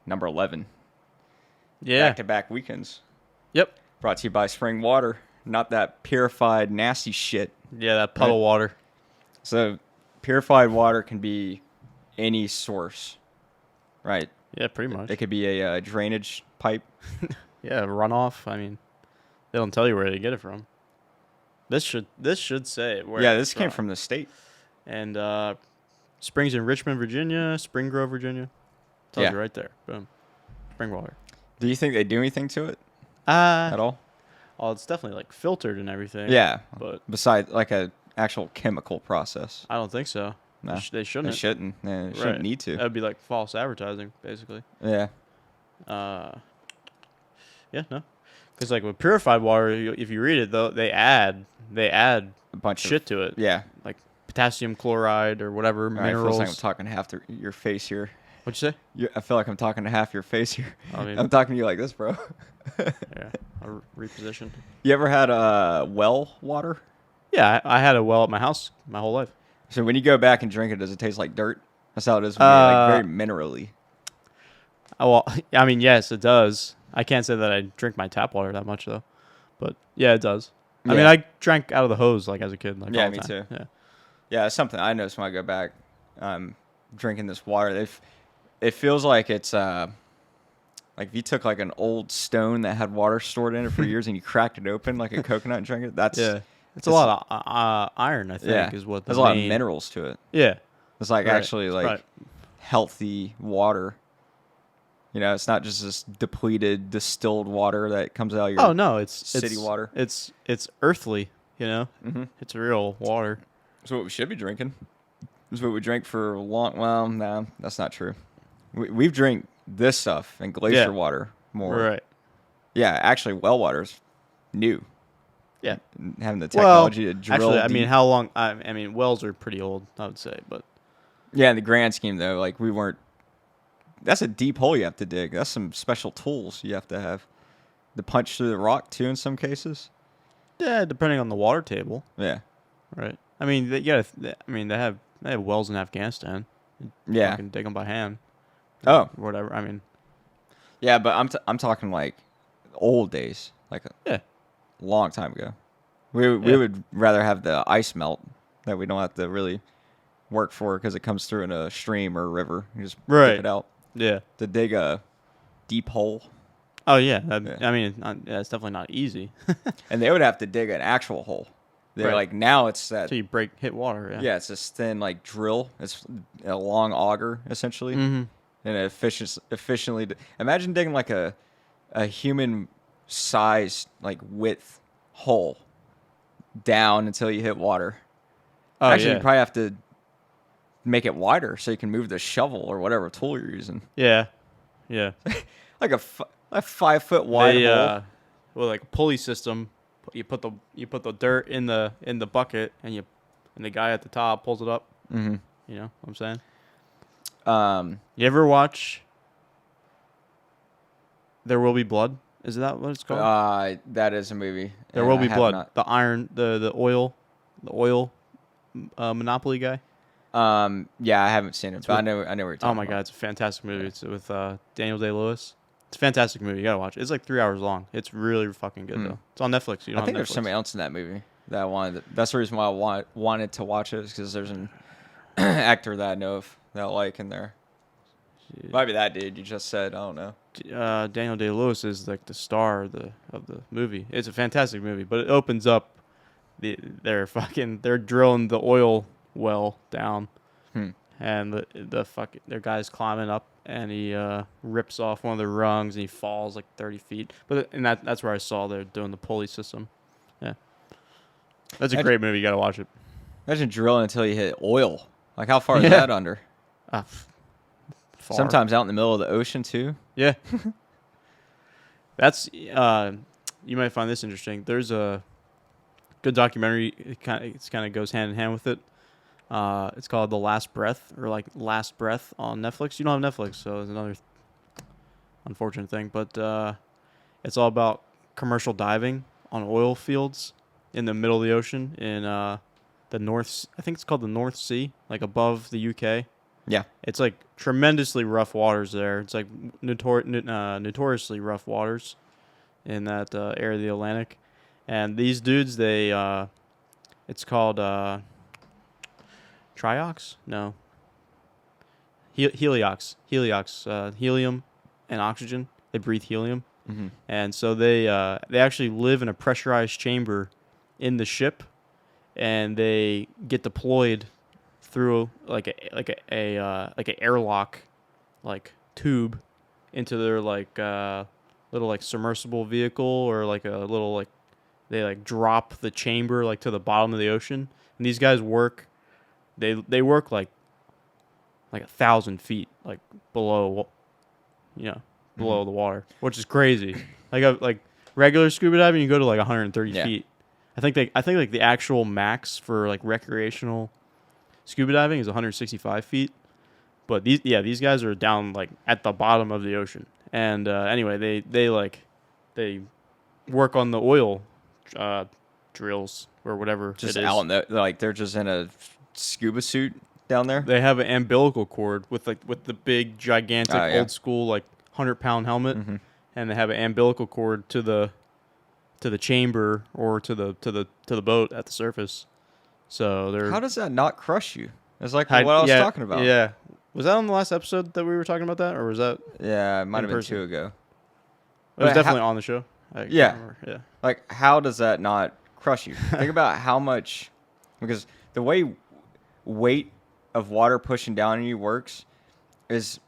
number 11. Yeah. Back-to-back weekends. Yep. Brought to you by Spring Water. Not that purified, nasty shit. Yeah, that puddle water. So, purified water can be any source, right? Yeah, pretty much. It could be a drainage pipe. Yeah, runoff. I mean, they don't tell you where they get it from. This should say where. Yeah, this came from the state. And springs in Richmond, Virginia, Spring Grove, Virginia. Tells you right there. Boom. Spring water. Do you think they do anything to it At at all? Oh, it's definitely like filtered and everything. Yeah, but besides like a actual chemical process. I don't think so. No, they shouldn't. They shouldn't. They shouldn't need to. That'd be like false advertising, basically. Yeah. Yeah, no. Because like with purified water, if you read it though, they add A bunch shit of to it. Yeah. Like potassium chloride or whatever Right, minerals. I feel like I'm talking to half your face here. What'd you say? I feel like I'm talking to half your face here. I mean, I'm talking to you like this, bro. Yeah, I'll reposition. You ever had well water? Yeah, I had a well at my house my whole life. So when you go back and drink it, does it taste like dirt? That's how it is. When you're like very minerally. Oh, well, I mean, yes, it does. I can't say that I drink my tap water that much though, but yeah, it does. I mean, I drank out of the hose like as a kid. Like, yeah, all the me time. too. Yeah, Yeah, it's something I notice when I go back. Drinking this water, it feels like it's like if you took like an old stone that had water stored in it for years and you cracked it open like a coconut and drank it. That's it's a lot of iron. I think is what there's a lot of minerals to it. Yeah, it's like actually like healthy water. You know, it's not just this depleted, distilled water that comes out of your it's city water. It's earthly, you know? Mm-hmm. It's real water. That's what we should be drinking. That's what we drank for a long... Well, no, that's not true. We've drank this stuff and glacier water more. Right. Yeah, actually, well water's new. Yeah. Having the technology to drill actually, I deep. mean, how long... I mean, wells are pretty old, I would say, but... Yeah, in the grand scheme, though, like, we weren't... That's a deep hole you have to dig. That's some special tools you have to have. To punch through the rock, too, in some cases. Yeah, depending on the water table. Yeah. Right. I mean, they have wells in Afghanistan. Yeah. You can dig them by hand. Oh. Whatever. I mean. Yeah, but I'm talking like old days, like a long time ago. We would rather have the ice melt that we don't have to really work for because it comes through in a stream or a river. You just dip it out. Yeah. To dig a deep hole. Oh, yeah. I mean, it's definitely not easy. And they would have to dig an actual hole. They're like, now it's that. So you hit water, yeah. Yeah, it's this thin, like, drill. It's a long auger, essentially. Mm-hmm. And it efficiently. Imagine digging, like, a human-sized, like, width hole down until you hit water. Oh, Actually, you probably have to make it wider so you can move the shovel or whatever tool you're using. Yeah. Yeah. Like a 5 foot wide hole. Well, like a pulley system. You put the dirt in the bucket and the guy at the top pulls it up. Mm-hmm. You know what I'm saying? You ever watch There Will Be Blood? Is that what it's called? That is a movie. There Will Be Blood. The oil monopoly guy. Yeah, I haven't seen it, but I know what you're talking about. Oh my god, it's a fantastic movie. It's with Daniel Day-Lewis. It's a fantastic movie. You gotta watch it. It's like 3 hours long. It's really fucking good though. It's on Netflix. I think there's somebody else in that movie that I wanted. That's the reason why I wanted to watch it, is because there's an actor that I know of that I like in there. Might be that dude you just said. I don't know. Daniel Day-Lewis is like the star of the movie. It's a fantastic movie, but it opens up. They're drilling the oil well down, and their guy's climbing up, and he rips off one of the rungs and he falls like 30 feet. That's where I saw they're doing the pulley system. Yeah, that's a great movie. You gotta watch it. Imagine drilling until you hit oil. Like, how far is that under? Far. Sometimes out in the middle of the ocean too. Yeah. That's you might find this interesting. There's a good documentary. It kind of goes hand in hand with it. It's called The Last Breath, or like Last Breath on Netflix. You don't have Netflix, so it's another unfortunate thing. But it's all about commercial diving on oil fields in the middle of the ocean in the North. I think it's called the North Sea, like above the UK. Yeah. It's like tremendously rough waters there. It's like notoriously rough waters in that area of the Atlantic. And these dudes, it's called triox? No. Heliox. Helium and oxygen. They breathe helium. Mm-hmm. And so they actually live in a pressurized chamber in the ship, and they get deployed through like an airlock like tube into their little like submersible vehicle, or like a little like they like drop the chamber like to the bottom of the ocean. And these guys work work like 1,000 feet like below below the water, which is crazy. Like regular scuba diving, you go to like 130 feet. I think like the actual max for like recreational scuba diving is 165 feet. But these guys are down like at the bottom of the ocean. And anyway, they work on the oil drills or whatever. Just it is. out in the, like they're just in a scuba suit down there. They have an umbilical cord with the big gigantic old school like 100-pound helmet, and they have an umbilical cord to the chamber or to the boat at the surface. So they're How does that not crush you? It's like what I was talking about. Yeah, was that on the last episode that we were talking about that, or was that? Yeah, it might have been person? 2 ago. It was But definitely on the show. I can't remember. Yeah. Like, how does that not crush you? Think about how much, because the way weight of water pushing down on you works is,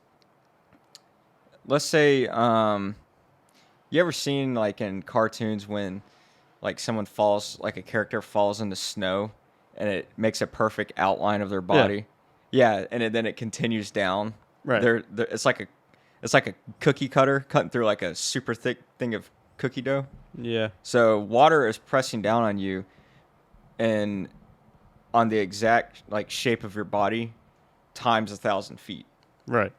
let's say, you ever seen like in cartoons when like someone falls, like a character falls into snow and it makes a perfect outline of their body? Yeah, and then it continues down. Right. It's like a cookie cutter cutting through like a super thick thing of cookie dough. Yeah. So water is pressing down on you and on the exact like shape of your body times 1,000 feet. Right.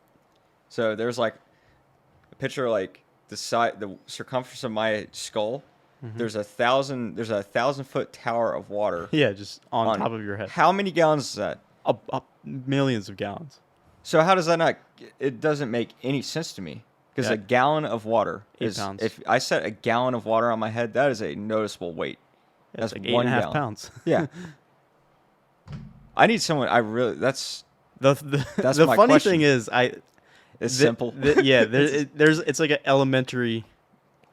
So there's like a picture of like the circumference of my skull. There's a 1,000-foot tower of water. Yeah, just on top of your head. How many gallons is that? Millions of gallons. So how does that not? It doesn't make any sense to me. Because a gallon of water 8 pounds. If I set a gallon of water on my head, that is a noticeable weight. That's That's like 1 8.5 gallon. pounds. Yeah. I need someone. That's The my funny question. thing is, it's simple. it's like an elementary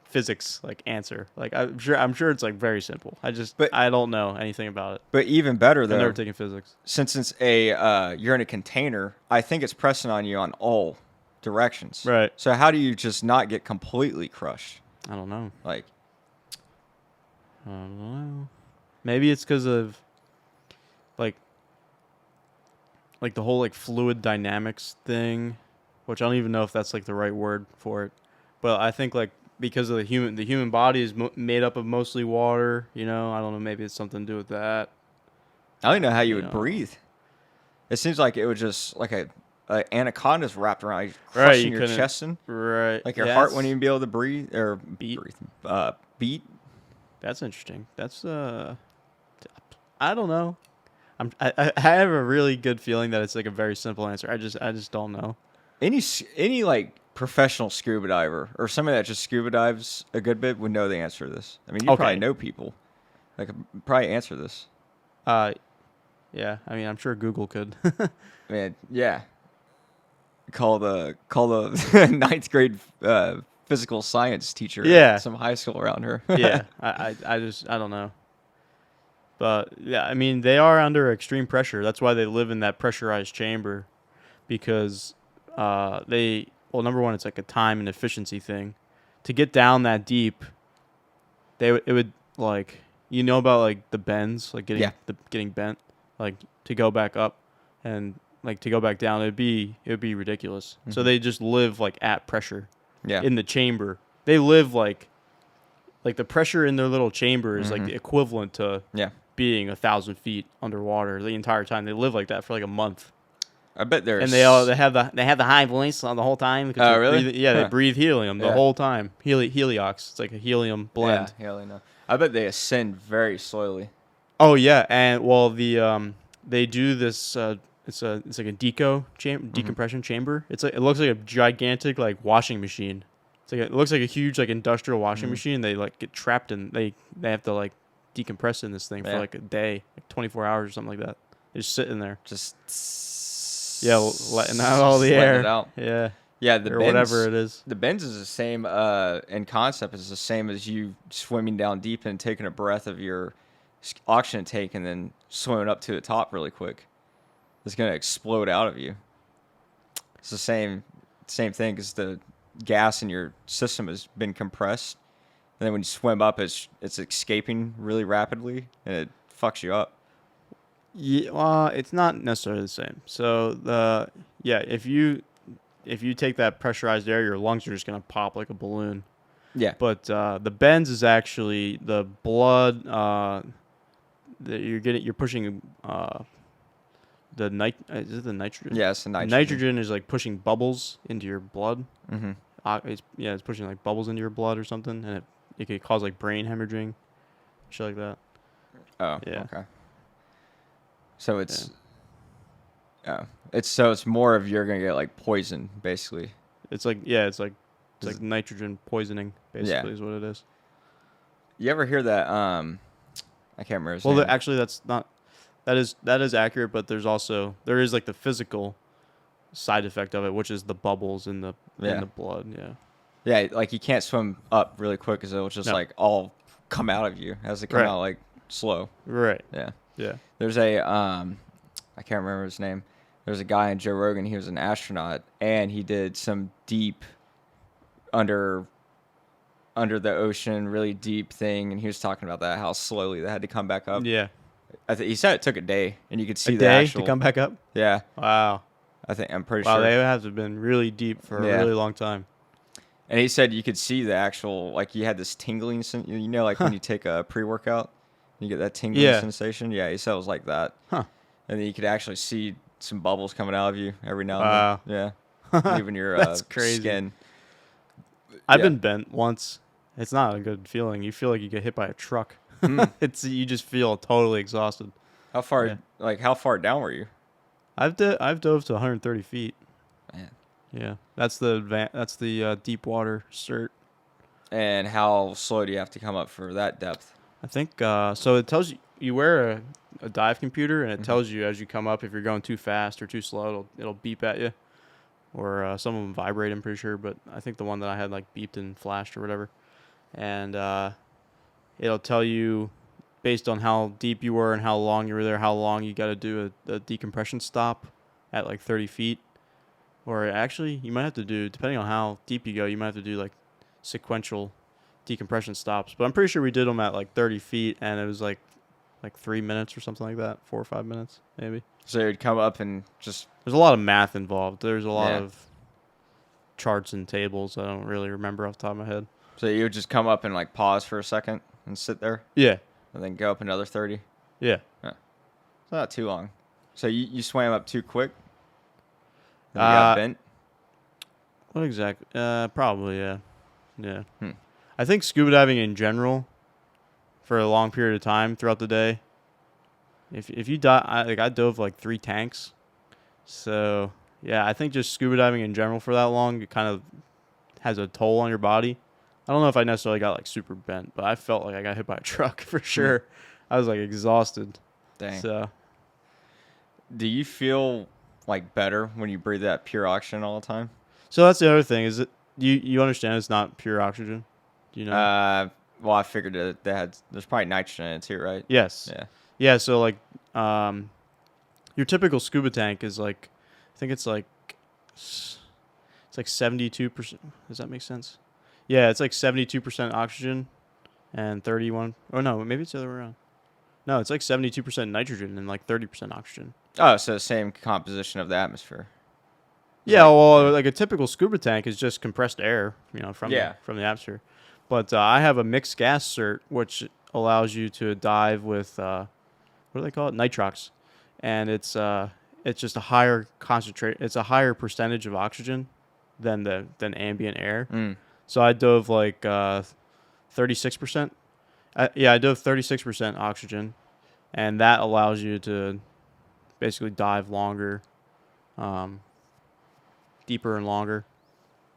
physics like answer. Like I'm sure it's like very simple. I don't know anything about it. But even better I've though, never taken physics. since it's you're in a container, I think it's pressing on you on all directions. Right. So how do you just not get completely crushed? I don't know. Like, I don't know. Maybe it's because of like the whole like fluid dynamics thing, which I don't even know if that's like the right word for it. But I think like because of the human body is made up of mostly water. I don't know. Maybe it's something to do with that. I don't even know how you would breathe. It seems like it would just like a anaconda's wrapped around you, crushing your chest in. Right. Like your heart wouldn't even be able to breathe or beat. Beat. That's interesting. That's I don't know. I have a really good feeling that it's like a very simple answer. I just don't know. Any like professional scuba diver or somebody that just scuba dives a good bit would know the answer to this. I mean, you probably know people that could probably answer this. Yeah. I mean, I'm sure Google could. Man, yeah. Call the 9th grade physical science teacher. Yeah. At some high school around her. Yeah. I don't know. But yeah, I mean, they are under extreme pressure. That's why they live in that pressurized chamber, because number one, it's like a time and efficiency thing. To get down that deep, it would like about like the bends, like getting bent, like to go back up and like to go back down. It'd be ridiculous. Mm-hmm. So they just live like at pressure. Yeah. In the chamber, they live like the pressure in their little chamber is like the equivalent to being 1,000 feet underwater the entire time. They live like that for like a month. I bet there's and they have the high voice on the whole time. Oh, really? They breathe helium the whole time. Heliox. It's like a helium blend. Yeah, helium. No. I bet they ascend very slowly. Oh yeah, and well they do this. it's like a decompression chamber. It looks like a gigantic like washing machine. It looks like a huge like industrial washing machine. They like get trapped in they have to like decompress in this thing for like a day, like 24 hours or something like that. They're just sitting there, Just letting out all the air. It out. Yeah. Yeah, the or bends, whatever it is. The bends is the same in concept. It's the same as you swimming down deep and taking a breath of your oxygen tank and then swimming up to the top really quick. It's gonna explode out of you. It's the same thing because the gas in your system has been compressed, and then when you swim up, it's escaping really rapidly, and it fucks you up. Yeah, it's not necessarily the same. So if you take that pressurized air, your lungs are just gonna pop like a balloon. Yeah. But the bends is actually the blood that you're pushing is it the nitrogen? Yeah, it's the nitrogen. Nitrogen is like pushing bubbles into your blood. Mm-hmm. It's pushing like bubbles into your blood or something, and it could cause like brain hemorrhaging, shit like that. Oh, yeah. Okay. So it's it's more of you're gonna get like poison basically. It's like nitrogen poisoning basically is what it is. You ever hear that? I can't remember his name. Well, actually, that is accurate, but there is like the physical side effect of it, which is the bubbles in the blood. Yeah. Yeah, like you can't swim up really quick because it'll just like all come out of you as it come out like slow. Right. Yeah. Yeah. There's a I can't remember his name. There's a guy in Joe Rogan. He was an astronaut and he did some deep under the ocean, really deep thing, and he was talking about that how slowly they had to come back up. Yeah. He said it took a day, and you could see a day to come back up. Yeah. Wow. I'm pretty sure. sure. They have to have been really deep for a really long time. And he said you could see the actual, like you had this tingling, like when you take a pre-workout, you get that tingling sensation. Yeah, he said it was like that. Huh. And then you could actually see some bubbles coming out of you every now and then. Yeah. Leaving your That's crazy. Skin. I've been bent once. It's not a good feeling. You feel like you get hit by a truck. You just feel totally exhausted. How far? Like how far down were you? I've dove to 130 feet. Man. Yeah, that's the deep water cert. And how slow do you have to come up for that depth? I think so. It tells you wear a dive computer, and it tells you as you come up if you're going too fast or too slow. It'll beep at you, or some of them vibrate. I'm pretty sure, but I think the one that I had like beeped and flashed or whatever, and it'll tell you based on how deep you were and how long you were there, how long you got to do a decompression stop at like 30 feet. Or actually, you might have to do, depending on how deep you go, you might have to do like sequential decompression stops. But I'm pretty sure we did them at like 30 feet, and it was like 3 minutes or something like that, 4 or 5 minutes maybe. So you'd come up and just... There's a lot of math involved. There's a lot of charts and tables I don't really remember off the top of my head. So you would just come up and like pause for a second and sit there? Yeah. And then go up another 30? Yeah. It's not too long. So you swam up too quick? And you got bent? What exactly? Probably, yeah. Yeah. I think scuba diving in general, for a long period of time throughout the day, if you dive, I dove like 3 tanks. So, yeah, I think just scuba diving in general for that long, it kind of has a toll on your body. I don't know if I necessarily got like super bent, but I felt like I got hit by a truck for sure. I was like exhausted. Dang. So, do you feel like better when you breathe that pure oxygen all the time? So that's the other thing. Is it you understand it's not pure oxygen? Do you know? Well, I figured that there's probably nitrogen in it too, right? Yes. Yeah. Yeah. So like, your typical scuba tank is like, I think it's like 72%. Does that make sense? Yeah, it's like 72% oxygen and 31. Oh no, maybe it's the other way around. No, it's like 72% nitrogen and like 30% oxygen. Oh, so the same composition of the atmosphere. Yeah, well, like a typical scuba tank is just compressed air, from the atmosphere. But I have a mixed gas cert, which allows you to dive with what do they call it? Nitrox, and it's just a higher concentrate. It's a higher percentage of oxygen than ambient air. So I dove like 36%. I dove 36% oxygen, and that allows you to basically dive longer, deeper and longer.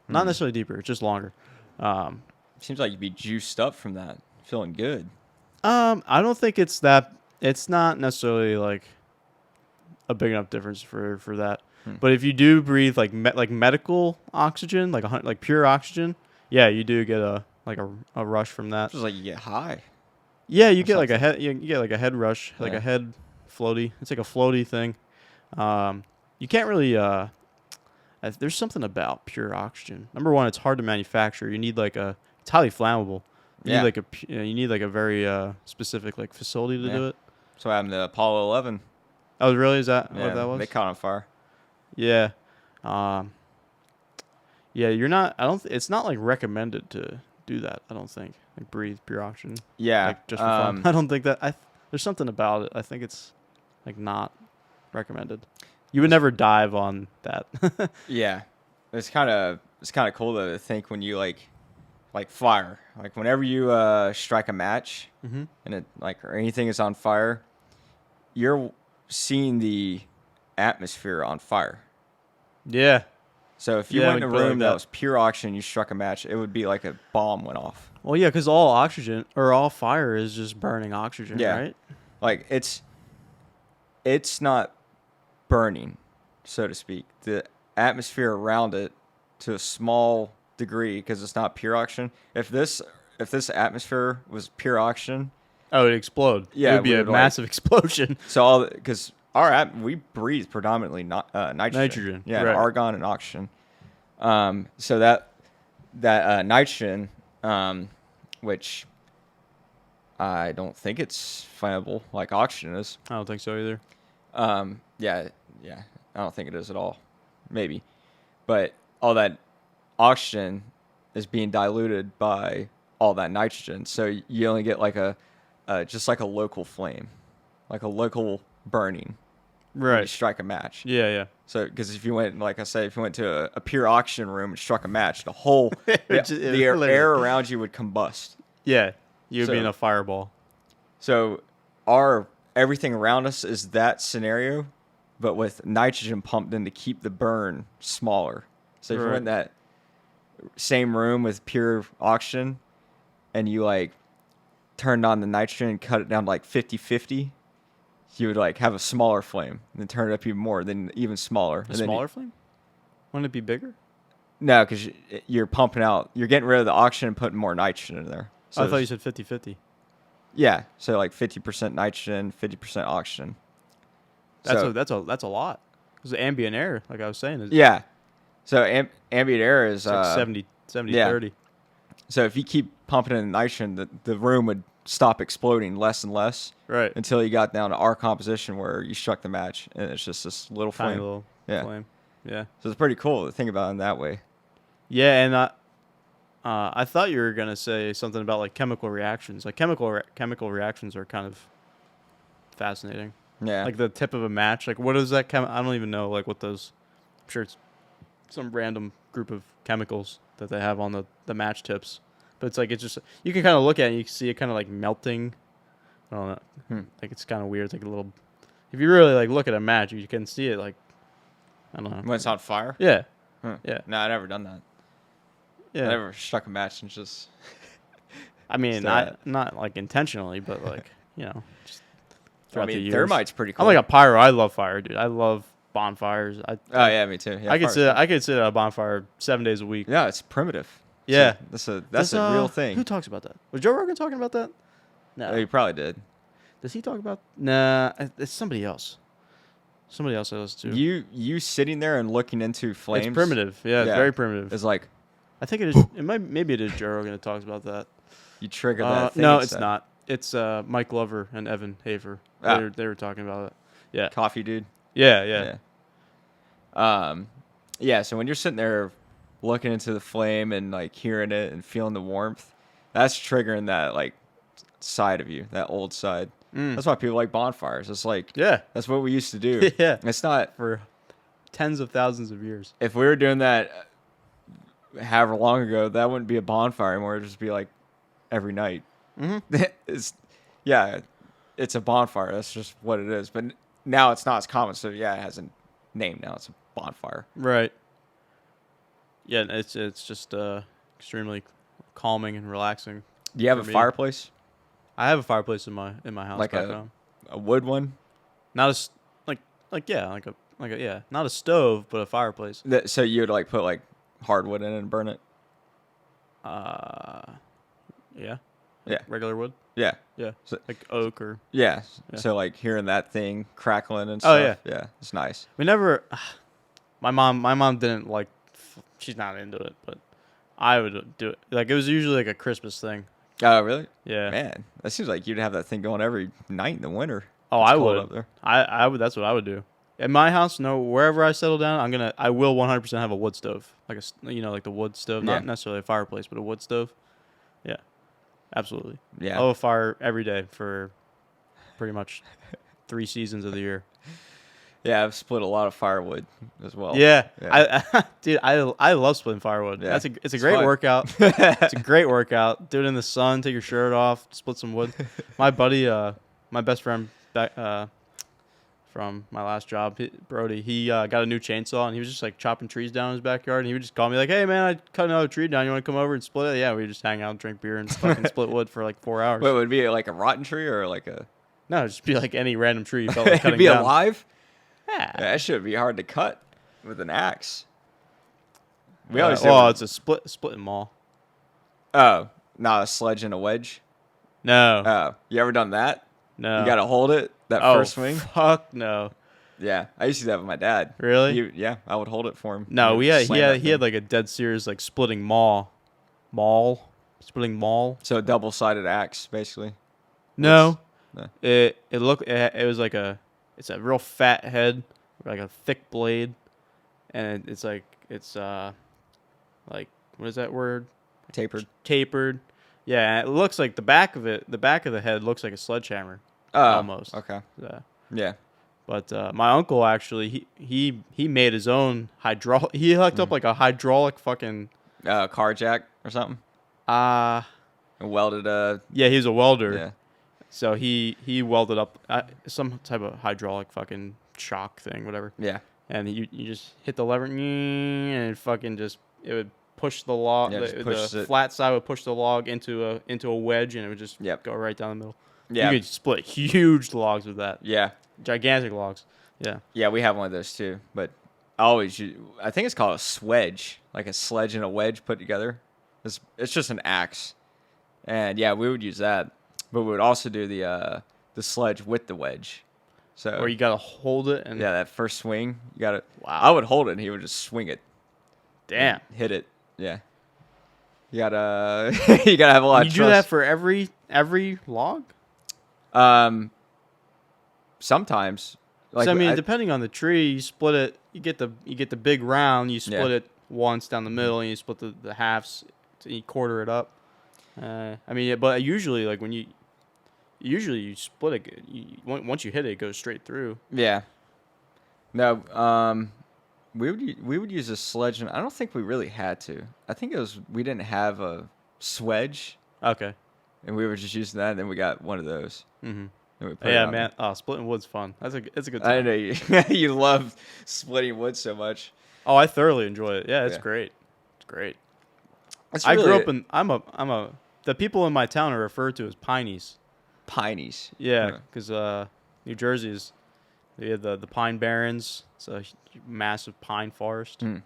Not necessarily deeper, just longer. Seems like you'd be juiced up from that, feeling good. I don't think it's that. It's not necessarily like a big enough difference for that. But if you do breathe like medical oxygen, like pure oxygen, yeah, you do get a rush from that. It's just like you get high. Yeah, you get like a head. You get like a head rush, like Yeah. a head floaty. It's like a floaty thing. You can't really. There's something about pure oxygen. Number one, it's hard to manufacture. You need it's highly flammable. You need like a very specific like facility to do it. So what happened to Apollo 11? Oh, really? Is that Yeah, what that was? they caught on fire. Yeah. Yeah, you're not. I don't. It's not like recommended to do that. I don't think. Like breathe pure oxygen. Yeah. Like just for fun. I don't think that. There's something about it. I think it's like not recommended. You would never dive on that. Yeah. It's kind of cool to think when you like fire. Like whenever you strike a match and it or anything is on fire, you're seeing the atmosphere on fire. Yeah. So if you Yeah, went in a we put it room like that that. was pure oxygen, you struck a match, it would be like a bomb went off. Well, yeah, because all oxygen or all fire is just burning oxygen, Yeah. right? Like it's not burning, so to speak. The atmosphere around it, to a small degree, because it's not pure oxygen. If this atmosphere was pure oxygen, Oh, it'd explode. Yeah, it would be we a would, massive explosion. so because we breathe predominantly not nitrogen. Nitrogen, Yeah, right. argon and oxygen. So that nitrogen, which I don't think it's flammable like oxygen is. I don't think so either. Yeah, I don't think it is at all. Maybe, but all that oxygen is being diluted by all that nitrogen, so you only get like just like a local flame, like a local burning. When you Right. strike a match. Yeah, yeah. So, because if you went, like I said, if you went to a pure oxygen room and struck a match, the whole the air around you would combust. Yeah. You'd be So- in a fireball. So, everything around us is that scenario, but with nitrogen pumped in to keep the burn smaller. So if you Right. went in that same room with pure oxygen, and you turned on the nitrogen and cut it down to 50-50, you would have a smaller flame, and then turn it up even more, then even smaller. A and then smaller flame? Wouldn't it be bigger? No, because you're pumping out, you're getting rid of the oxygen and putting more nitrogen in there. So I thought you said 50-50. yeah, so 50% nitrogen, 50% oxygen. That's a lot. Because the ambient air, like I was saying, is Yeah, so ambient air is like 70, yeah. 30. So if you keep pumping in nitrogen, the room would stop exploding less and less Right. until you got down to our composition where you struck the match, and it's just this little Tiny flame. little Yeah. flame. Yeah. So it's pretty cool to think about it in that way. Yeah, and I thought you were gonna say something about like chemical reactions. Like chemical reactions are kind of fascinating. Yeah. Like the tip of a match. Like what is that? I don't even know. Like what those. I'm sure it's some random group of chemicals that they have on the match tips. But it's just you can kind of look at it and you can see it kind of like melting. I don't know. Like it's kind of weird. It's like a little. If you really look at a match, you can see it like. I don't know. When it's on fire? Yeah. Huh. Yeah. No, I never done that. Yeah. I never struck a match and just. I mean, So- not like intentionally, but just throughout the years. thermite's pretty cool. I'm like a pyro. I love fire, dude. I love bonfires. Oh yeah, me too. Yeah, I could fire's sit at a bonfire 7 days a week. Yeah, it's primitive. Yeah. So that's a real thing. Who talks about that? Was Joe Rogan talking about that? No. Oh, you probably did. Does he talk about? Nah, it's somebody else. Somebody else I listen to. You sitting there and looking into flames. It's primitive. Yeah, it's Yeah. very primitive. It's like I think it is. Maybe it is Joe Rogan that talks about that. you trigger that thing. No, it it's said. not. It's Mike Glover and Evan Hafer. Ah. They were talking about it. Yeah. Coffee dude. Yeah. Yeah, so when you're sitting there looking into the flame and hearing it and feeling the warmth, that's triggering that side of you, that old side. That's why people like bonfires. It's Yeah. that's what we used to do. Yeah. It's not For tens of thousands of years. if we were doing that however long ago, that wouldn't be a bonfire anymore. It'd just be every night. Mm-hmm. It's a bonfire. That's just what it is. But now it's not as common. So yeah, it has a name now. It's a bonfire. Right. Yeah, it's just extremely calming and relaxing. Do you have a for me. fireplace? I have a fireplace in my house Like back home. a wood one? Not a not a stove, but a fireplace. So you would like put like hardwood in it and burn it? Yeah. Yeah. Regular wood. Yeah. Yeah. So, Like oak or. yeah. Yeah. So like hearing that thing crackling and Oh, stuff. Yeah. It's nice. We never. My mom didn't like. She's not into it, but I would do it. Like it was usually like a Christmas thing. Oh, really? Yeah. Man, that seems like you'd have that thing going every night in the winter. Oh, It's I cold would. up there. I would. That's what I would do. At my house, no, wherever I settle down, I will 100% have a wood stove, like like the wood stove, not Yeah. necessarily a fireplace, but a wood stove. Yeah, absolutely. Yeah. I'll have a fire every day for pretty much 3 seasons of the year. Yeah, I've split a lot of firewood as well. Yeah, Yeah. dude, I love splitting firewood. Yeah. It's a great fun. workout. It's a great workout. Do it in the sun. Take your shirt off. Split some wood. My buddy, my best friend back from my last job, Brody, he got a new chainsaw and he was just like chopping trees down in his backyard. And he would just call me like, "Hey man, I cut another tree down. You want to come over and split it?" Yeah, we would just hang out, and drink beer, and fucking split wood for like 4 hours. Wait, would it be like a rotten tree or like a? No, it'd just be like any random tree you felt like It'd cutting be down. alive. Yeah. Yeah, that should be hard to cut with an axe. We always do. Well, it's a split and maul. Oh, not a sledge and a wedge. No, Oh, you ever done that? no. You got to hold it that Oh, first swing. fuck no. Yeah, I used to do that with my dad. Really? Yeah, I would hold it for him. No, He would he slam that had thing. like a dead serious like splitting splitting maul. So a double-sided axe, basically. No, No. it was like it's a real fat head, like a thick blade, and it's like what is that word? Tapered. Tapered. Yeah, it looks like the back of the head looks like a sledgehammer. Oh, Almost. Okay. Yeah. Yeah. But my uncle actually he made his own hydraulic. He hooked up like a hydraulic fucking. Car jack or something. Uh And welded a. yeah, he's a welder. Yeah. So he welded up some type of hydraulic fucking shock thing, whatever. Yeah. And you just hit the lever and it fucking it would push the log. Yeah, just pushes The it. flat side would push the log into a wedge, and it would just Yep. go right down the middle. Yeah. You could split huge logs with that. Yeah. Gigantic logs. Yeah. Yeah, we have one of those too. But I think it's called a swedge, like a sledge and a wedge put together. It's just an axe, and yeah, we would use that. But we would also do the sledge with the wedge. So Or you gotta hold it and yeah, that first swing, you got to. Wow. I would hold it, and he would just swing it. damn. Hit it. Yeah. You gotta you gotta have a lot You of do that trust. for every log? Sometimes. So, I mean, depending on the tree, you split it. You get the big round. You split Yeah. it once down the middle, and you split the halves. So you quarter it up. I mean, but usually, like when you split it, once you hit it, it goes straight through. Yeah. No. We would use a sledge, and I don't think we really had to. I think we didn't have a swedge, Okay. and we were just using that. And then we got one of those. Mm-hmm. And we put it Yeah, on. man. Splitting wood's fun. It's a good I time. know you love splitting wood so much. Oh, I thoroughly enjoy it. Yeah, it's Yeah. great. It's great. It's I grew really up in. The people in my town are referred to as Pineys. Pineys. Yeah, because New Jersey's they had the Pine Barrens. It's a massive pine forest. Hmm.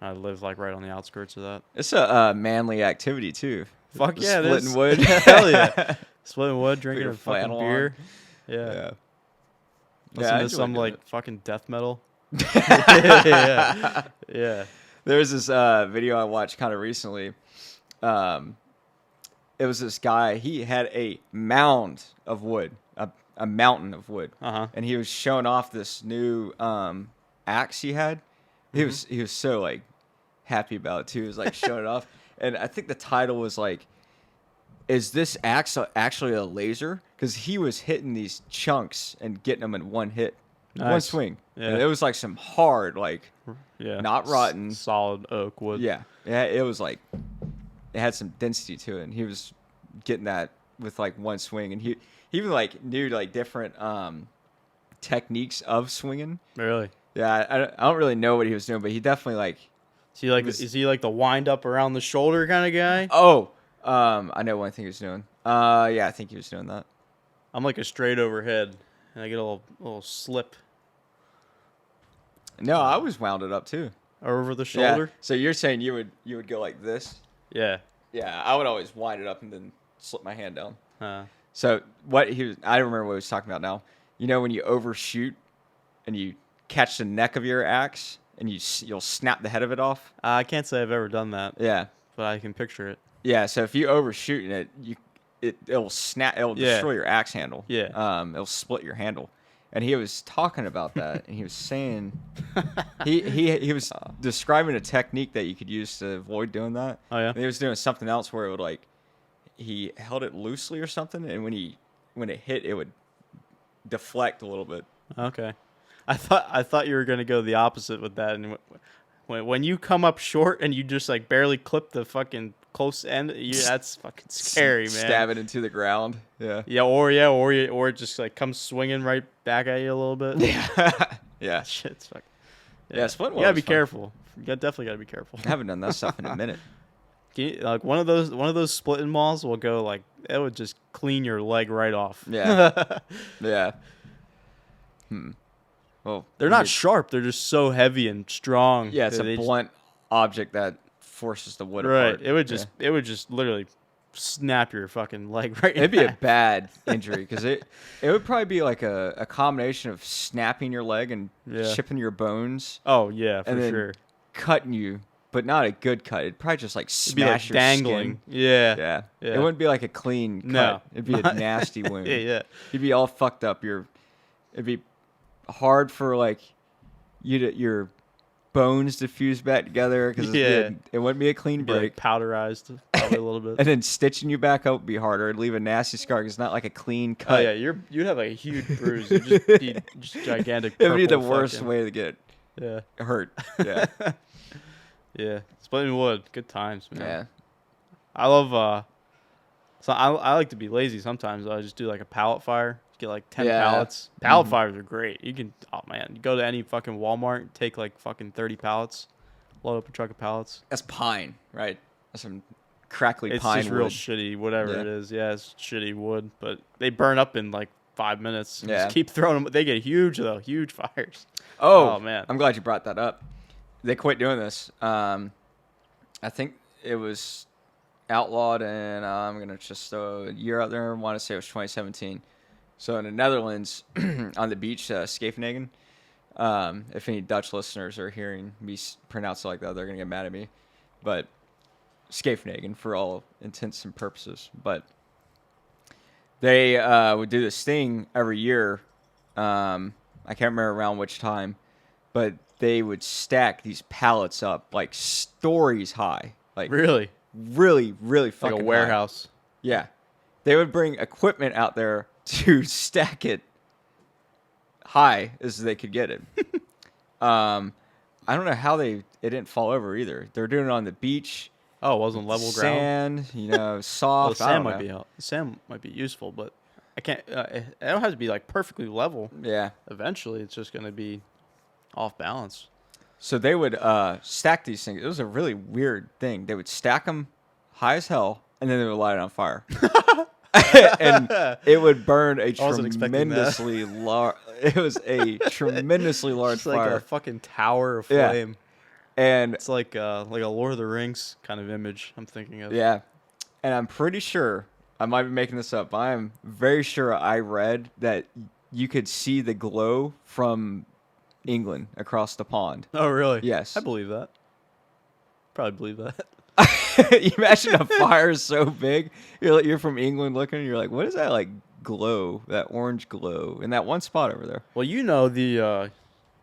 I live like right on the outskirts of that. It's a manly activity too. Fuck yeah, it Splitting is. wood. Hell yeah. Splitting wood, drinking your a fucking flannel beer. on. Yeah. Yeah. Listen I to enjoy some doing like fucking death metal. Yeah. Yeah. There was this video I watched kind of recently. It was this guy. He had a mound of wood, a mountain of wood, Uh-huh. and he was showing off this new axe he had. He was so like happy about it too. He was like showing it off, and I think the title was like, "Is this axe actually a laser?" Because he was hitting these chunks and getting them in one hit, one Nice. swing. Yeah. And it was like some hard, like Yeah. not rotten. Solid oak wood. Yeah, it was like it had some density to it, and he was getting that with like one swing, and he even like knew like different techniques of swinging. Really? Yeah, I don't really know what he was doing, but he definitely like. Is he like the wind up around the shoulder kind of guy? Oh, I know one thing he was doing. Yeah, I think he was doing that. I'm like a straight overhead, and I get a little slip No, I was wounded up too. over the Yeah. shoulder. So you're saying you would go like this? Yeah. Yeah, I would always wind it up and then slip my hand down. Uh, So what he was, I don't remember what he was talking about now. You know when you overshoot and you catch the neck of your axe and you'll snap the head of it off? I can't say I've ever done that, Yeah. but I can picture it. Yeah, so if you overshoot in it, it'll snap, it'll Yeah. destroy your axe handle. Yeah. It'll split your handle. And he was talking about that, and he was saying he was describing a technique that you could use to avoid doing that. Oh yeah. And he was doing something else where it would like he held it loosely or something, and when it hit, it would deflect a little bit. Okay. I thought you were gonna go the opposite with that, and when you come up short and you just like barely clip the fucking close end, that's fucking scary, man. Stab it into the ground. Yeah. Yeah, or it just like comes swinging right back at you a little bit. Yeah. Yeah. Shit's fucking. Yeah, split You gotta was be fun. careful. You definitely gotta be careful. I haven't done that stuff in a minute. Like one of those splitting balls will go like it would just clean your leg right off. Yeah. Yeah. Well, They're not sharp. They're just so heavy and strong. Yeah, it's that a they just- blunt object that forces the wood Right. apart. It would just literally snap your fucking leg right. It'd be a half. bad injury because it would probably be like a combination of snapping your leg and Yeah. chipping your bones Oh yeah, for and then sure. cutting you, but not a good cut. It'd probably just like It'd be like smash your dangling. skin. Yeah. Yeah. Yeah. It wouldn't be like a clean cut. No. It'd be a nasty wound. Yeah. You'd be all fucked up. It'd be hard for like your bones to fuse back together because Yeah. it wouldn't be a clean Be, break. like, powderized probably a little bit. And then stitching you back up would be harder. It'd leave a nasty scar because it's not like a clean cut. Oh yeah, you'd have like a huge bruise. It'd just be just gigantic. It would be the purple worst fucking- way to get Yeah. hurt. Yeah. Yeah. Splitting wood, good times, man. Yeah. I love. So I like to be lazy sometimes. I just do like a pallet fire. Get like 10 Yeah. pallets. Pallet fires are great. You can, oh man, you go to any fucking Walmart, take like fucking 30 pallets, load up a truck of pallets. That's pine, right? That's some crackly It's pine just real wood. shitty, whatever Yeah. it is. Yeah, it's shitty wood, but they burn up in like 5 minutes. You Yeah. Just keep throwing them. They get huge though, huge fires. Oh, man. I'm glad you brought that up. They quit doing this. I think it was outlawed, and I'm going to just throw a year out there. I want to say it was 2017. So in the Netherlands, on the beach, Scheveningen, if any Dutch listeners are hearing me pronounce it like that, they're going to get mad at me. But Scheveningen for all intents and purposes. But they would do this thing every year. I can't remember around which time, but they would stack these pallets up like stories high, like Really? really Like fucking a high. warehouse. Yeah, they would bring equipment out there to stack it high as they could get it. I don't know how it didn't fall over either. They're doing it on the beach, Oh, it wasn't level ground. sand, Well, soft. I sand don't might know. be sand might be useful, but I can't. It don't have to be like perfectly level. Yeah. Eventually, it's just gonna be off balance. So they would stack these things. It was a really weird thing. They would stack them high as hell, and then they would light it on fire. And it would burn a wasn't expecting that. tremendously large. It was a tremendously large It's like fire. a fucking tower of Yeah. flame. And It's like a Lord of the Rings kind of image. I'm thinking of. yeah, and I'm pretty sure I might be making this up. But I am very sure I read that you could see the glow from England across the pond. Oh, really? Yes. I believe that. Probably believe that. You imagine a fire so big. You're from England looking, and you're like, what is that like glow? That orange glow in that one spot over there. Well, you know the.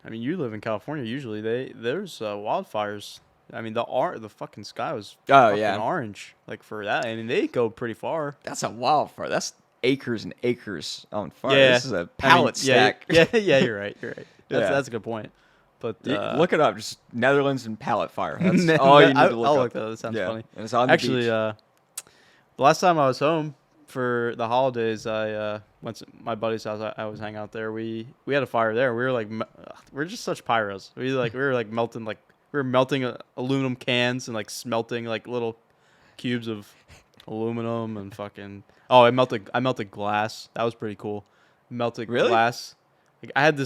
I mean, you live in California. Usually, there's wildfires. I mean, the fucking sky was fucking yeah. orange. Like for that, I mean, they go pretty far. That's a wildfire. That's acres and acres on fire. Yeah, This is a pallet stack. Yeah, you're right. You're right. Yeah. That's a good point. But Look it up. Just Netherlands and pallet fire. That's No, all you need to I'll look look up. that up. That sounds Yeah, funny. and it's on the Actually, beach. the last time I was home, for the holidays, I went to my buddy's house. I was hanging out there. We had a fire there. We were like, we're just such pyros. We were like melting aluminum cans and like smelting like little cubes of aluminum and fucking. Oh, I melted glass. That was pretty cool. Melted Really? glass. Like I had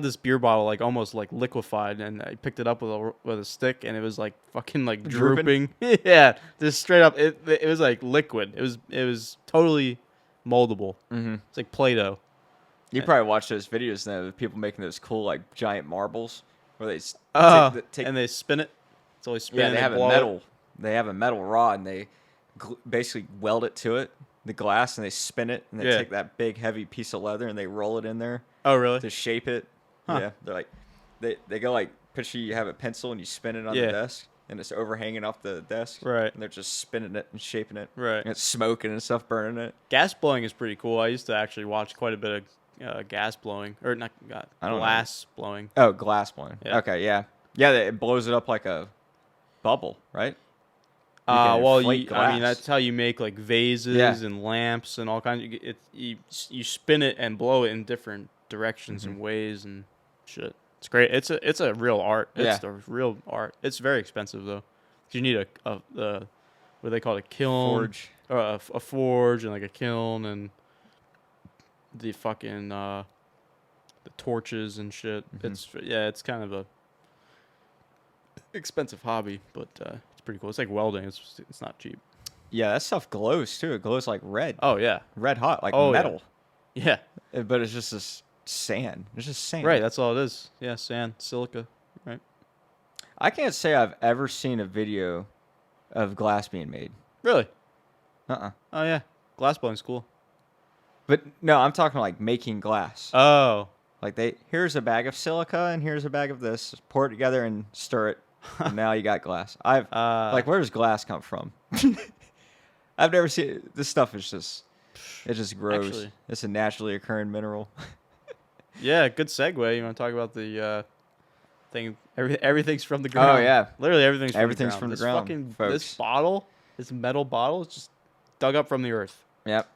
this beer bottle like almost like liquefied, and I picked it up with a stick, and it was like fucking like drooping. Yeah, just straight up. It was like liquid. It was totally moldable. Mm-hmm. It's like Play-Doh. You probably watch those videos now of people making those cool like giant marbles where they take and they spin it. It's always spinning. yeah, they have a blow metal. it. They have a metal rod, and they basically weld it to it, the glass, and they spin it, and they take that big heavy piece of leather and they roll it in there. Oh, really? To shape it. Huh. Yeah, they're like they go like picture you have a pencil and you spin it on the desk, and it's overhanging off the desk. Right. And they're just spinning it and shaping it. Right. And it's smoking and stuff, burning it. Gas blowing is pretty cool. I used to actually watch quite a bit of gas blowing, or not glass blowing. Oh, glass blowing. Yeah. Okay, yeah, yeah. It blows it up like a bubble, right? Well, I mean that's how you make like vases and lamps and all kinds. You spin it and blow it in different directions and ways and shit. It's great. It's a real art. It's a real art. It's very expensive though. You need a what do they call it, a kiln, Forge. or a forge and like a kiln and the fucking the torches and shit. It's kind of a expensive hobby, but it's pretty cool. It's like welding. It's not cheap. Yeah, that stuff glows too. It glows like red. Oh yeah, Red hot, like metal. Yeah. But it's just this sand. It's just sand. Right, that's all it is. Yeah, sand, silica. Right. I can't say I've ever seen a video of glass being made. Really? Uh-uh. Oh yeah, glass blowing's cool. But no, I'm talking like making glass. Oh. Like here's a bag of silica and here's a bag of this. Pour it together and stir it. And now you got glass. Like, where does glass come from? I've never seen it. This stuff is it just grows. Actually. It's a naturally occurring mineral. Yeah, good segue. You want to talk about the thing? Everything's from the ground. Oh yeah, literally everything's from the ground. This bottle, this metal bottle, is just dug up from the earth. Yep.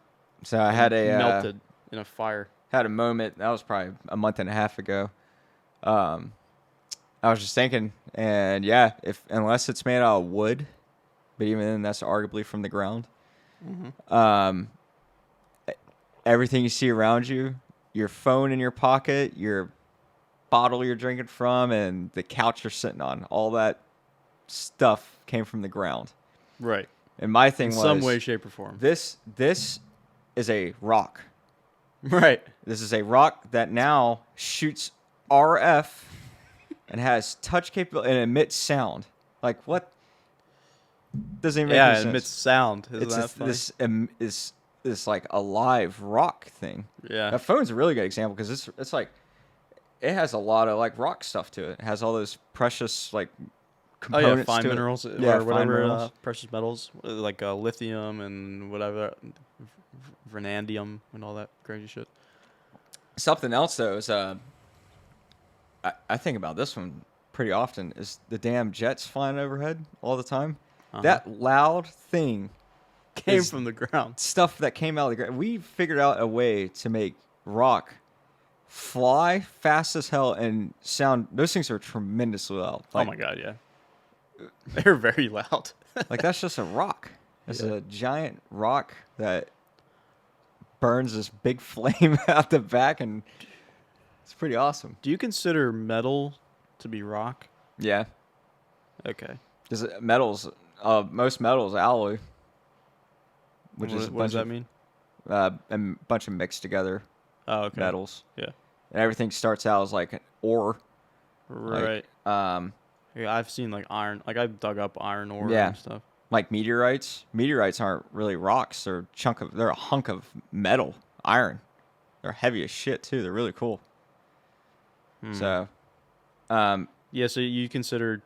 So I had melted in a fire. Had a moment. That was probably a month and a half ago. I was just thinking, and yeah, unless it's made out of wood, but even then, that's arguably from the ground. Mm-hmm. Everything you see around you, your phone in your pocket, your bottle you're drinking from, and the couch you're sitting on, all that stuff came from the ground. Right. And my thing in was some way, shape, or form. This is a rock. Right. This is a rock that now shoots RF and has touch capability and emits sound. Like what? Doesn't even make any sense. It emits sound. Isn't that funny? This like a live rock thing. Yeah. That phone's a really good example because it's like it has a lot of like rock stuff to it. It has all those precious like components. Fine to minerals. It. Yeah, or whatever. fine minerals. Precious metals like lithium and whatever, vanadium and all that crazy shit. Something else though is I think about this one pretty often is the damn jets flying overhead all the time. Uh-huh. That loud thing came from the ground. Stuff that came out of the ground. We figured out a way to make rock fly fast as hell and sound. Those things are tremendously loud. Like, oh my god, yeah. They're very loud. Like that's just a rock. It's a giant rock that burns this big flame out the back, and it's pretty awesome. Do you consider metal to be rock? Yeah. Okay. Because metals, most metals alloy. What does that mean? A bunch of mixed together metals. Yeah. And everything starts out as like an ore. Right. Like, yeah, I've seen like iron. Like I've dug up iron ore and stuff. Like meteorites. Meteorites aren't really rocks. They're a hunk of metal, iron. They're heavy as shit too. They're really cool. So, yeah. So you consider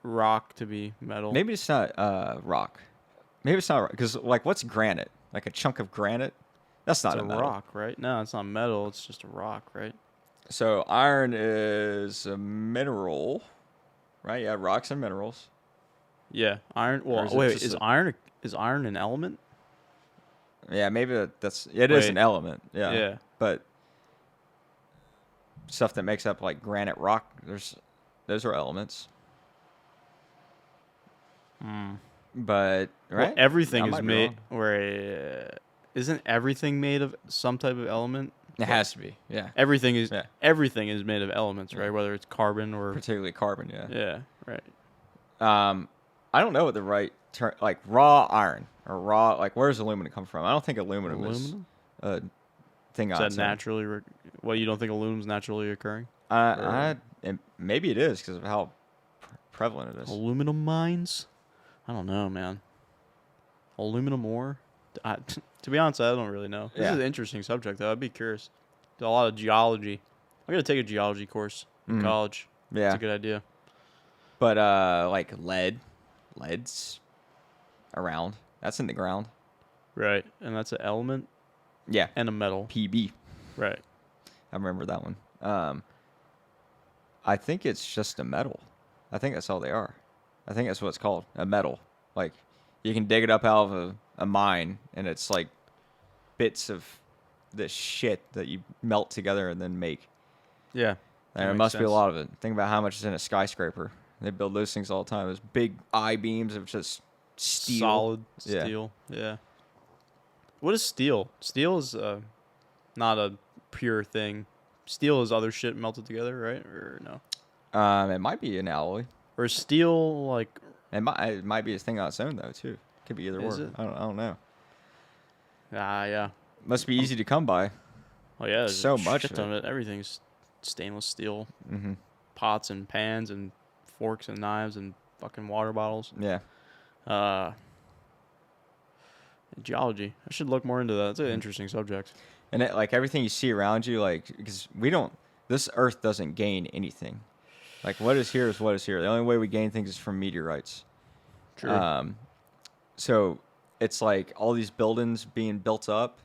rock to be metal? Maybe it's not rock. Maybe it's not because like what's granite? Like a chunk of granite? That's not a metal. Rock, right? No, it's not metal. It's just a rock, right? So iron is a mineral, right? Yeah, rocks and minerals. Yeah, iron. Well, wait, is iron an element? Yeah, maybe it is Wait. an element. Yeah. Yeah. But stuff that makes up like granite rock, those are elements. But right, Well, everything I is might be made. wrong. Or isn't everything made of some type of element? It has to be. Yeah. Everything is. Yeah. Everything is made of elements, right? Yeah. Whether it's carbon or. Particularly carbon. Yeah. Yeah. Right. I don't know what the right term, like raw iron or raw, like where does aluminum come from? I don't think aluminum, Aluminum? is a thing Is on that its own. naturally? Well, you don't think aluminum's naturally occurring? Maybe it is because of how prevalent it is. Aluminum mines? I don't know, man. Aluminum ore? To be honest, I don't really know. This Yeah. is an interesting subject, though. I'd be curious. There's a lot of geology. I'm gonna take a geology course in college. Yeah. It's a good idea. But like lead's around. That's in the ground. Right, and that's an element Yeah. and a metal. PB. Right. I remember that one. I think it's just a metal. I think that's all they are. I think that's what it's called, a metal. Like you can dig it up out of a mine, and it's like bits of this shit that you melt together and then make. Yeah. And there must be a lot of it. Think about how much is in a skyscraper. They build those things all the time. Those big I-beams of just steel. Solid Yeah. steel. Yeah. What is steel? Steel is not a pure thing. Steel is other shit melted together, right? Or no? It might be an alloy. Or is steel like? It might be a thing on its own though too. Could be either Is or. it? I don't know. Yeah. Must be easy to come by. Oh yeah. There's So a much shit of ton of it. Everything's stainless steel. Mm-hmm. Pots and pans and forks and knives and fucking water bottles. Yeah. Geology. I should look more into that. It's an interesting subject. And like everything you see around you, like because this Earth doesn't gain anything. Like what is here is what is here. The only way we gain things is from meteorites. True. So it's like all these buildings being built up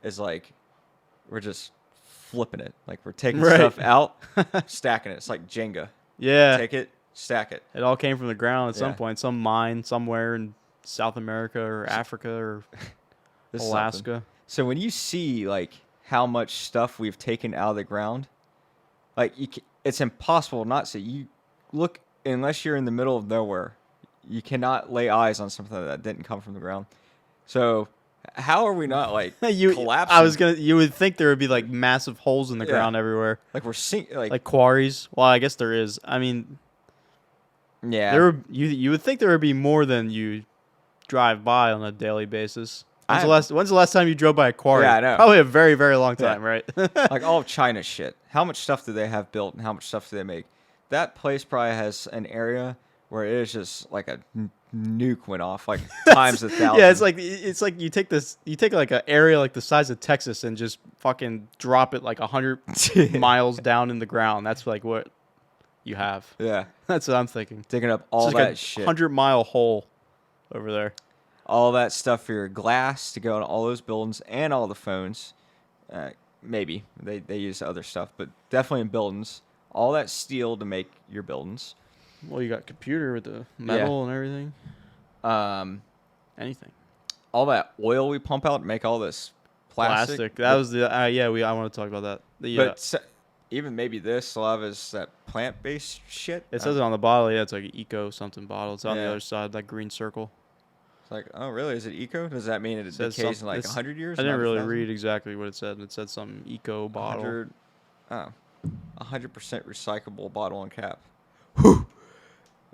is like we're just flipping it. Like we're taking Right. stuff out, stacking it. It's like Jenga. Yeah. Take it, stack it. It all came from the ground at some Yeah. point. Some mine somewhere in South America or Africa or This is something. Alaska. So when you see like how much stuff we've taken out of the ground, like it's impossible not to. You look unless you're in the middle of nowhere, you cannot lay eyes on something that didn't come from the ground. So how are we not like collapsing? You would think there would be like massive holes in the Yeah. ground everywhere, Like we're sinking. like quarries. Well, I guess there is. I mean, yeah. you would think there would be more than you drive by on a daily basis. I- When's the last time you drove by a quarry? Yeah, I know. Probably a very, very long Yeah. time, right? Like all of China's shit. How much stuff do they have built, and how much stuff do they make? That place probably has an area where it is just like a nuke went off, like times 1,000. Yeah, it's like you take like an area like the size of Texas and just fucking drop it like 100 miles down in the ground. That's like what you have. Yeah, That's what I'm thinking. digging up all It's like that a shit. 100-mile hole over there. All that stuff for your glass to go in all those buildings and all the phones. Maybe they use other stuff, but definitely in buildings. All that steel to make your buildings. Well, you got computer with the metal and everything. Anything. All that oil we pump out to make all this plastic. That was the I want to talk about that. But even maybe this, a lot of it is that plant-based shit. It says it on the bottle. Yeah, it's like an eco something bottle. It's on the Yeah. other side, that green circle. It's like, oh, really? Is it eco? Does that mean it says decays in something- like it's- 100 years? I didn't not really 1,000? read exactly what it said. It said some eco bottle. 100% recyclable bottle and cap. Whew.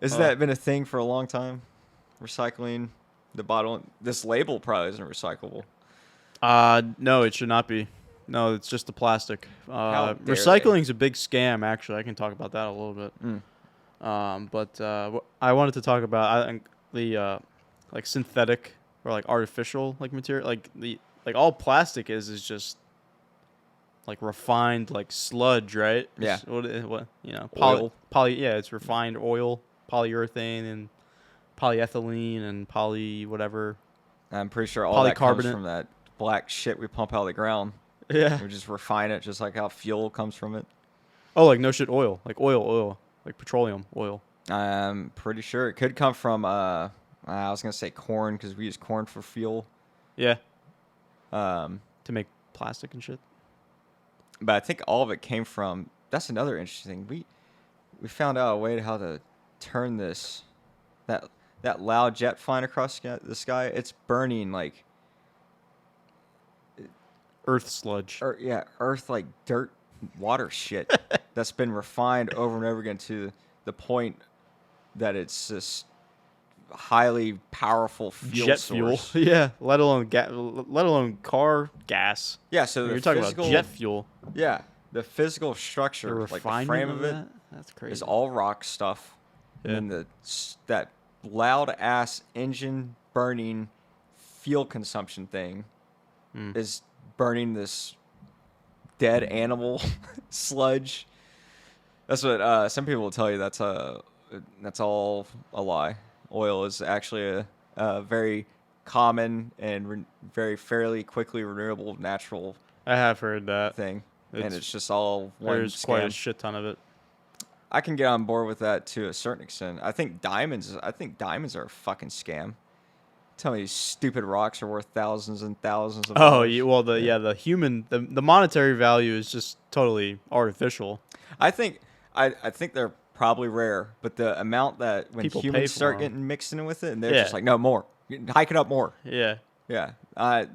Hasn't that been a thing for a long time? Recycling the bottle. This label probably isn't recyclable. No, it should not be. No, it's just the plastic. How dare Recycling's a big scam. Actually, I can talk about that a little bit. But I wanted to talk about the like synthetic or like artificial like material. Like all plastic is just like refined like sludge, right? Yeah. It's what you know? Oil. Yeah, it's refined oil, polyurethane, and polyethylene, and poly whatever. I'm pretty sure all that comes Polycarbonate. from that black shit we pump out of the ground. Yeah. We just refine it just like how fuel comes from it. Oh, like no shit, oil, like oil, like petroleum oil. I'm pretty sure it could come from, I was going to say corn because we use corn for fuel. Yeah. To make plastic and shit. But I think all of it came from. That's another interesting thing. We found out a way to how to turn that loud jet flying across the sky. It's burning like Earth sludge. earth like dirt water shit that's been refined over and over again to the point that it's this highly powerful Jet source. fuel. Yeah, let alone car gas. Yeah, so You're talking about jet fuel. Yeah, the physical structure, The like the refinement frame of of it, that? That's crazy. is all rock stuff, Yeah. and then that loud ass engine burning fuel consumption thing is burning this dead animal sludge. That's what some people will tell you. That's all a lie. Oil is actually a very common and very fairly quickly renewable natural I have heard that. thing, and it's just all one There's quite a scam. shit ton of it. I can get on board with that to a certain extent. I think diamonds are a fucking scam. Tell me, these stupid rocks are worth thousands and thousands of dollars. The monetary value is just totally artificial. I think they're probably rare, but the amount that when People pay humans for start 'em. getting mixed in with it, and they're Yeah. just like, no more, hike it up more. Yeah. Yeah,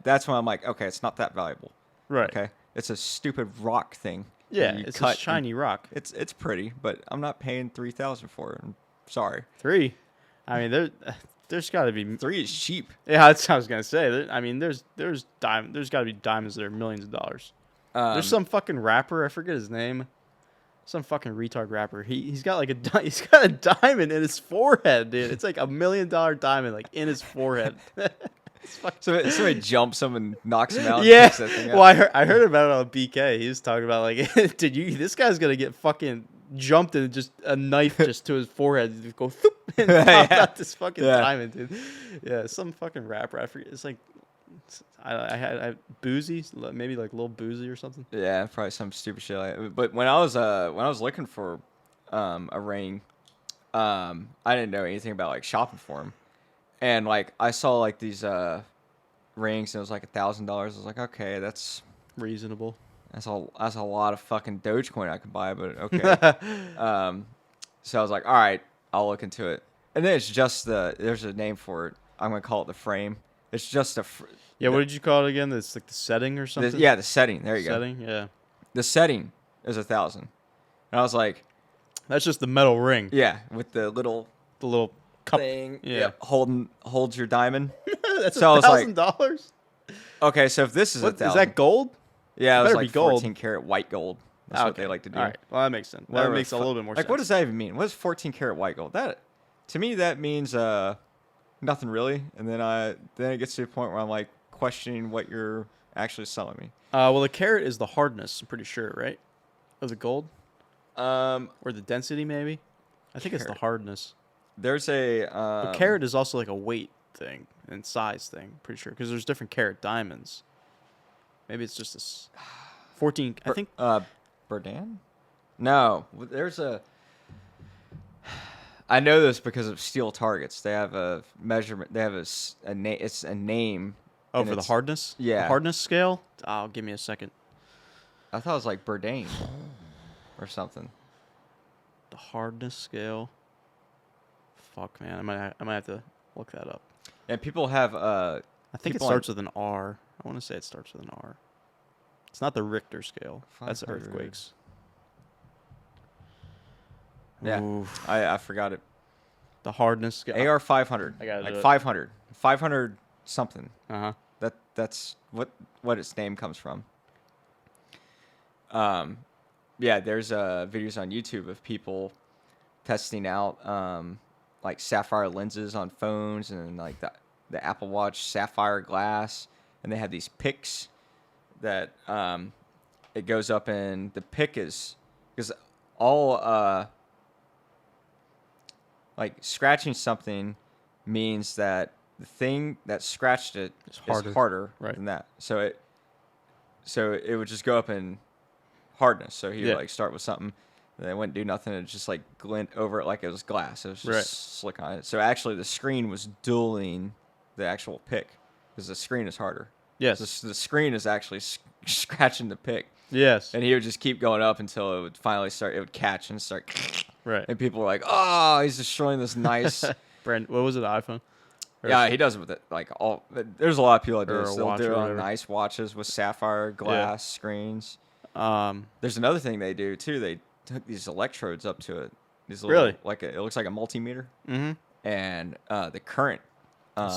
that's when I'm like, okay, it's not that valuable. Right. Okay, it's a stupid rock thing. Yeah, that you it's cut a and- shiny rock. It's pretty, but I'm not paying 3,000 for it. I'm sorry. 3. I mean, there's got to be. 3 is cheap. Yeah, that's what I was gonna say. There's got to be diamonds that are millions of dollars. There's some fucking rapper, I forget his name. Some fucking retard rapper. He's got like he's got a diamond in his forehead, dude. It's like $1 million diamond, like in his forehead. So somebody jumps him and knocks him out. And Yeah. picks that thing up. Well, I heard about it on BK. He was talking about like, this guy's gonna get fucking jumped and just a knife just to his forehead just go thoop, and pop out this fucking diamond, dude. Yeah, some fucking rapper. I forget. It's like I had Boozy, maybe like Lil Boozy or something. Yeah, probably some stupid shit like that. But when I was looking for a ring, I didn't know anything about like shopping for them, and like I saw like these rings and it was like $1,000. I was like, okay, that's Reasonable. a lot of fucking Dogecoin I could buy, but okay. So I was like, all right, I'll look into it. And then it's just there's a name for it. I'm gonna call it the frame. It's just Yeah, what did you call it again? It's like the setting or something. the setting. There you go. Setting, yeah. The setting is 1,000, and I was like, That's just the metal ring. yeah, with the little cup thing, Yeah. holds your diamond. That's So I was like, $1,000. Okay, so if this is What, 1,000, is that gold? yeah, it was better like be gold. 14 karat white gold. That's what they like to do. All right. Well, that makes sense. Well, that Whatever makes a the little bit more like, sense. what does that even mean? What is 14 karat white gold? That to me that means nothing really. And then it gets to a point where I'm like questioning what you're actually selling me. Well, the carat is the hardness. I'm pretty sure, right? Of the gold Or or the density, maybe. I think it's the Carat. hardness. there's a But carat is also like a weight thing and size thing. Pretty sure because there's different carat diamonds. Maybe it's just this 14. I think. Berdan? No, there's a. I know this because of steel targets. They have a measurement. They have a name. It's a name. Oh, and for the it's- hardness. yeah. The hardness scale. Oh, give me a second. I thought it was like Bourdain or something. The hardness scale. Fuck, man. I might have to look that up. And people have I think it people starts with an R. I want to say it starts with an R. It's not the Richter scale. That's 500. earthquakes. Yeah, Oof. I forgot it. The hardness scale. AR 500. I gotta like do it. 500. 500 something. Uh-huh. That's what its name comes from. Yeah, there's videos on YouTube of people testing out like sapphire lenses on phones and like the Apple Watch sapphire glass, and they have these picks that it goes up, and the pick is because all like scratching something means that the thing that scratched it is harder Right. than that. So it would just go up in hardness. So he would like start with something, and then it wouldn't do nothing. It just like glint over it like it was glass. It was just slick on it. So actually, the screen was dueling the actual pick because the screen is harder. Yes. The screen is actually scratching the pick. Yes. And he would just keep going up until it would finally start. It would catch and start. Right. And people were like, "Oh, he's destroying this nice." Brand. What was it? iPhone. Yeah, he does it with it. Like all. There's a lot of people that do Or it. a Still watch do or it on whatever. nice watches with sapphire glass screens. There's another thing they do too. They hook these electrodes up to it. These little, Really? it looks like a multimeter. Mm-hmm. And the current.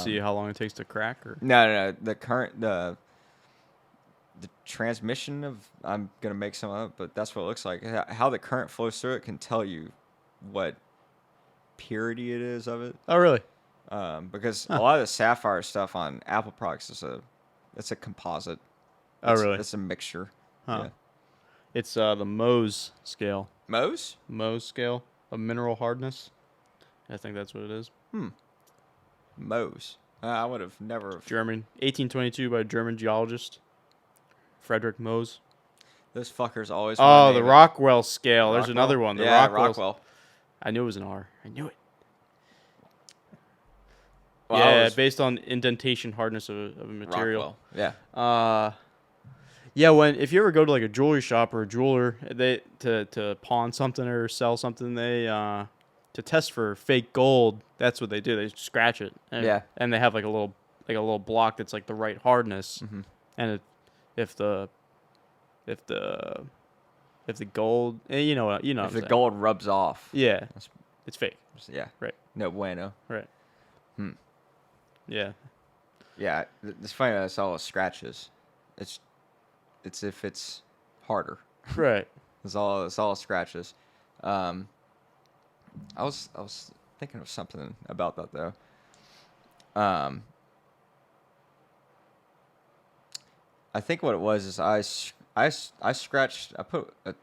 See how long it takes to crack, or No. The current, the transmission of, I'm gonna make some up, but that's what it looks like. How the current flows through it can tell you what purity it is of it. oh really? Because a lot of the sapphire stuff on Apple products it's a composite. Oh really? It's a mixture. Huh. Yeah. It's the Mohs scale. Mohs? Mohs scale of mineral hardness. I think that's what it is. Mohs. I would have never. German, 1822 by a German geologist, Frederick Mohs. Those fuckers always. Oh, the Rockwell scale. There's another one. The Rockwell. I knew it was an R. I knew it. Well, yeah, based on indentation hardness of a material. Rockwell. Yeah. If you ever go to like a jewelry shop or a jeweler, they to pawn something or sell something, they to test for fake gold. That's what they do. They scratch it. And they have like a little block that's like the right hardness. Mm-hmm. And if the gold, if the gold rubs off. yeah, it's fake. Yeah. Right. No bueno. Right. Yeah. Yeah. It's funny that it's all scratches. It's if it's harder. Right. It's all scratches. I was thinking of something about that though. I think what it was is I scratched. I put a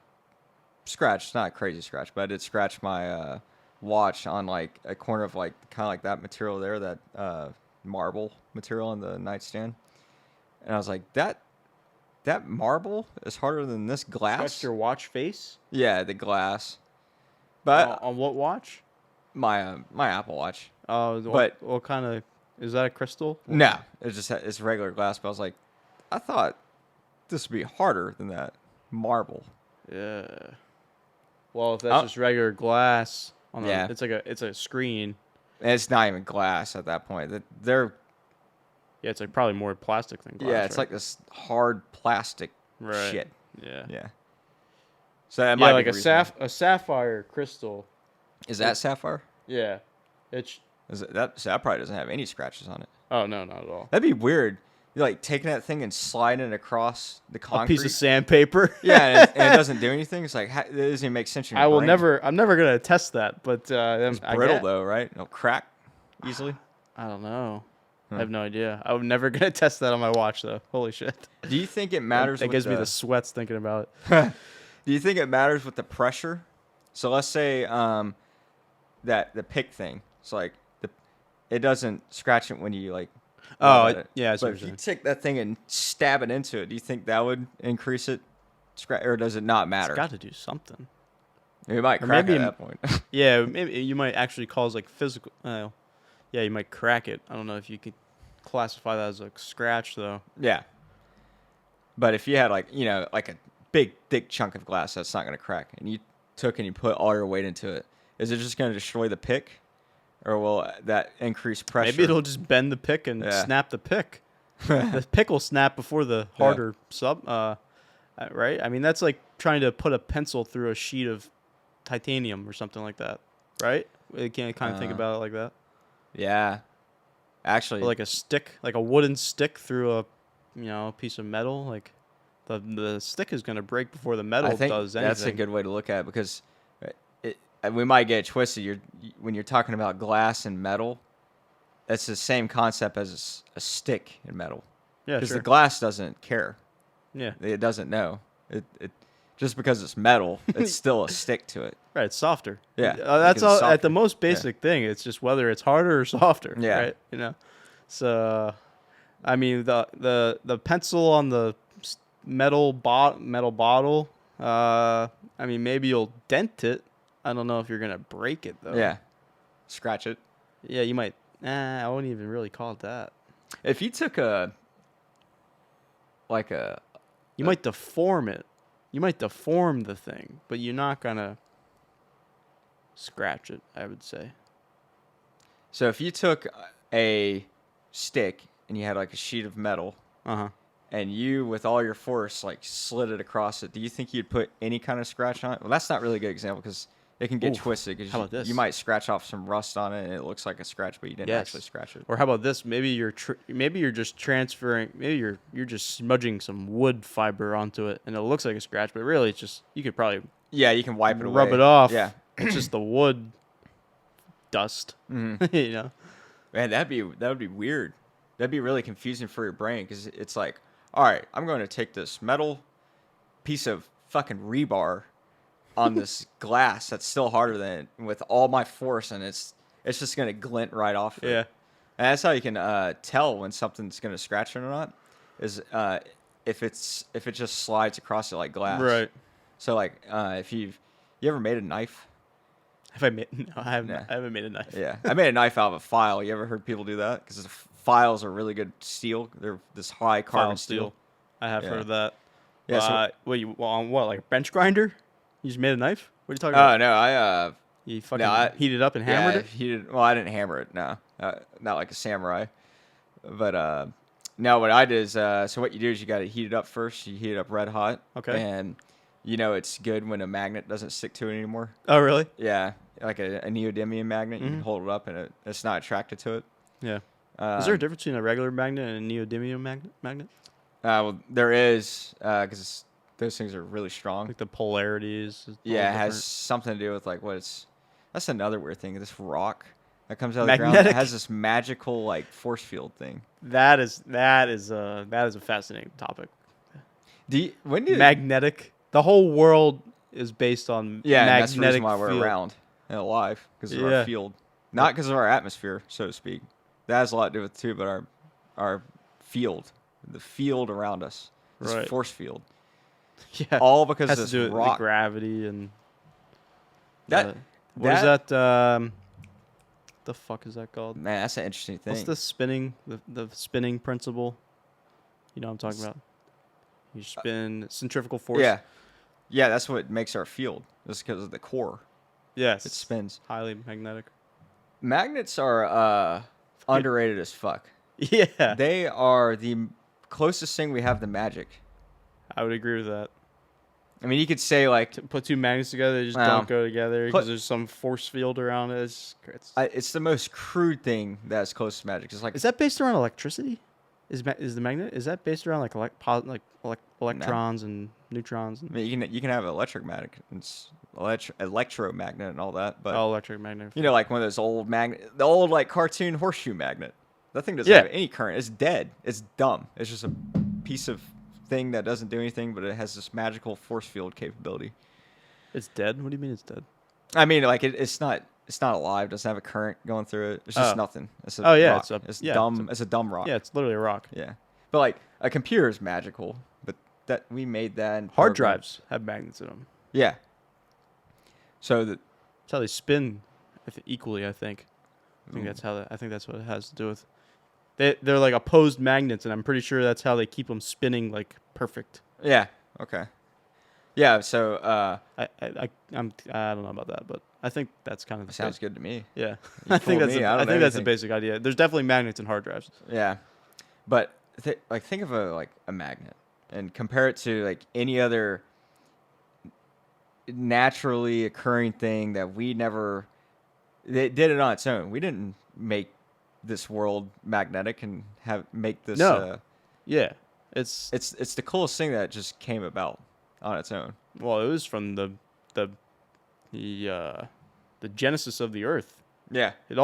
scratch, not a crazy scratch, but I did scratch my watch on like a corner of like kind of like that material there, that marble material on the nightstand, and I was like, that marble is harder than this glass. Scratched your watch face? Yeah, the glass. But On what watch? my Apple Watch. Oh, but what kind of, is that a crystal? No, it's regular glass. But I was like, I thought this would be harder than that marble. Yeah. Well, if that's just regular glass, Yeah. it's a screen. And it's not even glass at that point. They're Yeah, it's like probably more plastic than glass. yeah, it's right? like this hard plastic Right. shit. Yeah. Yeah. So that Yeah, might like be the reason. a sapphire crystal. Is that sapphire? Yeah. It's That probably doesn't have any scratches on it. oh no, not at all. That'd be weird. You're like taking that thing and sliding it across the concrete. A piece of sandpaper. Yeah, and it doesn't do anything. It's like it doesn't even make sense. In your brain. I'm never gonna test that, but It's brittle though, right? It'll crack easily. I don't know. I have no idea. I'm never gonna test that on my watch though. Holy shit! Do you think it matters? That gives me the sweats thinking about it. Do you think it matters with the pressure? So let's say that the pick thing. So like it doesn't scratch it when you like. Yeah. But if you take that thing and stab it into it, do you think that would increase it? Or does it not matter? It's got to do something. It might crack at that point. Yeah, maybe you might actually cause like physical. Yeah, you might crack it. I don't know if you could classify that as a scratch though. Yeah. But if you had like a big thick chunk of glass that's not going to crack, and you took and you put all your weight into it, is it just going to destroy the pick, or will that increase pressure? Maybe it'll just bend the pick and snap the pick. The pick will snap before the harder right? I mean, that's like trying to put a pencil through a sheet of titanium or something like that, right? You can't kind of think about it like that. Yeah, actually, or like a stick, like a wooden stick through a piece of metal. Like the stick is going to break before the metal does anything. That's a good way to look at it, because we might get it twisted. When you're talking about glass and metal, that's the same concept as a stick in metal. Yeah, because sure. the glass doesn't care. Yeah, it doesn't know. It just because it's metal, it's still a stick to it. Right, it's softer. Yeah, that's all. At the most basic thing, it's just whether it's harder or softer. Yeah, right. So, I mean, the pencil on the metal bottle. I mean, maybe you'll dent it. I don't know if you're gonna break it though. Yeah, scratch it. Yeah, you might. I wouldn't even really call it that. If you took a like a You might deform it. You might deform the thing, but you're not gonna scratch it, I would say. So if you took a stick and you had like a sheet of metal Uh-huh. and you with all your force like slid it across it, do you think you'd put any kind of scratch on it? Well, that's not really a good example because it can get Oof. twisted How because about this? you might scratch off some rust on it and it looks like a scratch, but you didn't actually scratch it. Or how about this? Maybe you're just transferring. Maybe you're just smudging some wood fiber onto it, and it looks like a scratch, but really it's just you could probably Yeah, you can wipe it away. rub it off. Yeah. It's just the wood dust. Mm-hmm. You know. Man, that would be weird. That'd be really confusing for your brain because it's like, all right, I'm going to take this metal piece of fucking rebar on this glass that's still harder than it with all my force, and it's just gonna glint right off. Yeah. And that's how you can tell when something's gonna scratch it or not, is if it just slides across it like glass. Right. So like if you ever made a knife? Have I made? No, I haven't. Yeah. I haven't made a knife. Yeah, I made a knife out of a file. You ever heard people do that? Because the files are really good steel. They're this high carbon File steel. I have Yeah. heard of that. Yeah. So, On what, like a bench grinder? You just made a knife? What are you talking about? no, I You fucking I- heated up and hammered it? Heated. Well, I didn't hammer it. No, not like a samurai. But no, what I did is so what you do is you got to heat it up first. You heat it up red hot. Okay. And you know it's good when a magnet doesn't stick to it anymore. Oh, really? Yeah, like a neodymium magnet. You can hold it up and it's not attracted to it. Yeah. Is there a difference between a regular magnet and a neodymium magnet? Well, there is because those things are really strong. Like the polarities? is Yeah, it all has different? something to do with like what it's. That's another weird thing. This rock that comes out of the ground Magnetic. it has this magical like force field thing. That is a fascinating topic. When do Magnetic. The whole world is based on yeah, and magnetic that's the reason why we're field. around and alive because of Yeah. our field, not because of our atmosphere, so to speak. That has a lot to do with it too, but our field, the field around us, this Right. force field, Yeah. all because has of this to do with the rock. gravity and That what is that? The fuck is that called? Man, that's an interesting thing. What's the spinning? The spinning principle? You know what I'm talking about? You spin centrifugal force. Yeah, yeah, that's what makes our field. Just because of the core, Yes. it spins. Highly magnetic. Magnets are underrated as fuck. Yeah. They are the closest thing we have to magic. I would agree with that. I mean, you could say like To put two magnets together, they just Well, don't go together put- because there's some force field around it. it's the most crude thing that's close to magic. It's like Is that based around electricity? Is the magnet? Is that based around like electrons and neutrons? I mean, you can have electromagnet, it's electromagnet and all that, but Electric magnet. you know, like one of those old the old like cartoon horseshoe magnet. That thing doesn't Yeah. have any current. It's dead. It's dumb. It's just a piece of thing that doesn't do anything, but it has this magical force field capability. It's dead. What do you mean it's dead? I mean, like it's not alive. Doesn't have a current going through it. It's just Oh. nothing. It's a Oh, yeah, rock. it's dumb. It's a dumb rock. Yeah, it's literally a rock. Yeah. But like a computer is magical, but that we made that in Hard program- drives have magnets in them. Yeah. So That's how they spin equally. I think that's how. I think that's what it has to do with. They're like opposed magnets, and I'm pretty sure that's how they keep them spinning like perfect. yeah. Okay. Yeah. So I don't know about that, but I think that's kind of the sounds good to me. Yeah, You I think fooled that's me. I don't I know think that's the anything. basic idea. There's definitely magnets in hard drives. Yeah. But think of a magnet and compare it to like any other naturally occurring thing that we never they did it on its own. We didn't make this world magnetic and make this No. Yeah, it's it's the coolest thing that just came about on its own. well, it was from the genesis of the Earth. Yeah. It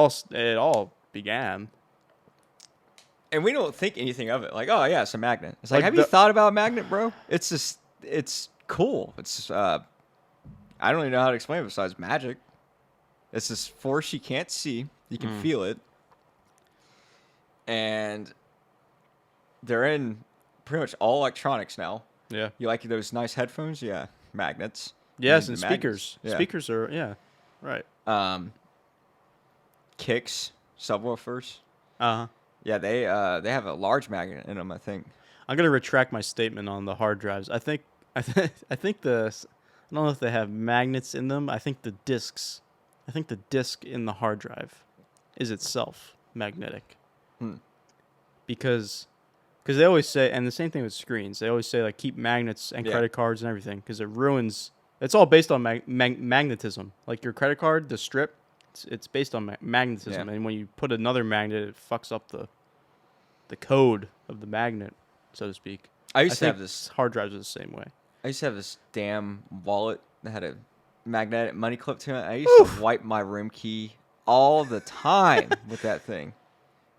all began. And we don't think anything of it. Like, oh yeah, it's a magnet. It's like, Like have you the- thought about a magnet, bro? It's just it's cool. It's I don't even know how to explain it besides magic. It's this force you can't see. You can feel it. And they're in pretty much all electronics now. Yeah. You like those nice headphones? Yeah. Magnets. Yes, You and need the magnets. speakers. Yeah. Speakers are right. Kicks, subwoofers. Uh huh. Yeah, they have a large magnet in them, I think. I'm gonna retract my statement on the hard drives. I think I think I don't know if they have magnets in them. I think the disc in the hard drive is itself magnetic. Because they always say, and the same thing with screens. They always say like keep magnets and credit cards and everything because it ruins. It's all based on magnetism. Like your credit card, the strip, it's based on magnetism, and when you put another magnet, it fucks up the code of the magnet, so to speak. I used to have this hard drives are the same way. I used to have this damn wallet that had a magnetic money clip to it. I used to wipe my room key all the time with that thing.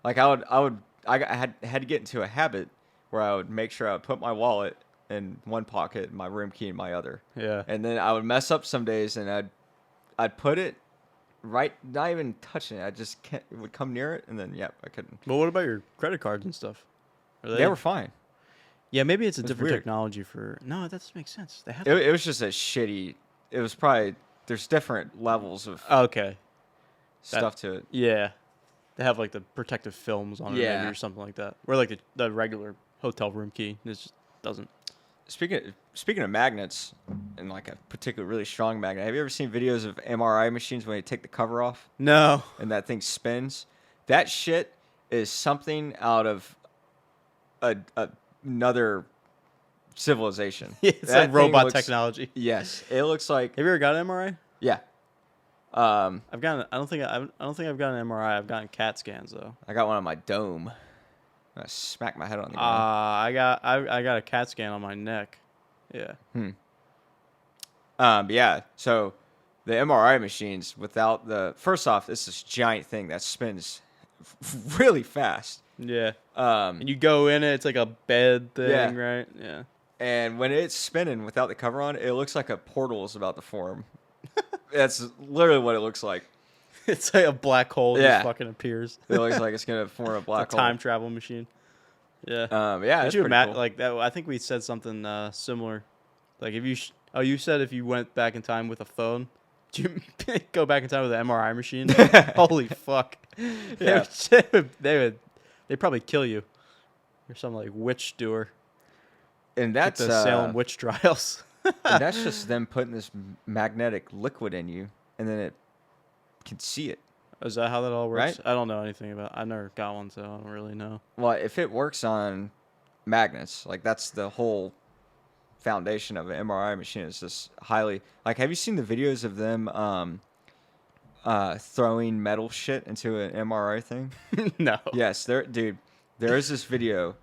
Like I had to get into a habit where I would make sure I would put my wallet in one pocket, and my room key in my other. Yeah. And then I would mess up some days, and I'd put it right, not even touching it. It would come near it, and then I couldn't. But what about your credit cards and stuff? They were fine. Yeah, maybe it's a different weird. technology for. No, that doesn't make sense. They have. It was just a shitty. It was probably there's different levels of stuff to it. Yeah, they have like the protective films on it maybe or something like that. Or like the regular hotel room key. It just doesn't. Speaking of magnets and like a particular really strong magnet, have you ever seen videos of MRI machines when they take the cover off? No. And that thing spins? That shit is something out of another civilization. It's like robot technology. Yes, it looks like. Have you ever got an MRI? Yeah. I've gotten. I don't think I've gotten an MRI. I've gotten CAT scans though. I got one on my dome. I smacked my head on the ground. I got a CAT scan on my neck. Yeah. Yeah. So the MRI machines, without first off, it's this giant thing that spins really fast. Yeah. And you go in it, it's like a bed thing, Yeah. right? Yeah. And when it's spinning without the cover on, it looks like a portal is about to form. That's literally what it looks like. It's like a black hole just fucking appears. It looks like it's gonna form a black hole. Time travel machine. Yeah. That's pretty cool. Like that? I think we said something similar. Like if you you said if you went back in time with a phone, do you go back in time with an MRI machine? Holy fuck! Yeah. They'd probably kill you. You're some like witch doer. And that's like the Salem witch trials. And that's just them putting this magnetic liquid in you, and then it can see it. Is that how that all works? Right? I don't know anything about. I never got one, so I don't really know. Well, if it works on magnets, like that's the whole foundation of an MRI machine. Is just highly like. Have you seen the videos of them throwing metal shit into an MRI thing? No. Yes, there is this video.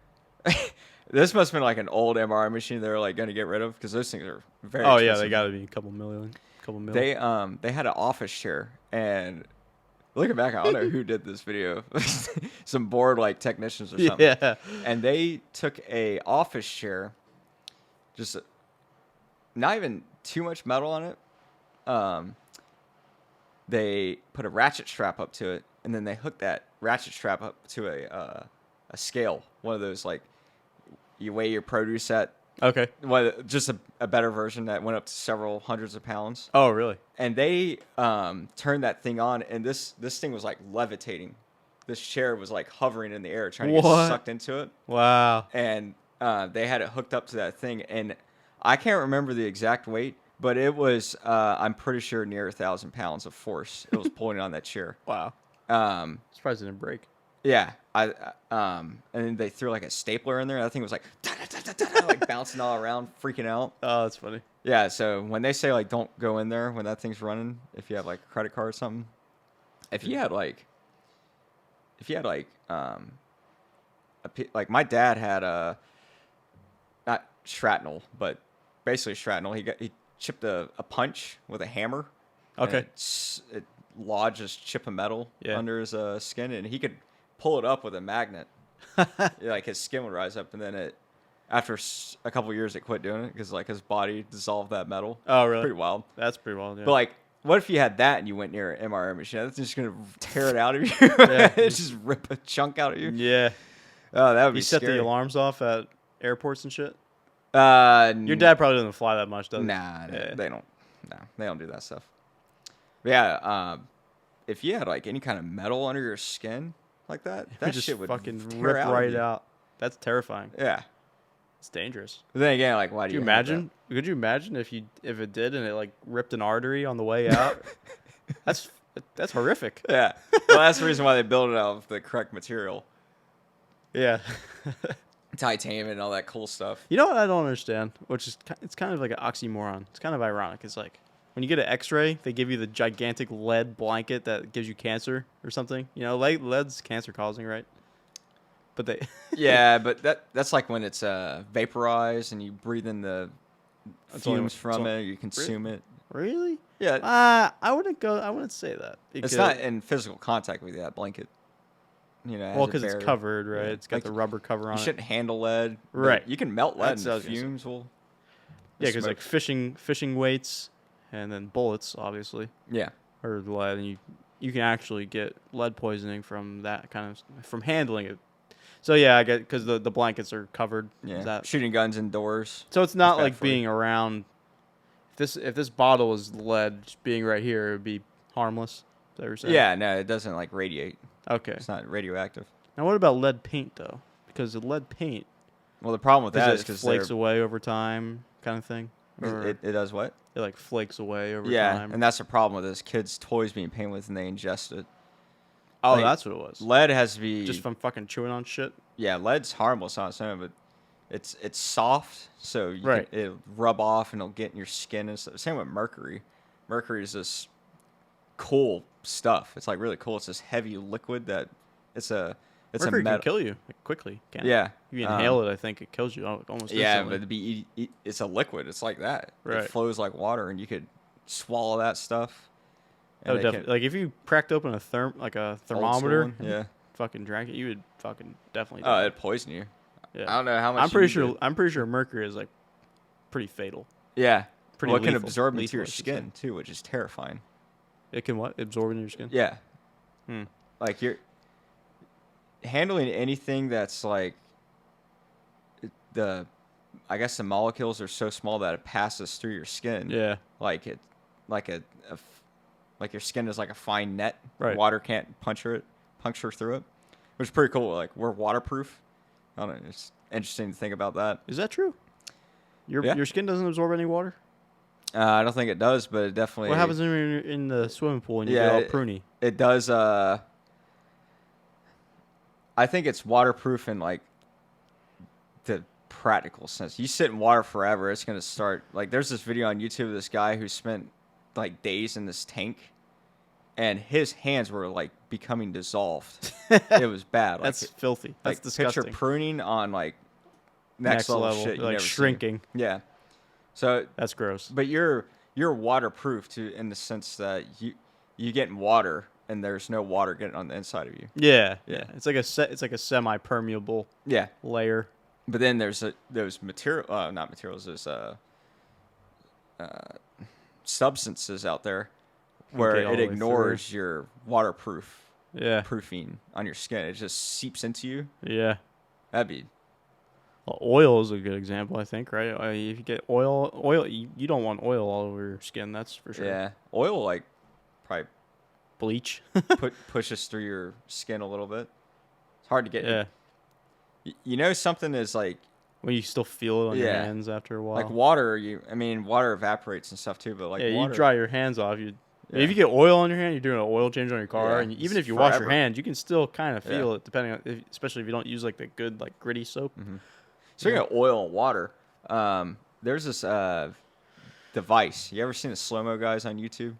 This must have been like an old MRI machine they were like going to get rid of because those things are very expensive. Yeah, they got to be a couple million. They had an office chair, and looking back, I don't know who did this video. Some bored like technicians or something. Yeah. And they took a office chair, just not even too much metal on it. They put a ratchet strap up to it, and then they hooked that ratchet strap up to a scale, one of those like you weigh your produce at. Okay. Well, just a better version that went up to several hundreds of pounds. Oh, really? And they turned that thing on, and this thing was like levitating. This chair was like hovering in the air, trying to get sucked into it. Wow. And they had it hooked up to that thing, and I can't remember the exact weight, but it was I'm pretty sure near 1,000 pounds of force. It was pulling on that chair. Wow. Surprised it didn't break. Yeah, and then they threw like a stapler in there. That thing was like, like bouncing all around, freaking out. Oh, that's funny. Yeah, so when they say like don't go in there when that thing's running, if you have like a credit card or something, if you had like my dad had not shrapnel, but basically shrapnel. He chipped a punch with a hammer. Okay. It lodged this chip of metal under his skin, and he could pull it up with a magnet. Like his skin would rise up, and then after a couple of years it quit doing it because like his body dissolved that metal. Oh, really? Pretty wild. That's pretty wild. Yeah. But like, what if you had that and you went near an MRI machine? That's just gonna tear it out of you. It just rip a chunk out of you. Yeah. Oh, that would be scary. You set scary. the alarms off at airports and shit. Your dad probably doesn't fly that much, does he? Nah, they don't. No, they don't do that stuff. But yeah, if you had like any kind of metal under your skin like that Just shit would fucking tear rip out of right you. out. That's terrifying. Yeah. It's dangerous. But then again, like, why Could do you you have imagine? Could you imagine if it did and it like ripped an artery on the way out? That's horrific. that? Yeah. Well, that's the reason why they build it out of the correct material, Yeah. titanium and all that cool stuff. You know what I don't understand? Which is it's kind of like an oxymoron. It's kind of ironic. It's like when you get an X-ray, they give you the gigantic lead blanket that gives you cancer or something. You know, lead's cancer causing, right? But they Yeah, but that's like when it's vaporized and you breathe in the fumes from it, you consume it. Really? Yeah. I wouldn't say that. It's not in physical contact with that blanket. You know, well, because it's covered, right? Yeah. It's got Like, the rubber cover on You it. shouldn't handle lead. Right. You can melt lead That's and what I the was gonna fumes will. Yeah, because like fishing weights and then bullets, obviously, Yeah. or lead, and you can actually get lead poisoning from that from handling it. So yeah, I get because the blankets are covered. Yeah. Shooting guns indoors. So it's not bad like for you. being around. If this bottle was lead, just being right here, it would be harmless. Is that what you're saying? Yeah, no, it doesn't like radiate. Okay. It's not radioactive. Now what about lead paint though? Because the lead paint, Well, the problem with that is it because flakes away over time, kind of thing. Or it does what? it like flakes away over Yeah, time. and that's the problem with this. Kids' toys being painted with and they ingest it. Oh, like, that's what it was. Lead has to be Just from fucking chewing on shit. Yeah, lead's harmless on its own, but it's soft, so it'll rub off and it'll get in your skin and stuff. Same with mercury. Mercury is this cool stuff. It's like really cool. It's this heavy liquid that Mercury a can metal. kill you like, quickly. Can't it? Yeah. If you inhale it, I think it kills you almost Yeah, instantly. but it's a liquid. It's like that. Right. It flows like water, and you could swallow that stuff. Oh, and it definitely. can- Like if you cracked open a old school thermometer, one, yeah. fucking drank it, you would fucking definitely. Oh, die. it'd poison you. Yeah. I don't know how much. I'm pretty sure mercury is like pretty fatal. Yeah. Pretty Well, it can lethal. absorb into Lethal, your I should skin too, which is terrifying. It can what? Absorb into your skin? Yeah. Hmm. Like you're handling anything that's like I guess the molecules are so small that it passes through your skin. Yeah. Like like your skin is like a fine net. Right. Water can't puncture through it, which is pretty cool. Like we're waterproof. I don't know. It's interesting to think about that. Is that true? Your Yeah. your skin doesn't absorb any water? I don't think it does, but it definitely. What happens when you're in the swimming pool and you get all pruny? It does. I think it's waterproof in like the practical sense. You sit in water forever, it's gonna start. Like, there's this video on YouTube of this guy who spent like days in this tank, and his hands were like becoming dissolved. It was bad. Like, That's filthy. That's like, disgusting. Picture pruning on like next level shit. You like never shrinking. Seen. Yeah. So That's gross. but you're waterproof too, in the sense that you get in water and there's no water getting on the inside of you. Yeah. Yeah. It's like a semi-permeable Yeah. layer. But then there's those not materials, there's substances out there where Okay, all it the way ignores your waterproof Yeah. proofing on your skin. It just seeps into you. Yeah. That'd be Well, oil is a good example, I think, right? If you get oil, you don't want oil all over your skin. That's for sure. yeah. Oil like probably Bleach. pushes through your skin a little bit. It's hard to get. Yeah. You know, something is like When you still feel it on your Yeah. hands after a while. like water. Water evaporates and stuff too. But like yeah, water, you dry your hands off. If Yeah. you get oil on your hand, you're doing an oil change on your car, Yeah, and even it's if you wash your forever. hands, you can still kind of Yeah. feel it, depending on, especially if you don't use like the good like gritty soap. Speaking of oil and water, there's this device. You ever seen the slow-mo guys on YouTube?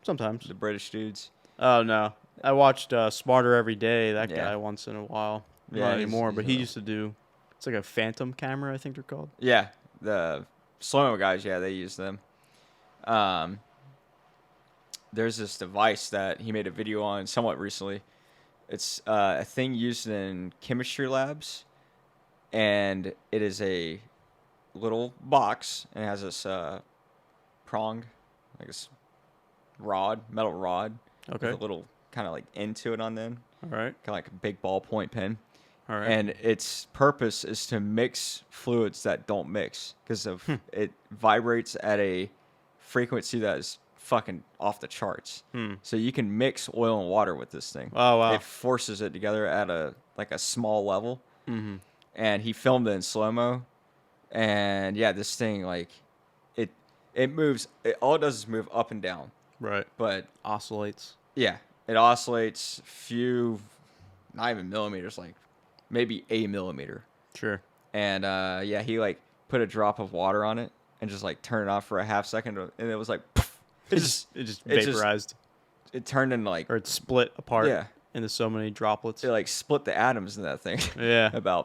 Sometimes. The British dudes. Oh no, I watched Smarter Every Day. That Yeah. guy once in a while. Yeah, Not he's- anymore, he's but he used to do. It's like a phantom camera, I think they're called. Yeah, the slow-mo guys. Yeah, they use them. There's this device that he made a video on somewhat recently. It's a thing used in chemistry labs, and it is a little box, and it has this prong, like this metal rod, Okay. with a little kind of like end to it on them, All right. kind of like a big ballpoint pen. All right. And its purpose is to mix fluids that don't mix because of it vibrates at a frequency that is fucking off the charts. So you can mix oil and water with this thing. Oh, wow. It forces it together at a small level. And he filmed it in slow mo, And yeah, this thing like it moves. All it does is move up and down. Right. But Oscillates. yeah, it oscillates few, not even millimeters, like maybe a millimeter. Sure. And yeah, he like put a drop of water on it and just like turned it off for a half second, and it was like poof, It just vaporized. It turned into like Or it split apart yeah, into so many droplets. it like split the atoms in that thing. Yeah.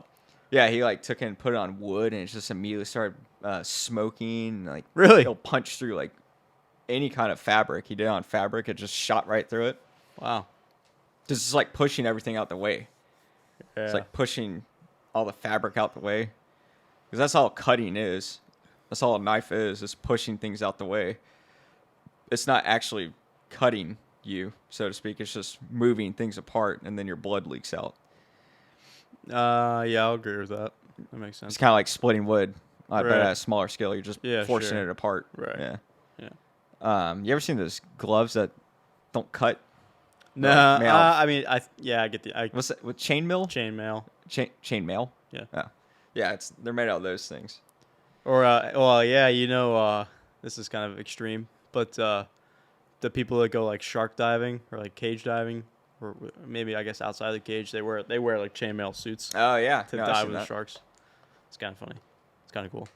Yeah, he like took it and put it on wood, and it just immediately started smoking. And, like Really? It'll punch through like any kind of fabric. He did it on fabric. It just shot right through it. Wow. Just like pushing everything out the way. Yeah. It's like pushing all the fabric out the way. Because that's all cutting is. That's all a knife is pushing things out the way. It's not actually cutting you, so to speak. It's just moving things apart, and then your blood leaks out. Yeah, I'll agree with that. That makes sense. It's kind of like splitting wood, but Right. at a smaller scale. You're just forcing sure. it apart. Right. Yeah. Yeah. You ever seen those gloves that don't cut? No, I mean, I get the What's that? With chainmail? chainmail. Chainmail? Yeah. Oh. Yeah, they're made out of those things. Or well, yeah, this is kind of extreme, but the people that go like shark diving or like cage diving, or maybe I guess outside the cage, they wear like chainmail suits Oh yeah, to no, I've dive seen with the that. sharks. It's kind of funny. It's kind of cool.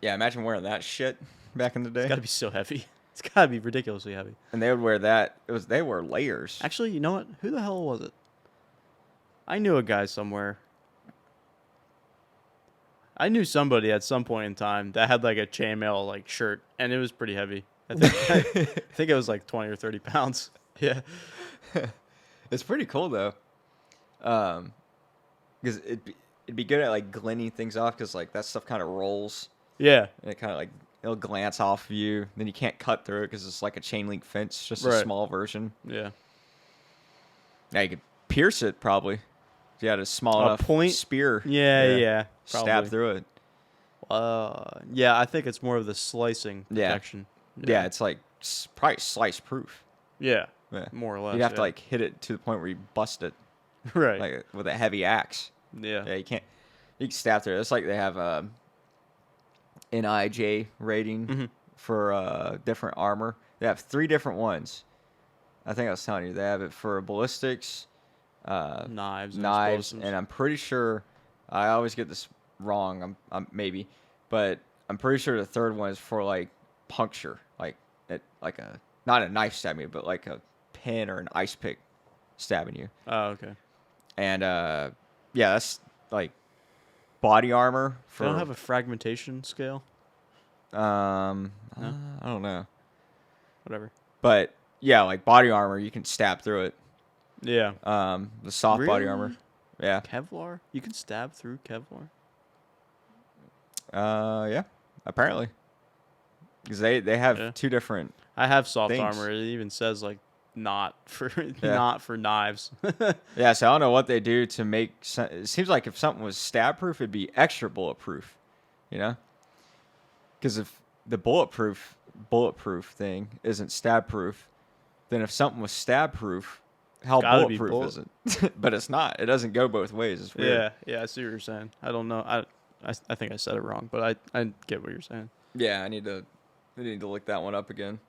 Yeah, imagine wearing that shit back in the day. It's got to be so heavy. It's got to be ridiculously heavy. And they would wear that. They wore layers. Actually, you know what? Who the hell was it? I knew a guy somewhere. I knew somebody at some point in time that had like a chainmail like shirt, and it was pretty heavy. I think it was like 20 or 30 pounds. Yeah. It's pretty cool though. Because it'd be good at like glinting things off, because like that stuff kind of rolls. Yeah. And it kind of like it'll glance off of you. Then you can't cut through it because it's like a chain link fence, just a Right. small version. Yeah. Now you could pierce it probably. If you had a small A enough point? spear. Yeah. Stab Probably. through it. Yeah, I think it's more of the slicing Yeah. protection. Yeah, it's like probably slice proof. Yeah. Yeah. More or less. You'd have to yeah. like hit it to the point where you bust it, right. like with a heavy axe. Yeah. Yeah, you can't. You can stab through it. It's like they have a NIJ rating for different armor. They have 3 different ones. I think I was telling you they have it for ballistics, Knives, and knives, explosives. and I'm pretty sure I always get this wrong. I'm maybe, but I'm pretty sure the third one is for like puncture, like a not a knife stabbing you, but like a pin or an ice pick stabbing you. Oh, okay. And yeah, that's like body armor for. They don't have a fragmentation scale. No? I don't know, Whatever. but yeah, like body armor, you can stab through it. Yeah. The soft body Really? armor. Yeah. Kevlar? You can stab through Kevlar? Yeah. Apparently, because they have Yeah. 2 different. I have soft Things. armor. It even says like not for Yeah. not for knives. Yeah, so I don't know what they do to make. It seems like if something was stab proof, it'd be extra bulletproof, you know? Because if the bulletproof thing isn't stab proof, then if something was stab proof, how Gotta be bulletproof is it? But it's not. It doesn't go both ways. It's weird. Yeah, I see what you're saying. I don't know. I think I said it wrong, but I get what you're saying. Yeah, I need to look that one up again.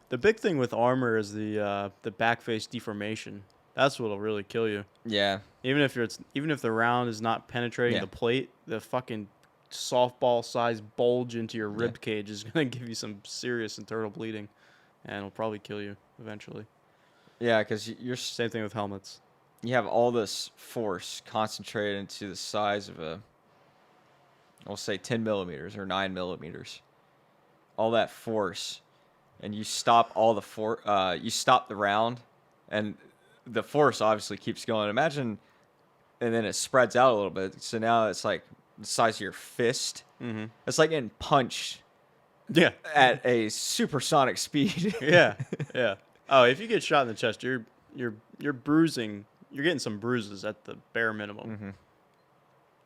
The big thing with armor is the back face deformation. That's what'll really kill you. Yeah. Even if the round is not penetrating Yeah. the plate, the fucking softball sized bulge into your rib cage is gonna give you some serious internal bleeding, and it'll probably kill you eventually. Yeah, because Same thing with helmets. you have all this force concentrated into the size of we'll say 10 millimeters or 9 millimeters. All that force, and you stop all the you stop the round, and the force obviously keeps going. Imagine, and then it spreads out a little bit. So now it's like the size of your fist. Mm-hmm. It's like getting punched Yeah. at a supersonic speed. Yeah. Oh, if you get shot in the chest, you're bruising. You're getting some bruises at the bare minimum. Mm-hmm.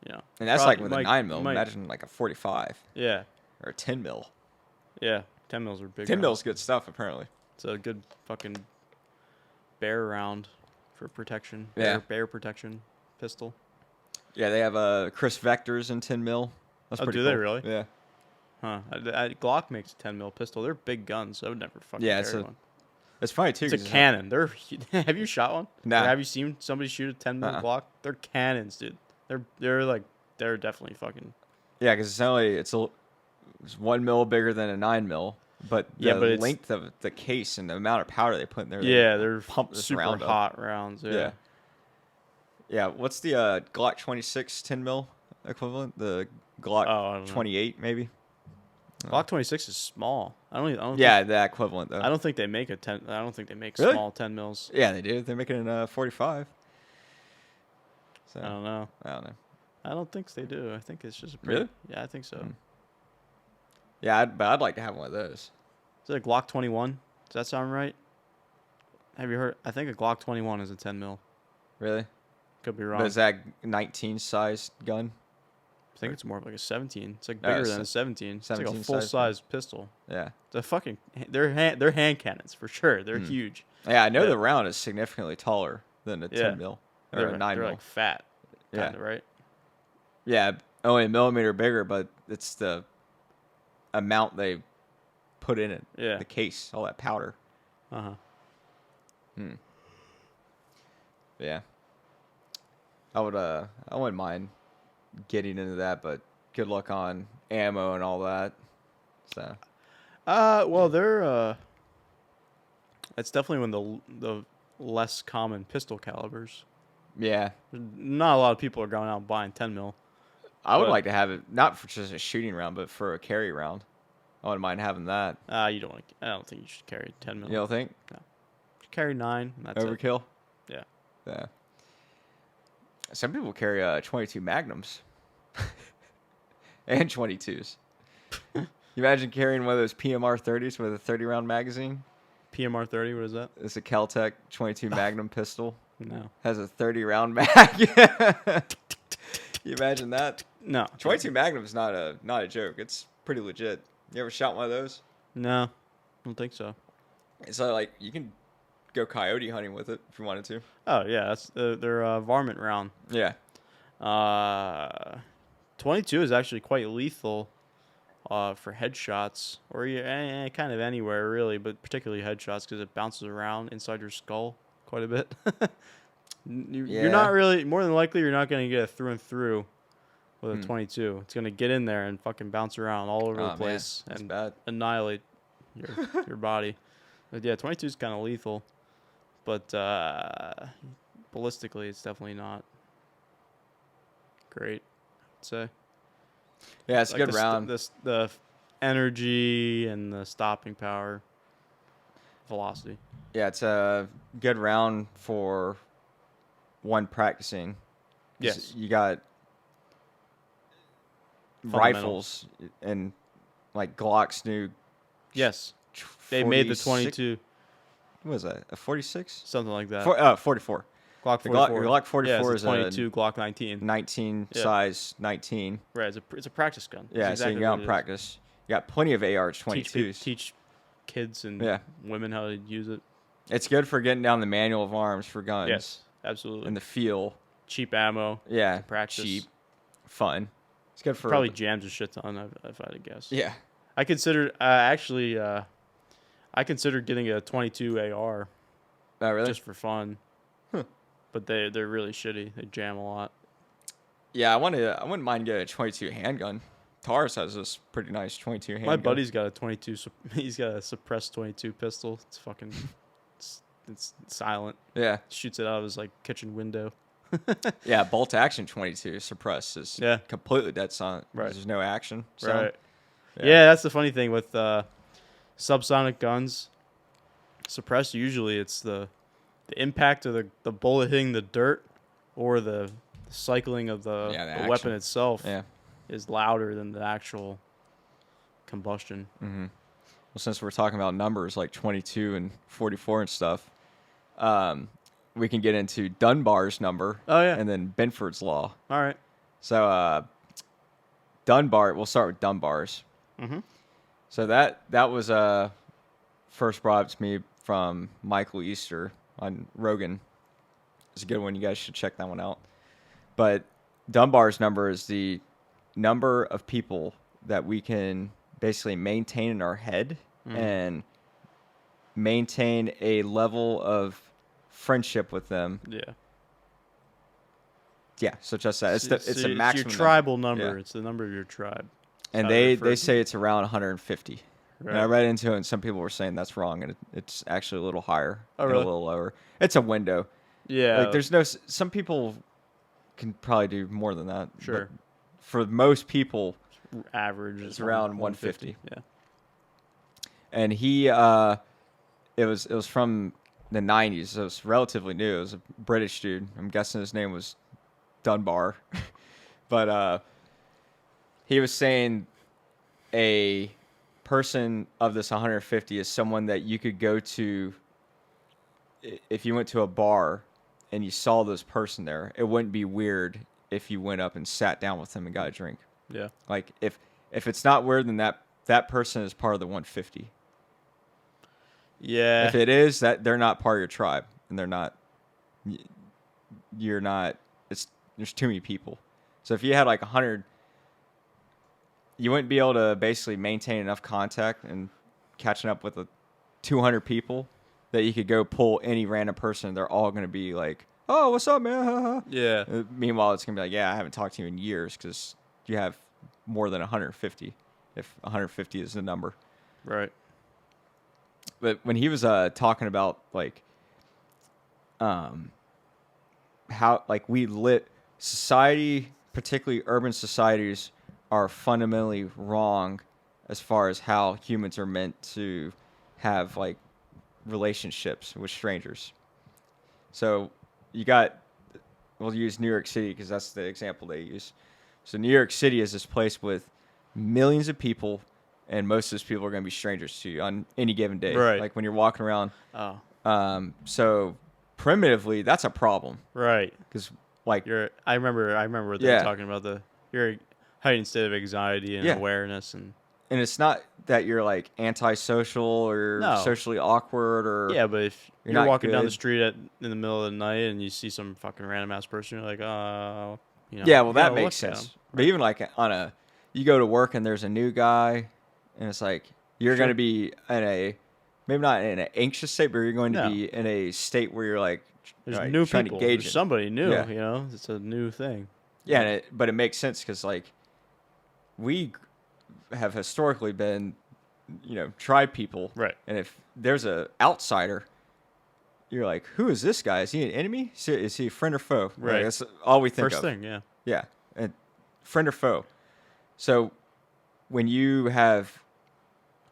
Yeah. And that's Probably like with a 9 mil. Imagine like a 45 Yeah. or a 10 mil. Yeah. 10 mils are big. 10 rounds. mil's good stuff, apparently. It's a good fucking bear round for protection. Yeah. Bear protection pistol. Yeah, they have Chris Vectors in 10 mil. That's Oh, pretty do cool. they really? Yeah. Huh. Glock makes a 10 mil pistol. They're big guns. I would never fucking carry one. It's funny too. It's a cannon. They're have you shot one? Nah. Or have you seen somebody shoot a 10 mil Glock? They're cannons, dude. They're definitely fucking. Yeah, because it's 1 mil bigger than a 9 mil, but the length of the case and the amount of powder they put in there. Yeah, they're pump super round hot rounds. Yeah. Yeah. What's the Glock 26 10 mil equivalent? The Glock 28 maybe. Glock 26 is small. I don't. Yeah, the equivalent though. I don't think they make I don't think they make Really? small 10 mils. Yeah, they do. They're making it 45. So, I don't know. I don't think they do. I think it's just a really. Yeah, I think so. Yeah, but I'd like to have one of those. Is it a Glock 21? Does that sound right? Have you heard? I think a Glock 21 is a 10 mil. Really? Could be wrong. But is that 19 size gun? I think it's more of like a 17. It's like bigger than a 17. It's like a 17 full size pistol. Yeah. The fucking they're hand cannons for sure. They're huge. Yeah, I know the round is significantly taller than a 10 mil or a 9 they're mil. like fat, kind of, right? Yeah, only a millimeter bigger, but it's the amount they put in it. Yeah. The case, all that powder. Yeah. I wouldn't mind getting into that, but good luck on ammo and all that. So. Well, they're it's definitely one of the less common pistol calibers. Yeah. Not a lot of people are going out and buying 10 mil. I would like to have it not for just a shooting round, but for a carry round. I wouldn't mind having that. You don't want to. I don't think you should carry 10 mil. You don't think? No. Carry 9. And that's Overkill. Yeah. Yeah. Some people carry 22 Magnums and 22s. You imagine carrying one of those PMR 30s with a 30 round magazine? PMR 30. What is that? It's a Caltech 22 Magnum pistol. No. Has a 30 round mag. You imagine that? No. 22 Magnum is not a joke. It's pretty legit. You ever shot one of those? No. I don't think so. It's like you can go coyote hunting with it if you wanted to. Oh yeah, that's their varmint round. Yeah. 22 is actually quite lethal for headshots or kind of anywhere really, but particularly headshots because it bounces around inside your skull quite a bit. You're not really, more than likely, you're not going to get it through and through with a 22. It's going to get in there and fucking bounce around all over the place and annihilate your body. But yeah, 22 is kind of lethal, but ballistically, it's definitely not great, I'd say. Yeah, it's a good round. The energy and the stopping power, velocity. Yeah, it's a good round for one practicing. Yes. You got rifles and like Glock's new. Yes. They made the 22. What was that? A 46? Something like that. 44. Glock 44. Glock 44 is a 22 Glock 19. 19 size 19. Right, it's a practice gun. Yeah, so you can go out and practice. You got plenty of AR 22s. Teach kids and women how to use it. It's good for getting down the manual of arms for guns. Yes, absolutely. And the feel. Cheap ammo. Yeah, practice. Cheap. Fun. It's good for... Probably jams a shit ton, if I had to guess. Yeah. I considered, I considered getting a 22 AR. Oh, really? Just for fun. Huh. But they're really shitty. They jam a lot. Yeah, I wouldn't mind getting a 22 handgun. Taurus has this pretty nice 22 handgun. My buddy's got a 22. He's got a suppressed 22 pistol. It's fucking... It's silent. Yeah. Shoots it out of his like kitchen window. Yeah, bolt action 22 suppressed is completely dead silent. Right. There's no action. So. Right. Yeah, that's the funny thing with subsonic guns. Suppressed, usually it's the impact of the bullet hitting the dirt or the cycling of the weapon itself is louder than the actual combustion. Mm-hmm. Well, since we're talking about numbers like 22 and 44 and stuff, we can get into Dunbar's number. Oh, yeah. And then Benford's law. All right. So Dunbar, we'll start with Dunbar's. Mm-hmm. So that was first brought up to me from Michael Easter on Rogan. It's a good one. You guys should check that one out. But Dunbar's number is the number of people that we can basically maintain in our head and maintain a level of friendship with them. Yeah. Yeah, so just that. It's the So maximum it's your tribal number. Yeah. It's the number of your tribe. And how they they refer to say it's around 150. Right. And I read into it, and some people were saying that's wrong, and it's actually a little higher Oh, and really? a little lower. It's a window. Yeah. Like there's no. Some people can probably do more than that. Sure. But for most people, average it's is around 150. Yeah. And he, it was from the 90s. So it's relatively new. It was a British dude. I'm guessing his name was Dunbar, but he was saying a person of this 150 is someone that you could go to if you went to a bar and you saw this person there. It wouldn't be weird if you went up and sat down with them and got a drink. Yeah. Like if it's not weird, then that person is part of the 150. Yeah. If it is, that they're not part of your tribe, and they're not. You're not. There's too many people. So if you had like 100, you wouldn't be able to basically maintain enough contact and catching up with 200 people that you could go pull any random person. They're all going to be like, "Oh, what's up, man?" Yeah. Meanwhile, it's going to be like, "Yeah, I haven't talked to you in years because you have more than 150. If 150 is the number." Right. But when he was talking about like how like we lit society, particularly urban societies, are fundamentally wrong as far as how humans are meant to have like relationships with strangers. So we'll use New York City because that's the example they use. So New York City is this place with millions of people, and most of those people are going to be strangers to you on any given day. Right. Like when you're walking around. Oh. So primitively, that's a problem Right. because like I remember what they were talking about, your heightened state of anxiety and awareness and it's not that you're like antisocial or socially awkward or but if you're walking down the street in the middle of the night and you see some fucking random ass person, you're like, that makes sense. But even like you go to work and there's a new guy, and it's like you're going to be in maybe not in an anxious state, but you're going to be in a state where you're like, there's new trying people. To gauge There's somebody new. Yeah. It's a new thing. Yeah, but it makes sense because like we have historically been, tribe people, right? And if there's a outsider, you're like, who is this guy? Is he an enemy? Is he a friend or foe? Right. Like, that's all we think First of. thing, yeah. Yeah, and friend or foe. So when you have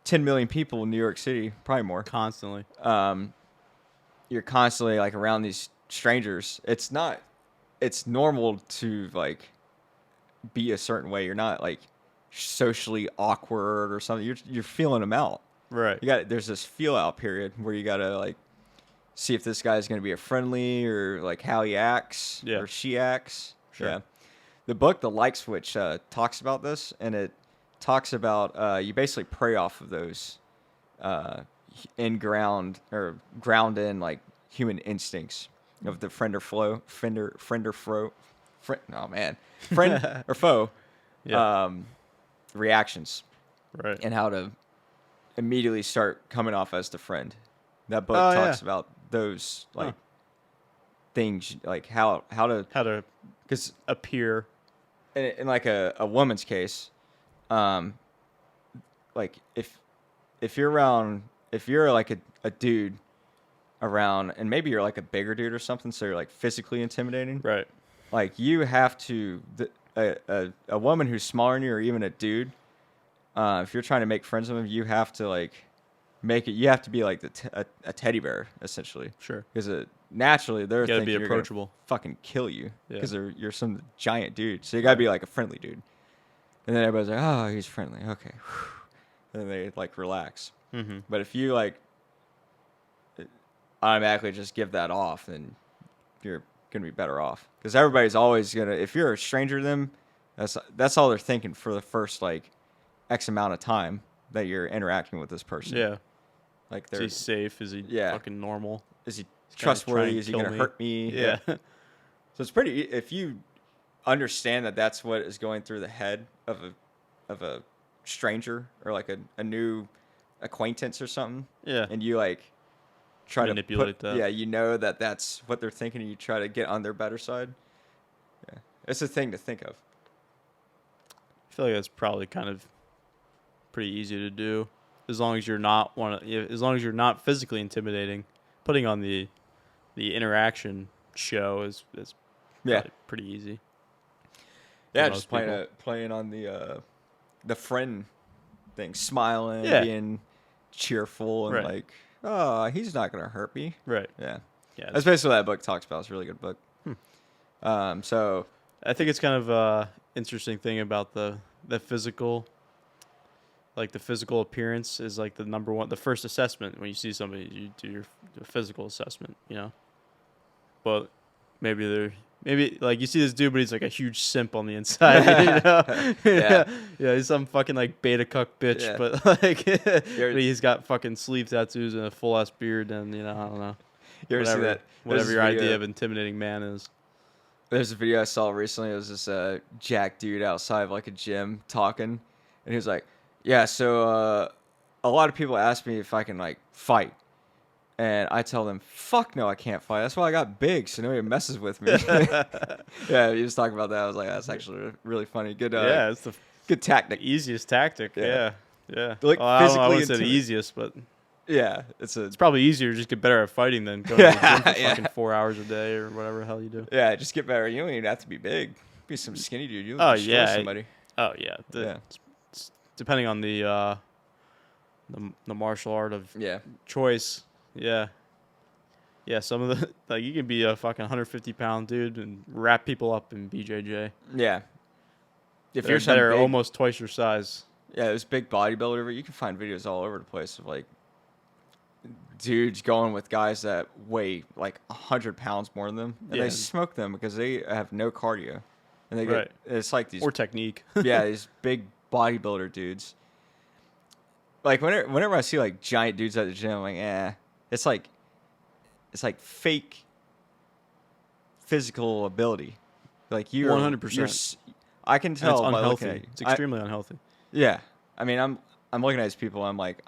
10 million people in New York City, probably more, constantly, you're constantly like around these strangers. It's normal to like be a certain way. You're not like socially awkward or something. You're feeling them out. Right. There's this feel out period where you gotta like see if this guy's gonna be a friendly or like how he acts or she acts. Sure. Yeah. The book The Like Switch talks about this, and it talks about you basically prey off of those ground in like human instincts of the friend or foe, friend or foe reactions, right? And how to immediately start coming off as the friend. That book talks about those like things, like how to because appear in like a woman's case, like if you're like a dude around, and maybe you're like a bigger dude or something, so you're like physically intimidating, right? Like you have to a woman who's smaller than you, or even a dude, if you're trying to make friends with them, you have to like make it. You have to be like a teddy bear essentially, sure, because naturally they're gotta thinking be approachable, you're gonna fucking kill you because yeah. you're some giant dude. So you gotta be like a friendly dude, and then everybody's like, oh, he's friendly, okay, and then they like relax. Mm-hmm. But if you like automatically just give that off, then you're gonna be better off, because everybody's always gonna, if you're a stranger to them, that's all they're thinking for the first like X amount of time that you're interacting with this person. Yeah, like is he safe? Is he fucking normal? Is he trustworthy? Is he gonna hurt me? Yeah. So it's pretty, if you understand that that's what is going through the head of a stranger or like a new acquaintance or something. Yeah. And you like try Manipulate to put, that. yeah, you know that that's what they're thinking, and you try to get on their better side. Yeah, it's a thing to think of. I feel like that's probably kind of pretty easy to do, as long as you're not as long as you're not physically intimidating. Putting on the interaction show is probably pretty easy. Yeah, just playing on the friend thing, smiling, being cheerful, and like, oh, he's not gonna hurt me. Right. Yeah. Yeah. That's basically what that book talks about. It's a really good book. So I think it's kind of interesting thing about the physical, like the physical appearance is like the number one, the first assessment when you see somebody, you do your physical assessment, you know. But maybe like you see this dude, but he's like a huge simp on the inside. You know? Yeah, he's some fucking like beta cuck bitch, but like but he's got fucking sleeve tattoos and a full ass beard, and you know, I don't know. You ever see that? Whatever your idea of intimidating man is. There's a video I saw recently. It was this jack dude outside of like a gym talking, and he was like, "Yeah, so a lot of people ask me if I can like fight, and I tell them, fuck no, I can't fight. That's why I got big, so nobody messes with me." Yeah, he was talking about that. I was like, that's actually really funny. Good. Yeah, it's the good tactic. Easiest tactic. Yeah. Like well, I wouldn't say the easiest, but yeah, it's probably easier to just get better at fighting than going to the gym for fucking 4 hours a day or whatever the hell you do. Yeah, just get better. You don't even have to be big. Be some skinny dude. You'll destroy somebody. Depending on the martial art of choice. Yeah. Yeah, some of the like you can be a fucking 150-pound dude and wrap people up in BJJ. Yeah. If you're big, almost twice your size. Yeah, there's big bodybuilder. You can find videos all over the place of like dudes going with guys that weigh like 100 pounds more than them, and they smoke them because they have no cardio, and they get it's like these technique. Yeah, these big bodybuilder dudes. Like whenever I see like giant dudes at the gym, I'm like, it's like fake physical ability. Like you, 100%. I can tell. And it's unhealthy. By looking at it's extremely unhealthy. Yeah, I mean, I'm looking at these people. I'm like,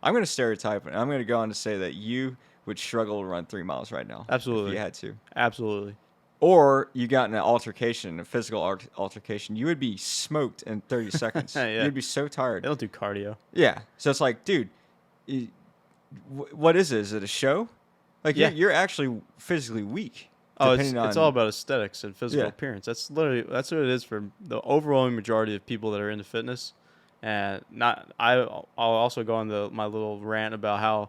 I'm going to stereotype, and I'm going to go on to say that you would struggle to run 3 miles right now. Absolutely, if you had to. Absolutely. Or you got in an altercation, a physical altercation, you would be smoked in 30 seconds. You'd be so tired. They don't do cardio. Yeah, so it's like, dude, what is it? Is it a show? Like you're actually physically weak. Oh, it's all about aesthetics and physical appearance. That's what it is for the overwhelming majority of people that are into fitness. And I'll also go on my little rant about how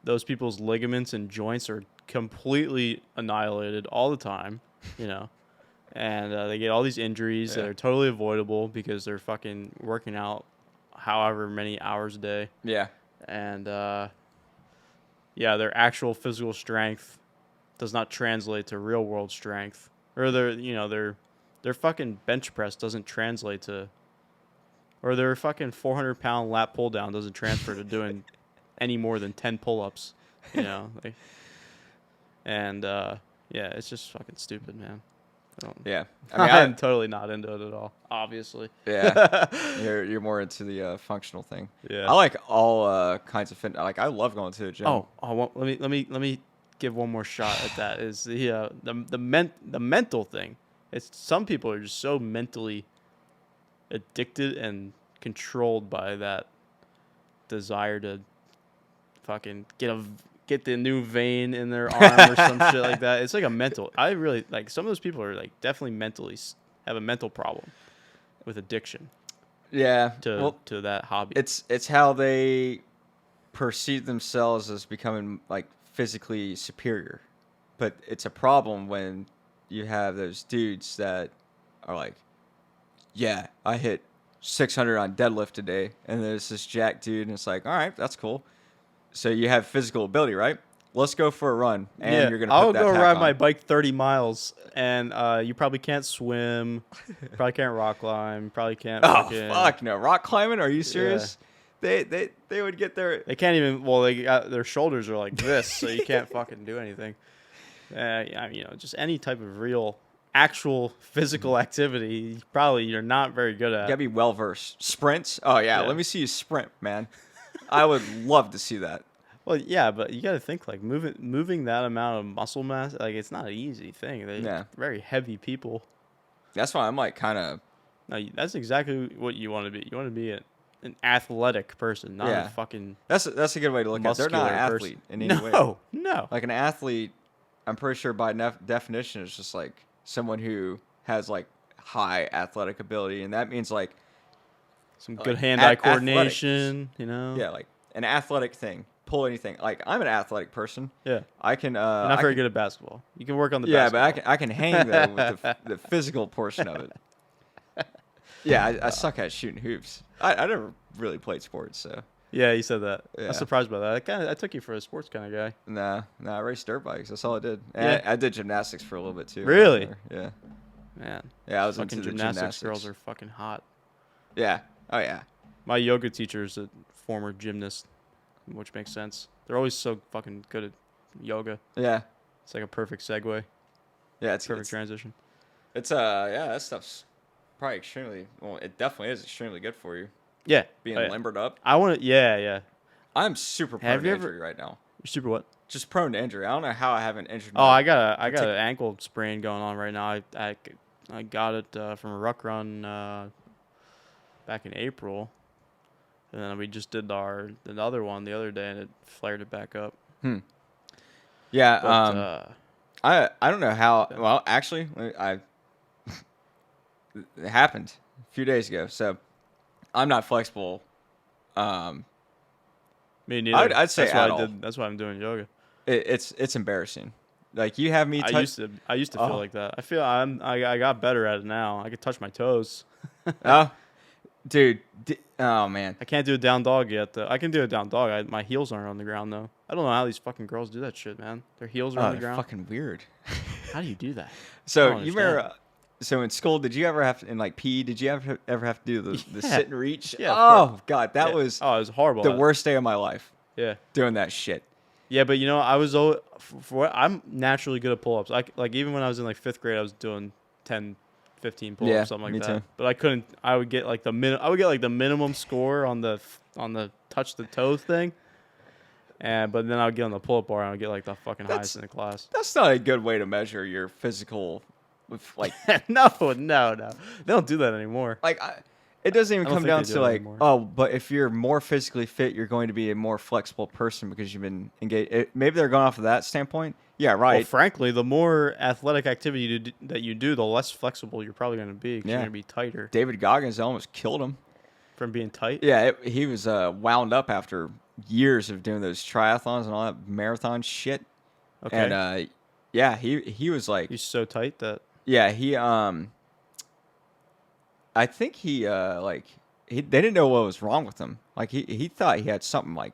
those people's ligaments and joints are completely annihilated all the time, you know, and they get all these injuries that are totally avoidable because they're fucking working out however many hours a day. Yeah. And their actual physical strength does not translate to real world strength, or their fucking bench press doesn't translate to. Or their fucking 400-pound lat pull down doesn't transfer to doing any more than 10 pull-ups, you know. It's just fucking stupid, man. Yeah, I mean, I'm totally not into it at all. Obviously. Yeah, you're more into the functional thing. Yeah, I like all kinds of fitness. Like I love going to the gym. Let me give one more shot at that. Is the mental thing? It's some people are just so mentally addicted and controlled by that desire to fucking get the new vein in their arm or some shit like that. It's like a mental. I really like some of those people are like definitely mentally have a mental problem with addiction. Yeah, to that hobby. It's how they perceive themselves as becoming like physically superior, but it's a problem when you have those dudes that are like, yeah, I hit 600 on deadlift today, and there's this jack dude, and it's like, all right, that's cool. So you have physical ability, right? Let's go for a run, and you're gonna. I'll go ride my bike 30 miles, and you probably can't swim, probably can't rock climb, probably can't. Fuck no, rock climbing? Are you serious? Yeah. They would get their. They can't even. Well, they got their shoulders are like this, so you can't fucking do anything. Just any type of real actual physical activity, probably you're not very good You at. gotta be well versed. Sprints. Oh yeah, Yeah. let me see you sprint, man. I would love to see that. Well, yeah, but you got to think like moving that amount of muscle mass, like it's not an easy thing. They're Yeah. very heavy people. That's why I'm like kind of. No, that's exactly what you want to be. You want to be an athletic person, not Yeah. a fucking That's a good way to look at it. They're not an muscular athlete person. in any way. No. Like an athlete, I'm pretty sure by definition is just like someone who has like high athletic ability, and that means like Some like, good hand-eye athletics. coordination, you know. Yeah, like an athletic thing. Pull anything. Like I'm an athletic person. Yeah. I can. You're not I very can, good at basketball. You can work on the Yeah, basketball. but I can hang though with the physical portion of it. Yeah, I suck at shooting hoops. I never really played sports, so Yeah, you said that. I Yeah. was surprised by that. I took you for a sports kind of guy. nah. I raced dirt bikes. That's all I did. And Yeah. I did gymnastics for a little bit too. Really? Yeah. Man, Yeah, I was fucking into the gymnastics girls are fucking hot. Yeah. Oh yeah. My yoga teacher is a former gymnast, which makes sense. They're always so fucking good at yoga. Yeah. It's like a perfect segue, Yeah. It's perfect transition. It's yeah, that stuff's probably extremely well. It definitely is extremely good for you. Yeah, Being oh, yeah. limbered up. I want to. Yeah. I'm super prone Have to you ever- injury right now. You're super what? Just prone to injury. I don't know how I haven't injured. Oh, I got an ankle sprain going on right now. I got it from a ruck run back in April, and then we just did another one the other day, and it flared it back up. Yeah. But, I don't know how. Well, actually, it happened a few days ago. So I'm not flexible. Me neither. I'd say that's why at all. That's why I'm doing yoga. It's embarrassing. Like you have me. I used to Oh. feel like that. I feel I got better at it now. I can touch my toes. Oh, dude. Oh man. I can't do a down dog yet though. I can do a down dog. My heels aren't on the ground though. I don't know how these fucking girls do that shit, man. Their heels are on the They're ground. fucking weird. How do you do that? I So don't you remember? understand. So in school, did you ever have to, in like PE? Did you ever have to do the Yeah. sit and reach? Yeah, of Oh god, that Yeah. was it was horrible. the at it. worst day of my life Yeah. doing that shit. Yeah, but you know, I was for what I'm naturally good at pull-ups. Like even when I was in like 5th grade, I was doing 10, 15 pull-ups, Yeah, something like me that. too. But I couldn't. I would get like the minimum score on the touch the toe thing. But then I would get on the pull-up bar and I would get like the fucking That's- highest in the class. That's not a good way to measure your physical, with like No. They don't do that anymore. it doesn't even I don't come think down they do to it like, anymore. oh, but if you're more physically fit, you're going to be a more flexible person because you've been engaged. Maybe they're going off of that standpoint. Yeah, Well, right. frankly, the more athletic activity that you do, the less flexible you're probably going to be. 'Cause Yeah. You're going to be tighter David Goggins almost killed him. from being tight. Yeah, he was wound up after years of doing those triathlons and all that marathon shit. Okay. And yeah, he was like, He's so tight that. yeah, I think they didn't know what was wrong with him. Like he thought he had something like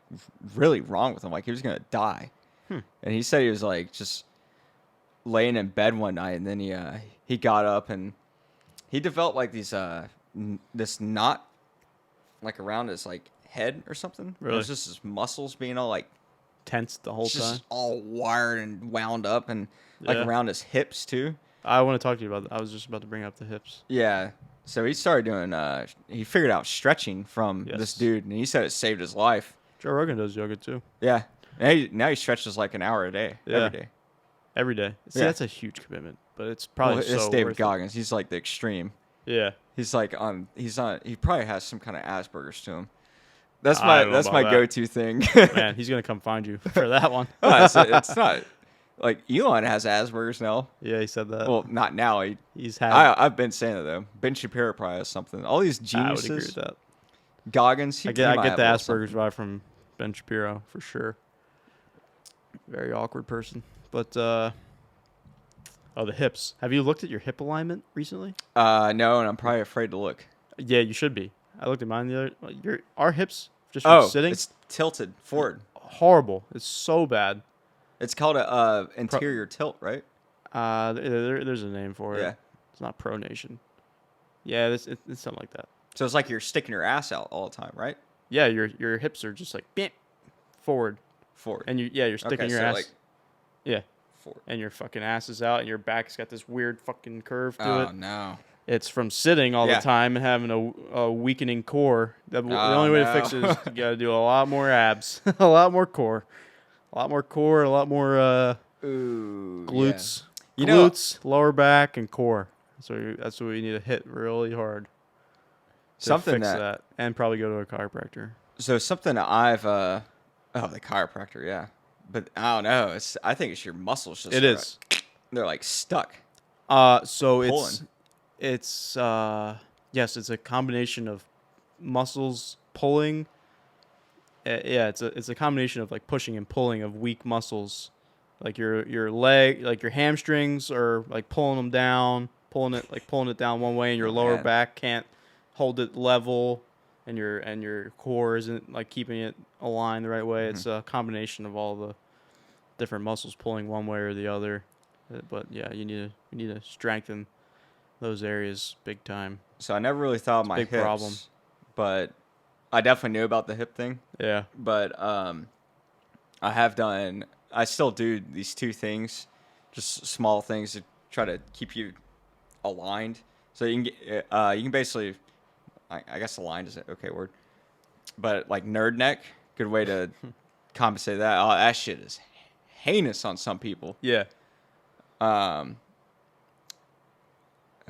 really wrong with him, like he was gonna die. And he said he was like just laying in bed one night, and then he got up and he developed like these this knot like around his like head or something. Really? It was just his muscles being all like Tense the whole time. just all wired and wound up, and like Yeah. around his hips too. I want to talk to you about that. I was just about to bring up the hips. Yeah. So he started doing he figured out stretching from this Yes. dude, and he said it saved his life. Joe Rogan does yoga too. Yeah. Now he stretches like an hour a day Yeah. every day. Every day. See, Yeah. that's a huge commitment, but it's probably Well, so it's David worth Goggins. He's like the extreme. it. Yeah. He's like he probably has some kind of Asperger's to him. That's I my don't know that's about my that. go-to thing. Man, he's going to come find you for that one. No, it's not like Elon has Asperger's now. Yeah, he said that. Well, not now. He's had. I've been saying it though. Ben Shapiro probably has something. All these I would agree with geniuses. that. Goggins. I he get might the have a little Asperger's vibe from Ben Shapiro for sure. Very awkward person. But the hips. Have you looked at your hip alignment recently? something. No, and I'm probably afraid to look. Yeah, you should be. I looked at mine the other. Our hips just from Oh, sitting. it's tilted forward. Horrible. It's so bad. It's called a interior tilt, right? There's a name for it. Yeah. It's not pronation. Yeah, it's something like that. So it's like you're sticking your ass out all the time, right? Yeah, your hips are just like forward, Forward. and you're sticking Okay, your so ass. like Yeah, before. and your fucking ass is out, and your back's got this weird fucking curve to Oh it. no. It's from sitting all Yeah. the time and having a weakening core. The Oh, only way to no. fix it is you got to do a lot more abs, a lot more core, a lot more Ooh. glutes, You know- glutes, lower back, and core. So that's what we need to hit really hard to Something fix that- that, and probably go to a chiropractor. So something I've the chiropractor, yeah. But I don't know. I think it's your muscles just It is. They're like stuck. So Pulling. it's yes, it's a combination of muscles pulling. Yeah, it's a combination of like pushing and pulling of weak muscles, like your leg, like your hamstrings are like pulling them down, pulling it down one way, and your lower man. back can't hold it level, and your core isn't like keeping it aligned the right way. It's a combination of all the different muscles pulling one way or the other. But yeah, you need to strengthen those areas big time. So I never really thought of my big hips, problem. but I definitely knew about the hip thing. Yeah. But I still do these two things, just small things to try to keep you aligned. So you can basically, I guess aligned is an okay word, but like nerd neck, good way to compensate that. Oh, that shit is heinous on some people. Yeah. I'm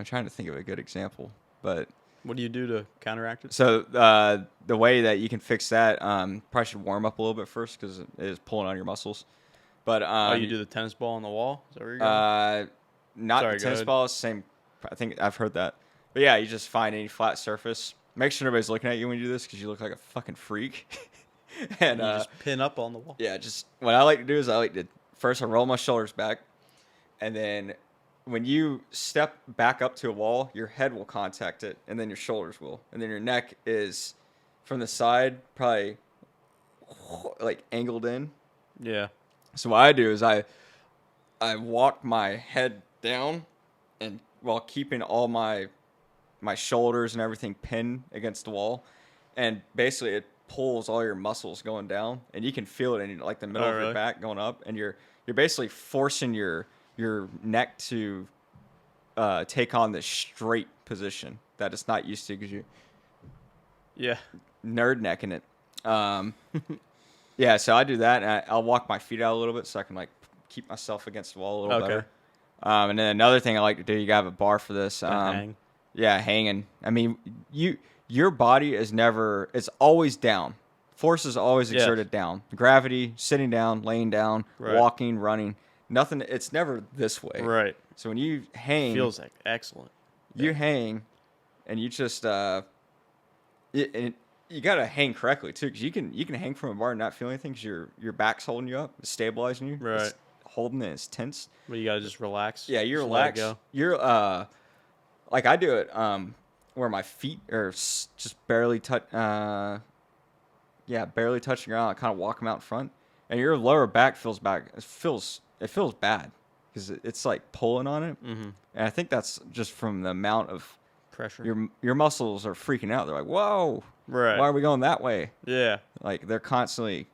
trying to think of a good example, but What do you do to counteract it? so the way that you can fix that, probably should warm up a little bit first because it is pulling on your muscles. But You do the tennis ball on the wall? Is that where you're going? not Sorry, the go tennis ahead. ball. Same. I think I've heard that. But yeah, you just find any flat surface. Make sure nobody's looking at you when you do this because you look like a fucking freak. And you just pin up on the wall. yeah, just what I like to do is first I roll my shoulders back, and then when you step back up to a wall, your head will contact it, and then your shoulders will, and then your neck is from the side, probably like angled in. Yeah. So what I do is I walk my head down, and while keeping all my shoulders and everything pinned against the wall, and basically it pulls all your muscles going down, and you can feel it in like the middle of really? your back going up, and you're basically forcing your neck to take on this straight position that it's not used to because you Yeah. nerd necking it. Yeah, so I do that, and I'll walk my feet out a little bit so I can like keep myself against the wall a little better. And then another thing I like to do, you gotta have a bar for this. Hang. Yeah, hanging. I mean, your body is never, it's always down. Force is always Yes. exerted down. Gravity, sitting down, laying down, Right. walking, running. Nothing, it's never this way. Right. So when you hang, Feels like excellent. you hang, and you just, you gotta hang correctly too, because you can hang from a bar and not feel anything because your back's holding you up, it's stabilizing you. Right. It's holding it, it's tense. But you gotta just relax. Yeah, you're Just let it relaxed. go. You're like I do it where my feet are just barely barely touching the ground. I kind of walk them out in front, and your lower back feels bad. It feels bad because it's like pulling on it, Mm-hmm. and I think that's just from the amount of Pressure. your muscles are freaking out. They're like, whoa, Right. why are we going that way? Yeah. Like they're constantly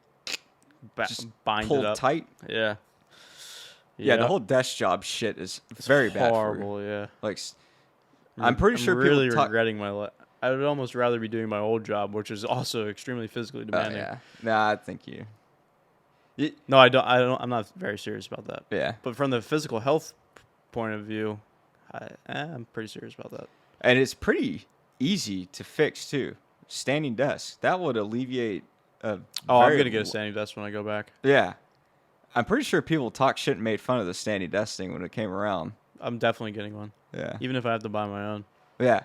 just Bind pulled it up. tight. Yeah. Yeah, the whole desk job shit is very bad for you. horrible. Yeah. Like, I'm pretty sure really people talk. regretting my life. I would almost rather be doing my old job, which is also extremely physically demanding. Yeah. Nah, I think you. No, I don't. I'm not very serious about that. Yeah. But from the physical health point of view, I'm pretty serious about that. And it's pretty easy to fix too. Standing desk. That would alleviate a I'm very gonna get a standing desk when I go back. Yeah. I'm pretty sure people talk shit and made fun of the standing desk thing when it came around. I'm definitely getting one, Yeah. even if I have to buy my own. Yeah.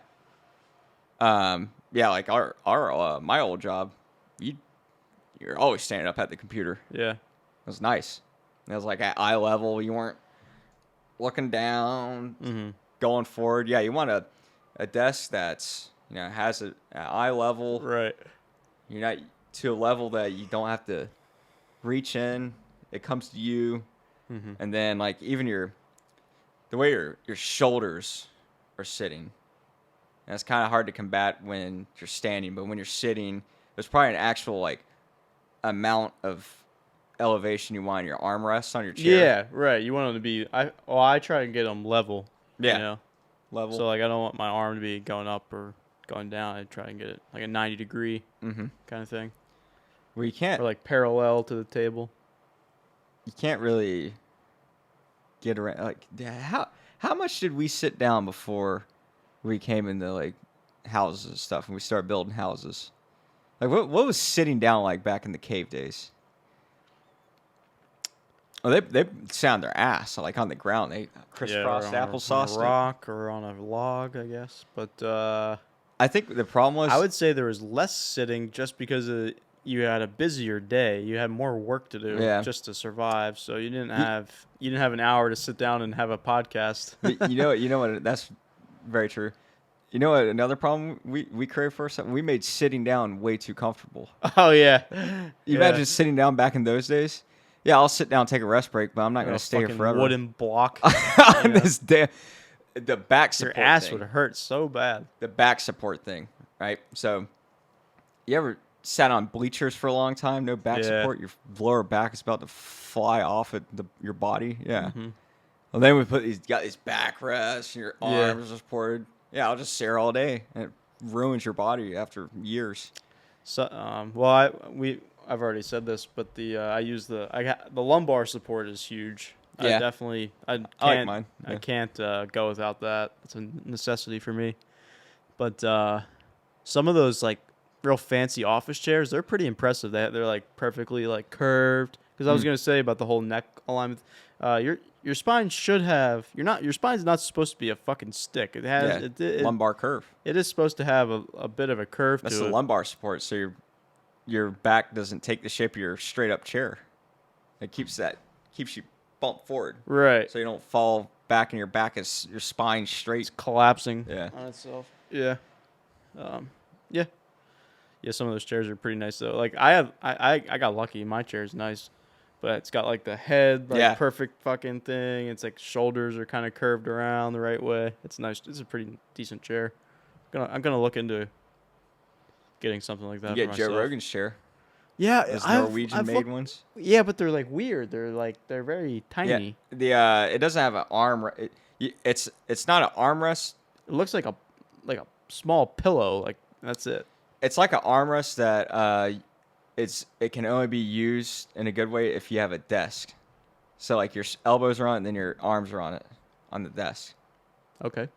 Yeah, like our my old job, you're always standing up at the computer. Yeah. It was nice. It was like at eye level. You weren't looking down, Mm-hmm. going forward. Yeah, you want a desk that's has an eye level. Right. You're not to a level that you don't have to reach in. It comes to you, Mm-hmm. and then like even the way your shoulders are sitting. And it's kind of hard to combat when you're standing, but when you're sitting, there's probably an actual like amount of elevation you want your armrest on your chair. Yeah, right. You want them to be. I try and get them level. Yeah. You know? Level. So like I don't want my arm to be going up or going down. I try and get it like a 90-degree kind of thing. Well, you can't. Or like parallel to the table. You can't really get around. Like, how much did we sit down before we came into like houses and stuff, and we started building houses? Like, what was sitting down like back in the cave days? Oh, they sat on their ass, like on the ground. They crisscrossed applesauce. On a rock or on a log, I guess. But I think the problem was I would say there was less sitting just because you had a busier day. You had more work to do just to survive. So you didn't have an hour to sit down and have a podcast. you know what? That's very true. You know what? Another problem we created for ourselves. We made sitting down way too comfortable. Oh yeah. You imagine sitting down back in those days? Yeah, I'll sit down, take a rest break, but I'm not going to stay here forever. Wooden block on this day. The back support. Your ass thing. would hurt so bad. The back support thing, right? So, you ever sat on bleachers for a long time, no back support? Your lower back is about to fly off at your body. Yeah. Well, then we got these back rests, and your arms are supported. Yeah, I'll just sit here all day, and it ruins your body after years. So, I've already said this, but the lumbar support is huge. Yeah. I like mine. Yeah. I can't go without that. It's a necessity for me. But some of those like real fancy office chairs, they're pretty impressive. They're like perfectly like curved. Because I was gonna say about the whole neck alignment. Your spine should have. Your spine's not supposed to be a fucking stick. It has lumbar curve. It is supposed to have a bit of a curve to it. That's the lumbar support. So your back doesn't take the shape of your straight up chair. It keeps you bumped forward. Right. So you don't fall back and your back is your spine straight. It's collapsing on itself. Yeah. Yeah, some of those chairs are pretty nice though. Like I got lucky. My chair's nice. But it's got like the head, perfect fucking thing. It's like shoulders are kind of curved around the right way. It's nice. It's a pretty decent chair. I'm gonna look into getting something like that. You for get Joe myself. Rogan's chair. Yeah, those Norwegian-made ones. Yeah, but they're like weird. They're very tiny. Yeah, it doesn't have an arm. It's not an armrest. It looks like a small pillow. Like that's it. It's like an armrest that it can only be used in a good way if you have a desk. So like your elbows are on it, and then your arms are on it on the desk. Okay.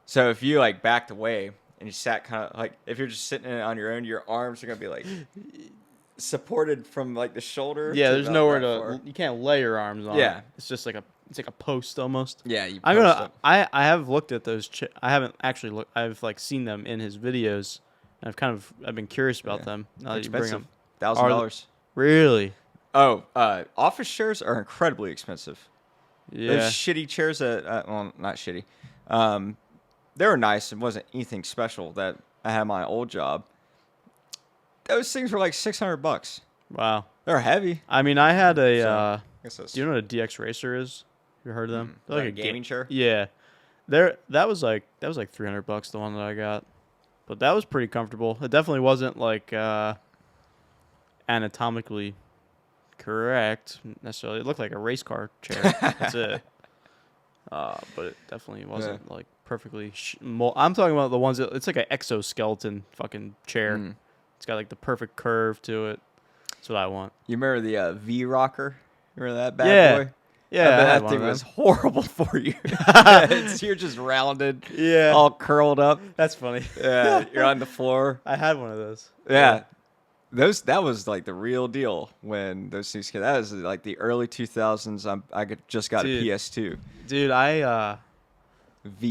So if you like backed away and you sat kind of like if you're just sitting in it on your own, your arms are gonna be like supported from like the shoulder. Yeah, there's nowhere to. You can't lay your arms on. Yeah, it's just like a post almost. Yeah, I have looked at those. I haven't actually looked. I've like seen them in his videos. And I've been curious about them. Now that you bring them. $1,000. Really? Oh, office chairs are incredibly expensive. Yeah. Those shitty chairs well, not shitty. They were nice. It wasn't anything special that I had my old job. Those things were like $600. Wow. They're heavy. I mean, I had a. Do you know what a DX Racer is? You heard of them? They're like a gaming chair. Yeah. That was like $300 the one that I got, but that was pretty comfortable. It definitely wasn't like anatomically correct necessarily. It looked like a race car chair. That's it. But it definitely wasn't like perfectly. I'm talking about the ones that it's like an exoskeleton fucking chair. It's got like the perfect curve to it. That's what I want. You remember the V rocker? Remember that bad boy? Yeah, that thing was horrible for you. You're just rounded, all curled up. That's funny. Yeah, you're on the floor. I had one of those. Yeah. That was like the real deal when those things came. That was like the early 2000s. I just got a PS2. Dude, I'm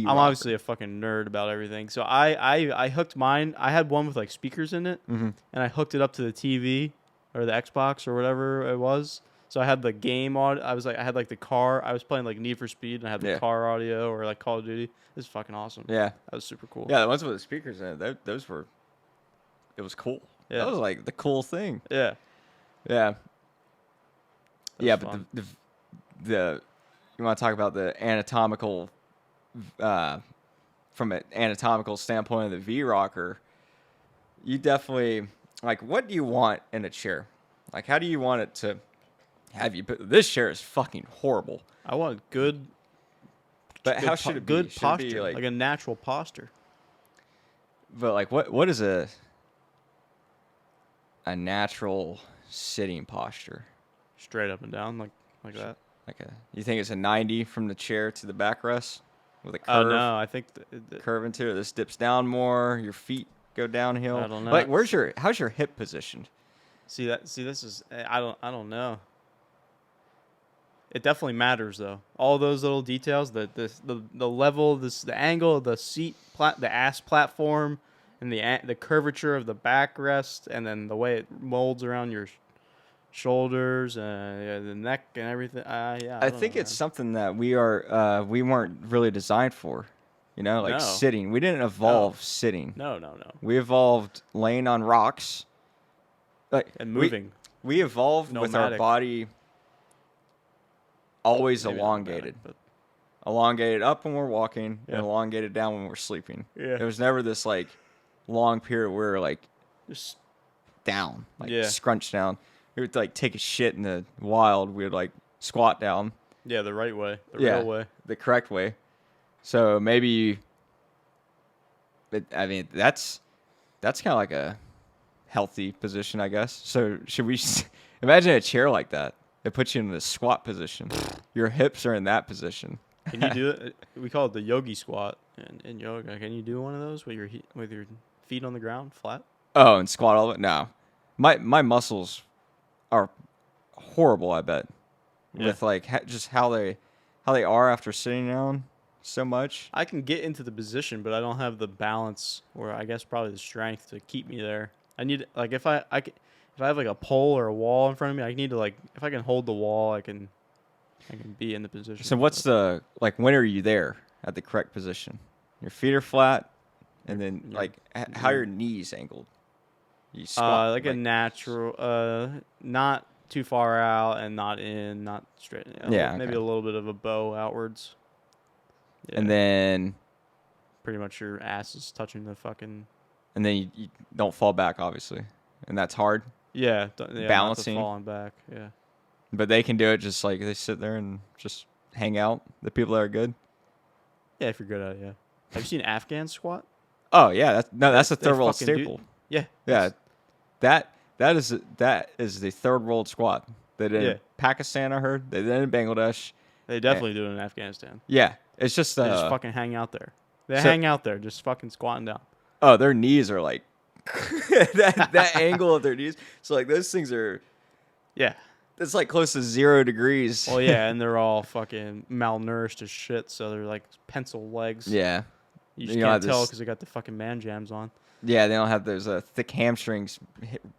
obviously a fucking nerd about everything. So I hooked mine. I had one with like speakers in it, and I hooked it up to the TV or the Xbox or whatever it was. So I had the game on. I had like the car. I was playing like Need for Speed, and I had the car audio or like Call of Duty. This is fucking awesome. Yeah, that was super cool. Yeah, the ones with the speakers in it, it was cool. Yeah. That was like the cool thing. Yeah. Yeah. Yeah, but the you want to talk about the anatomical from an anatomical standpoint of the V rocker, you definitely like what do you want in a chair? Like how do you want it to Have you? But this chair is fucking horrible. I want good. But how should it be? Good Should it posture, be like a natural posture. But like, what is a natural sitting posture? Straight up and down, like that. You think it's a 90 from the chair to the backrest with a curve? Oh no, I think Curve into it. This dips down more. Your feet go downhill. I don't know. Like, how's your hip positioned? See, this is I don't know. It definitely matters though. All those little details, the level, the angle of the seat, the ass platform, and the curvature of the backrest, and then the way it molds around your shoulders, the neck, and everything. I think it's something that we weren't really designed for. Like sitting. We didn't evolve sitting. No. We evolved laying on rocks. And moving. We evolved with our body always Maybe elongated. Nomadic, elongated up when we're walking and elongated down when we're sleeping. Yeah. There was never this like long period where we're like just down, scrunched down. We would like take a shit in the wild. We would like squat down. Yeah, the right way, real way, the correct way. So maybe, that's kind of like a healthy position, I guess. So should we imagine a chair like that? It puts you in the squat position. Your hips are in that position. Can you do it? We call it the yogi squat in yoga. Can you do one of those with your feet on the ground, flat? Oh, and squat all the way? No. My muscles are horrible, I bet. Yeah. With like just how they are after sitting down so much. I can get into the position, but I don't have the balance, or I guess probably the strength to keep me there. I need like if I have like a pole or a wall in front of me, I need to like if I can hold the wall, I can be in the position. So what's the like? When are you there at the correct position? Your feet are flat, and then how are your knees angled? You squat like a natural, not too far out and not in, not straight. Maybe a little bit of a bow outwards. Yeah. And then pretty much your ass is touching the fucking. And then you don't fall back, obviously, and that's hard. Yeah, balancing, not falling back. Yeah, but they can do it just like they sit there and just hang out. The people that are good. Yeah, if you're good at it. Yeah. Have you seen Afghan squat? Oh yeah, that's a third world staple. Yeah. That is the third world squat. They did in Pakistan, I heard. They did in Bangladesh. They definitely do it in Afghanistan. Yeah, it's just they just fucking hang out there. They hang out there, just fucking squatting down. Oh, their knees are like that angle of their knees. So like those things are, it's like close to 0 degrees. Well, yeah, and they're all fucking malnourished as shit. So they're like pencil legs. Yeah, you just can't tell because they got the fucking man jams on. Yeah, they don't have those thick hamstrings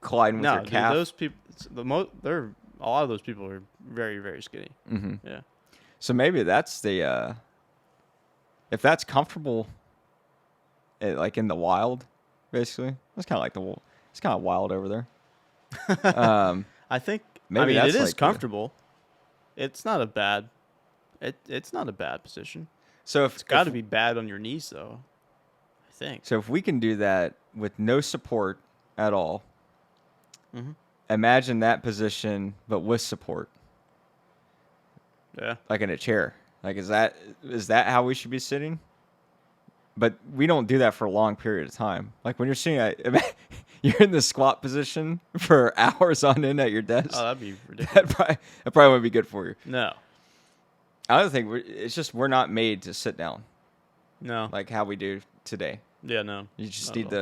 colliding with your calf. Those people, a lot of those people are very, very skinny. Mm-hmm. Yeah. So maybe that's the if that's comfortable, like in the wild, basically. That's kind of like it's kind of wild over there. I think maybe it is comfortable. It's not a bad. It's not a bad position. So it's got to be bad on your knees though. I think. So if we can do that with no support at all, mm-hmm. Imagine that position but with support. Yeah. Like in a chair. Like is that how we should be sitting? But we don't do that for a long period of time. Like when you're sitting, you're in the squat position for hours on end at your desk. Oh, that'd be ridiculous. that probably wouldn't be good for you. No. I don't think it's just we're not made to sit down. No. Like how we do today. Yeah, no. You just need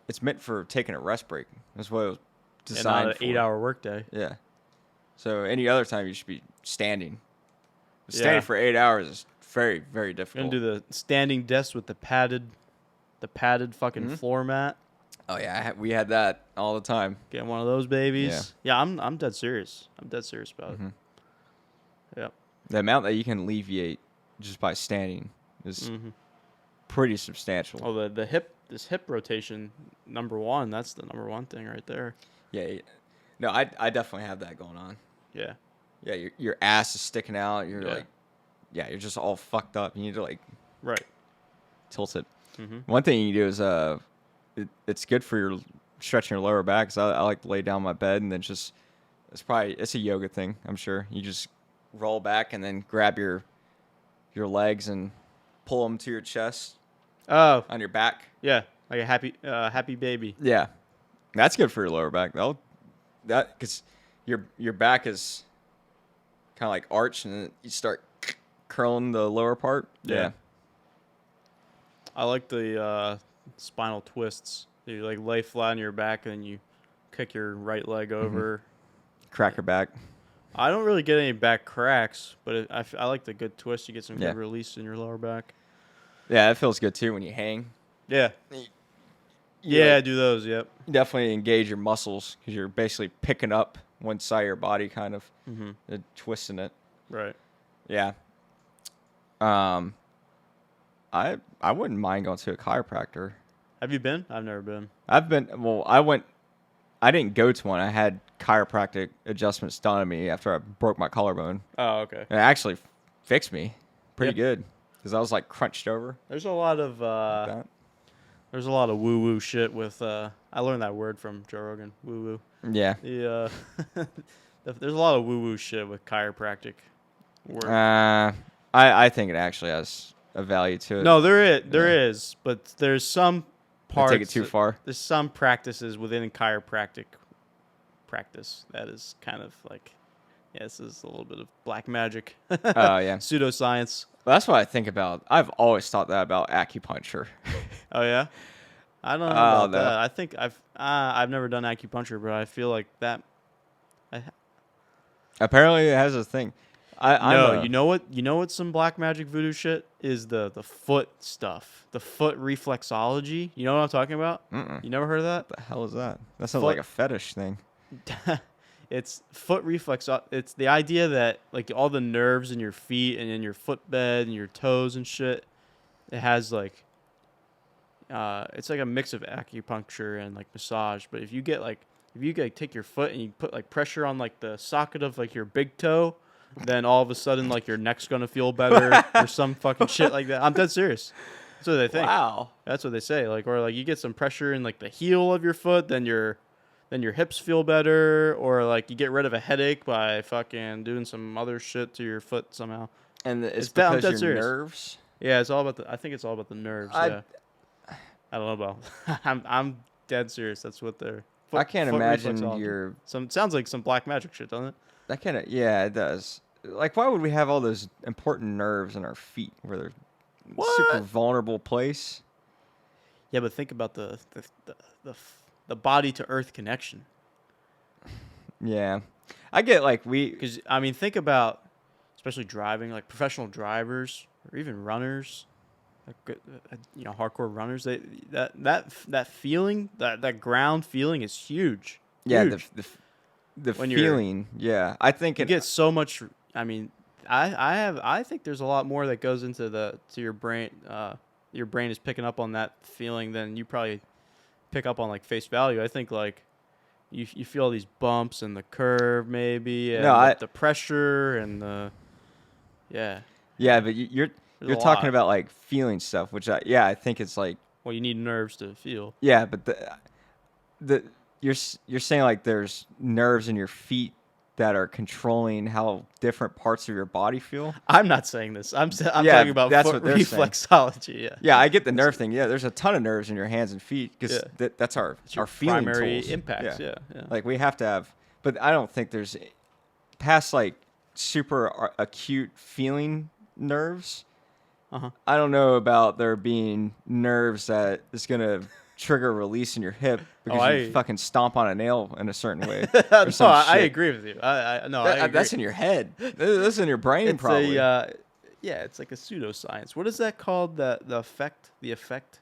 it's meant for taking a rest break. That's what it was designed for. Not an 8-hour workday. Yeah. So any other time you should be standing. Standing for 8 hours is very, very difficult. You're gonna do the standing desk with the padded fucking floor mat. Oh yeah, we had that all the time. Getting one of those babies. Yeah, I'm dead serious. I'm dead serious about it. Yep. The amount that you can alleviate just by standing is pretty substantial. Oh, this hip rotation, number one. That's the number one thing right there. Yeah. No, I definitely have that going on. Yeah. Yeah, your ass is sticking out. You're you're just all fucked up. You need to tilt it. Mm-hmm. One thing you can do is it's good for your stretching your lower back. Cause I like to lay down on my bed and then just It's a yoga thing, I'm sure. You just roll back and then grab your legs and pull them to your chest Oh, on your back. yeah, like a happy baby. Yeah, that's good for your lower back. Because your back is kind of like arched, and then you start curling the lower part. Yeah. I like the spinal twists. You like lay flat on your back and then you kick your right leg over. Crack your back. I don't really get any back cracks, but I like the good twist. You get some Yeah. good release in your lower back. Yeah, it feels good too when you hang. Yeah. You Yeah, like, do those. Yep. definitely engage your muscles because you're basically picking up one side of your body, kind of and twisting it. Right. Yeah. I wouldn't mind going to a chiropractor. Have you been? I've never been. I didn't go to one. I had chiropractic adjustments done on me after I broke my collarbone. Oh, okay. And it actually fixed me pretty Yep. good because I was like crunched over. There's a lot of Like that. there's a lot of woo woo shit with. I learned that word from Joe Rogan. Woo woo. Yeah. Yeah. There's a lot of woo woo shit with chiropractic work. I think it actually has a value to it. No, there is, but there's some I parts. take it too far. There's some practices within chiropractic practice that is kind of like, yeah, this is a little bit of black magic. Oh yeah. Pseudoscience. Well, that's what I think about. I've always thought that about acupuncture. Oh yeah, I don't know Oh, about no. that. I think I've never done acupuncture, but I feel like that. Apparently, it has a thing. You know what some black magic voodoo shit is the foot stuff, the foot reflexology. You know what I'm talking about? Mm-mm. You never heard of that? What the hell is that? That sounds Foot- like a fetish thing. It's foot reflex. It's the idea that like all the nerves in your feet and in your footbed and your toes and shit, it has like, it's like a mix of acupuncture and like massage. But if you take your foot and you put like pressure on like the socket of like your big toe, then all of a sudden like your neck's gonna feel better or some fucking shit like that. I'm dead serious. That's what they think. Wow. That's what they say. Like, or like you get some pressure in like the heel of your foot, then your hips feel better, or like you get rid of a headache by fucking doing some other shit to your foot somehow. And it's I'm because dead your serious. nerves. Yeah, it's all about I think it's all about the nerves. Yeah. I don't know about. I'm dead serious. That's what they're. I can't foot imagine reflexology. Sounds like some black magic shit, doesn't it? That kind of it does. Like, why would we have all those important nerves in our feet where they're super vulnerable place? Yeah, but think about the body to earth connection. Yeah, I get like Because I mean, think about especially driving, like professional drivers or even runners, like, hardcore runners. That feeling, that ground feeling is huge. yeah Huge. the When you're- feeling. Yeah, I think You get so much. I mean, I think there's a lot more that goes into your brain. Your brain is picking up on that feeling than you probably pick up on like face value. I think like you feel all these bumps and the curve maybe, and the pressure and the Yeah, but you're There's a talking lot. about like feeling stuff, which I think it's like well, you need nerves to feel. yeah, but you're saying like there's nerves in your feet that are controlling how different parts of your body feel. I'm not saying this. I'm Yeah, talking about that's foot what they're saying. reflexology. Yeah. Yeah, I get the nerve thing. Yeah, there's a ton of nerves in your hands and feet because that's our Your feeling primary tools. impacts. Yeah. Like we have to have, but I don't think there's past like super acute feeling nerves. Uh-huh. I don't know about there being nerves that is gonna trigger a release in your hip because you fucking stomp on a nail in a certain way. No, or some I shit. agree with you. I agree. That's in your head. That's in your brain, It's probably. it's like a pseudoscience. What is that called? The effect? The effect?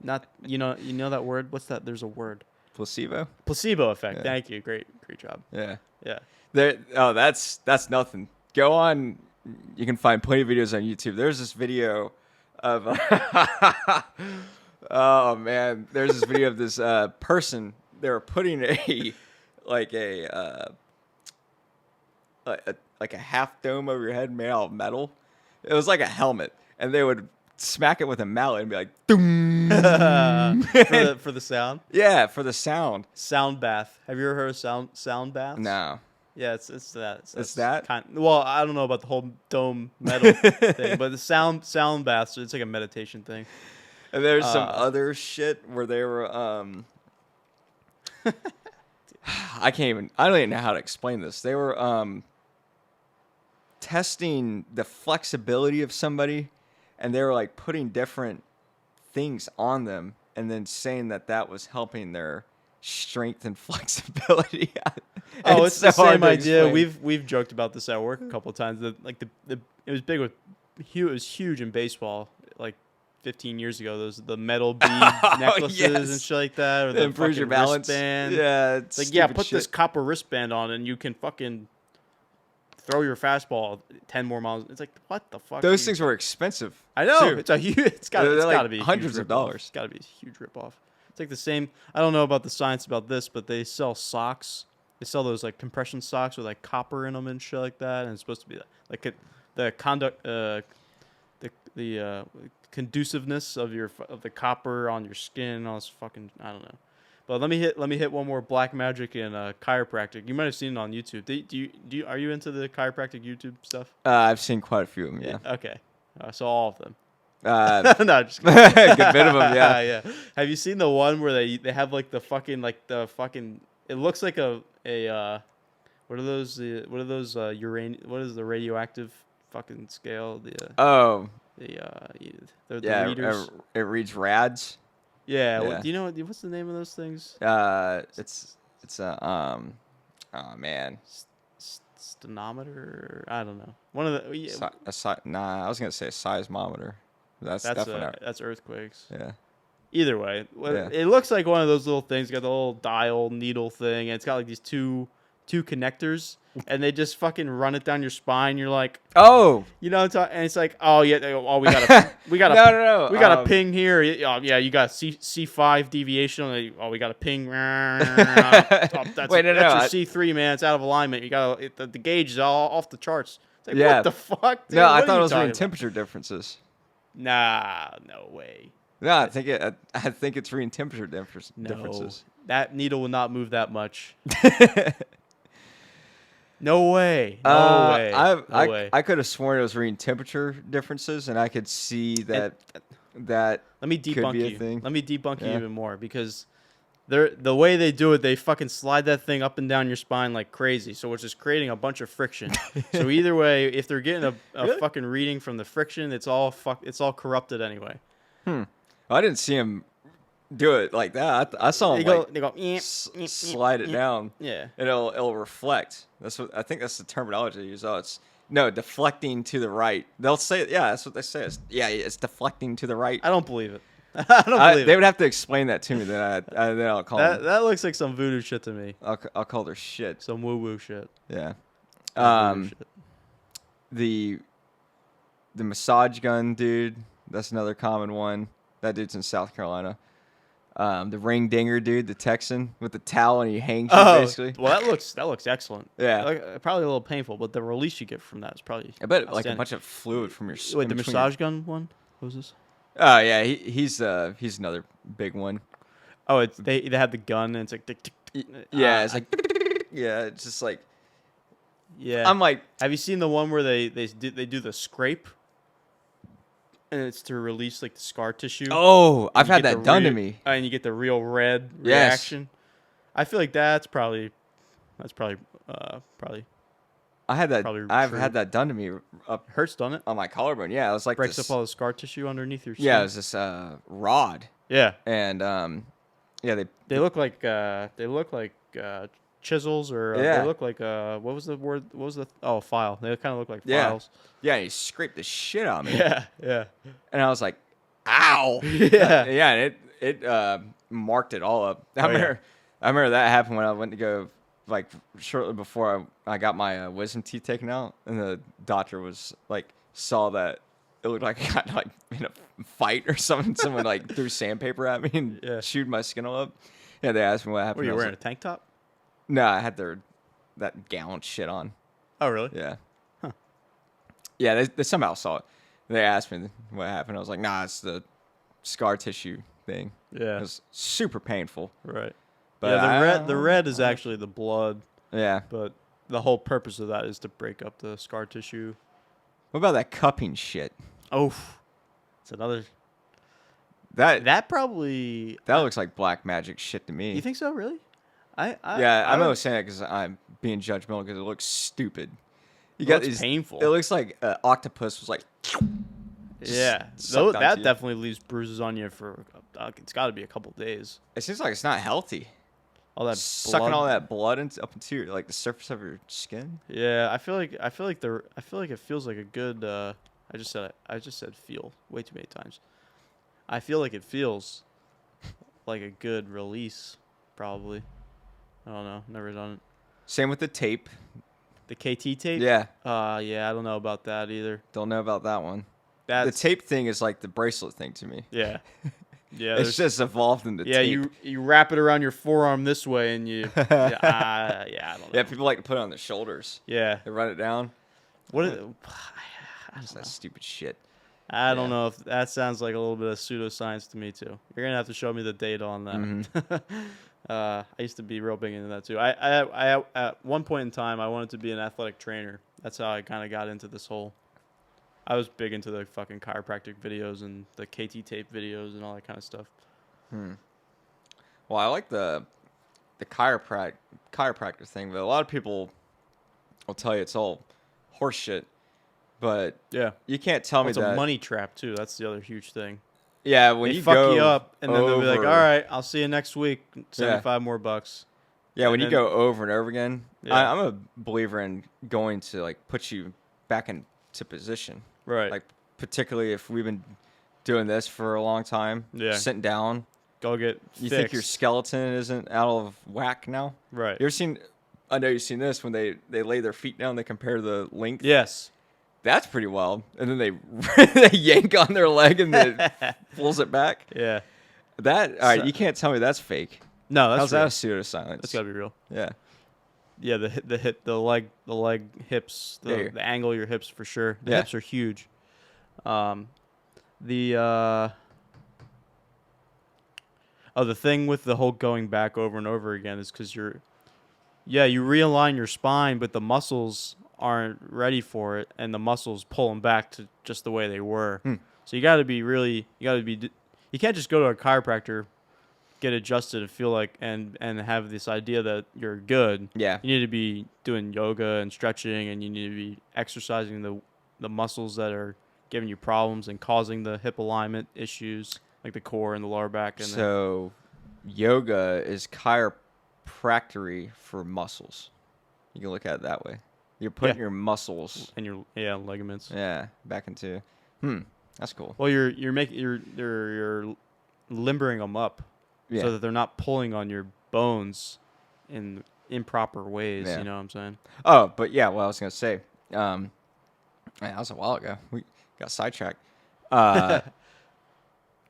Not you know that word? What's that? There's a word. Placebo. Placebo effect. Yeah. Thank you. Great job. Yeah. Yeah. That's nothing. Go on. You can find plenty of videos on YouTube. There's this video of. Oh man, there's this video of this person. They were putting a half dome over your head made out of metal. It was like a helmet, and they would smack it with a mallet and be like, "Doom!" for the sound. Yeah, for the sound. Sound bath. Have you ever heard of sound baths? No. Yeah, it's that. It's that? Well, I don't know about the whole dome metal thing, but the sound baths, it's like a meditation thing. And there's some other shit where they were I don't even know how to explain this. They were testing the flexibility of somebody, and they were like putting different things on them and then saying that was helping their strength and flexibility. It's so the same hard to idea. explain. We've joked about this at work a couple of times. It was big with it was huge in baseball like 15 years ago. The metal bead necklaces and shit like that, or the improves your fucking balance. wristband. Yeah, it's like stupid put shit. this copper wristband on and you can fucking throw your fastball 10 more miles. It's like, what the fuck? Those things were expensive. I know. too. It's got to be a hundreds huge of ripoff. dollars. It's got to be a huge ripoff. It's like the same. I don't know about the science about this, but they sell socks. They sell those like compression socks with like copper in them and shit like that, and it's supposed to be like the conduciveness of the copper on your skin and all this fucking, I don't know. But let me hit one more black magic and chiropractic. You might have seen it on YouTube. Are you into the chiropractic YouTube stuff? I've seen quite a few of them. Yeah. Okay. So all of them. No, just kidding. good bit of them. Yeah. Yeah. Have you seen the one where they have like the fucking it looks like a what are those uranium, what is the radioactive fucking scale, the readers. It reads rads. Yeah. Do you know what's the name of those things? It's oh man, Stenometer. I don't know. One of the I was gonna say a seismometer. That's definitely that's earthquakes. Yeah. Either way, it looks like one of those little things. Got the little dial needle thing, and it's got like these two connectors, and they just fucking run it down your spine. You're like, oh, and it's like, oh yeah, we got no, we got a ping here. Oh yeah, you got C5 deviation. Oh, we got a ping. That's your C3, man. It's out of alignment. You got the gauge is all off the charts. It's like, what the fuck? Dude? No, I thought it was reading temperature differences. Nah, no way. No, I think it's reading temperature differences. That needle will not move that much. No way. No way. I could have sworn it was reading temperature differences, and I could see that let me debunk could be you. a thing. Let me debunk you even more, because the way they do it, they fucking slide that thing up and down your spine like crazy, so it's just creating a bunch of friction. So either way, if they're getting a fucking reading from the friction, it's all corrupted anyway. I didn't see him do it like that. I saw him slide it down. Yeah, and it'll reflect. I think that's the terminology they use. It's deflecting to the right. They'll say, yeah, that's what they say. It's deflecting to the right. I don't believe it. I don't believe it. They would have to explain that to me. Then I'll call them. That looks like some voodoo shit to me. I'll call their shit. Some woo woo shit. Yeah. Shit. The massage gun dude. That's another common one. That dude's in South Carolina. The ring dinger dude, the Texan with the towel, and he hangs you basically. Well, that looks excellent. Yeah, probably a little painful, but the release you get from that is probably. I bet like a bunch of fluid from your. Wait, the massage gun one? What was this? Oh yeah, he's another big one. Oh, they have the gun and it's like. It's like. Yeah, it's just like. Yeah. I'm like. Have you seen the one where they do the scrape? And it's to release like the scar tissue. Oh, I've had that done to me. And you get the real red reaction. I feel like that's probably. I had that. I've had that done to me. Hurts, doesn't it? On my collarbone. Yeah, it was like breaks up all the scar tissue underneath your skin. Yeah, it was this rod. Yeah. And they look like chisels, or they look like what was the word? What was the file? They kind of look like files. Yeah, he scraped the shit out of me. Yeah. And I was like, ow. Yeah. And it marked it all up. I remember that happened when I went to go, like, shortly before I got my wisdom teeth taken out, and the doctor was like, saw that it looked like I got like in a fight or something. Someone like threw sandpaper at me and chewed my skin all up. Yeah, they asked me what happened. Were you wearing a tank top? No, I had that gown shit on. Oh, really? Yeah. Huh. Yeah, they somehow saw it. They asked me what happened. I was like, nah, it's the scar tissue thing. Yeah. It was super painful. Right. But yeah, the red is actually the blood. Yeah. But the whole purpose of that is to break up the scar tissue. What about that cupping shit? Oh, it's another. That That probably. that looks like black magic shit to me. You think so? Really? Yeah, I'm would- only saying it because I'm being judgmental because it looks stupid. You Well, got it's these. painful. It looks like an octopus was like. Yeah, sucked that onto you. definitely leaves bruises on you for. It's got to be a couple days. It seems like it's not healthy. All that Sucking blood. all that blood up into your, like the surface of your skin. Yeah, I feel like it feels like a good. I just said feel way too many times. I feel like it feels like a good release, probably. I don't know. Never done it. Same with the tape. The KT tape. Yeah, Yeah, I don't know about that either. don't know about that one. That's The tape thing is like the bracelet thing to me. Yeah. Yeah. It's just evolved into Yeah, tape. you wrap it around your forearm this way, and you. Yeah, I don't know. Yeah, people like to put it on their shoulders. Yeah. They run it down. What? It's I don't know. that stupid shit. I don't Yeah. know if that sounds like a little bit of pseudoscience to me too. You're gonna have to show me the data on that. Mm-hmm. I used to be real big into that too. I at one point in time I wanted to be an athletic trainer. That's how I kind of got into this whole. I was big into the fucking chiropractic videos and the KT tape videos and all that kind of stuff. Well, I like the chiropractor thing, but a lot of people will tell you it's all horse shit. But Yeah, you can't tell me it's that. a money trap too. That's the other huge thing. Yeah, when They you fuck go you up, and then they'll be like, over- "All right, I'll see you next week. 75 more bucks." Yeah, when and you then- go over and over again, Yeah. I'm a believer in going to like put you back into position. Right. Like particularly if we've been doing this for a long time. Yeah. Sitting down. Go get. You think your fixed. skeleton isn't out of whack now? Right. You ever seen? I know you've seen this when they lay their feet down. They compare the length. Yes. That's pretty wild. And then they they yank on their leg and then it pulls it back. Yeah. That all right? So- You can't tell me that's fake. No, that's How's real. that a pseudoscience? That's gotta be real. Yeah. Yeah, the leg, hips, Yeah. the angle of your hips for sure. The Yeah. hips are huge. The thing with the whole going back over and over again is because you realign your spine, but the muscles aren't ready for it, and the muscles pull them back to just the way they were. So you can't just go to a chiropractor, get adjusted and feel like and have this idea that you're good. Yeah. You need to be doing yoga and stretching, and you need to be exercising the muscles that are giving you problems and causing the hip alignment issues, like the core and the lower back. And So, yoga is chiropractic for muscles. You can look at it that way. You're putting Yeah. your muscles, and your ligaments. back into. That's cool. Well, you're limbering them up Yeah. so that they're not pulling on your bones in improper ways. Yeah. You know what I'm saying? Oh, but yeah, what I was gonna say. Man, that was a while ago. We got sidetracked.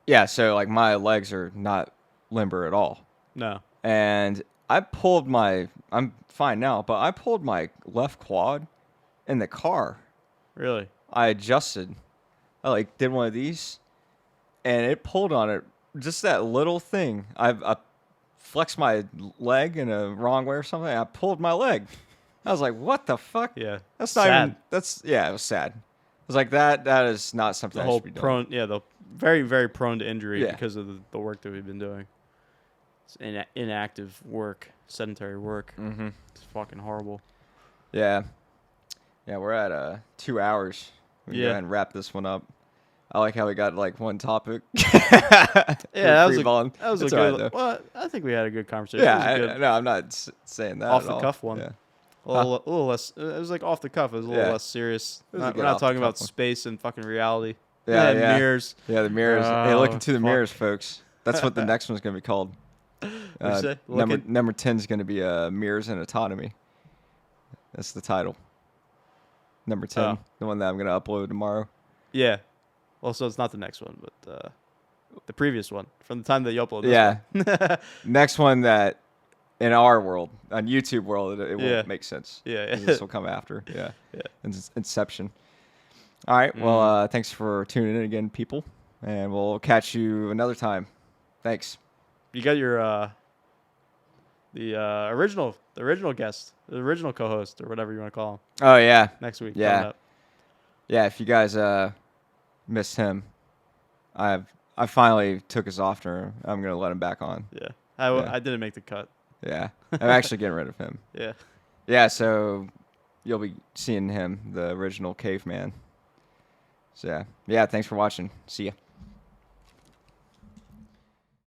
Yeah. So like my legs are not limber at all. No. And I'm fine now, but I pulled my left quad in the car. Really? I adjusted. I like did one of these and it pulled on it. Just that little thing. I flexed my leg in a wrong way or something. I pulled my leg. I was like, what the fuck? Yeah. That's not even, it was sad. It was like, that is not something The I whole should be doing. the very, very prone to injury Yeah. because of the work that we've been doing. It's inactive work, sedentary work. Mm-hmm. It's fucking horrible. Yeah. Yeah, we're at 2 hours. We can go Yeah. ahead and wrap this one up. I like how we got like one topic. Yeah, that was a It's good. alright, though. Well, I think we had a good conversation. Yeah, It was a good, no, I'm not saying that off at the all. cuff one. Yeah. a little less. It was like off the cuff. It was a little Yeah. less serious. It was a We're good not off the talking about cuff one. space and fucking reality. Yeah, We had yeah. mirrors. Yeah, the mirrors. Hey, look Oh, into the fuck. mirrors, folks. That's what the next one's going to be called. What'd you say? Number 10 is going to be Mirrors and Autonomy. That's the title. Number 10, Oh. the one that I'm going to upload tomorrow. Yeah. Well, so it's not the next one, but the previous one from the time that you uploaded. Yeah. Next one that in our world, on YouTube world, it Yeah. won't make sense. Yeah. 'Cause this will come after. Yeah. Yeah. Inception. All right. Well, thanks for tuning in again, people. And we'll catch you another time. Thanks. You got your the original guest, the original co-host, or whatever you want to call him, Oh yeah, next week. Yeah. coming up. yeah. If you guys missed him, I finally took his offer. I'm gonna let him back on. Yeah. Yeah. I didn't make the cut. Yeah, I'm actually getting rid of him. Yeah. Yeah, so you'll be seeing him, the original caveman. So yeah, thanks for watching. See ya.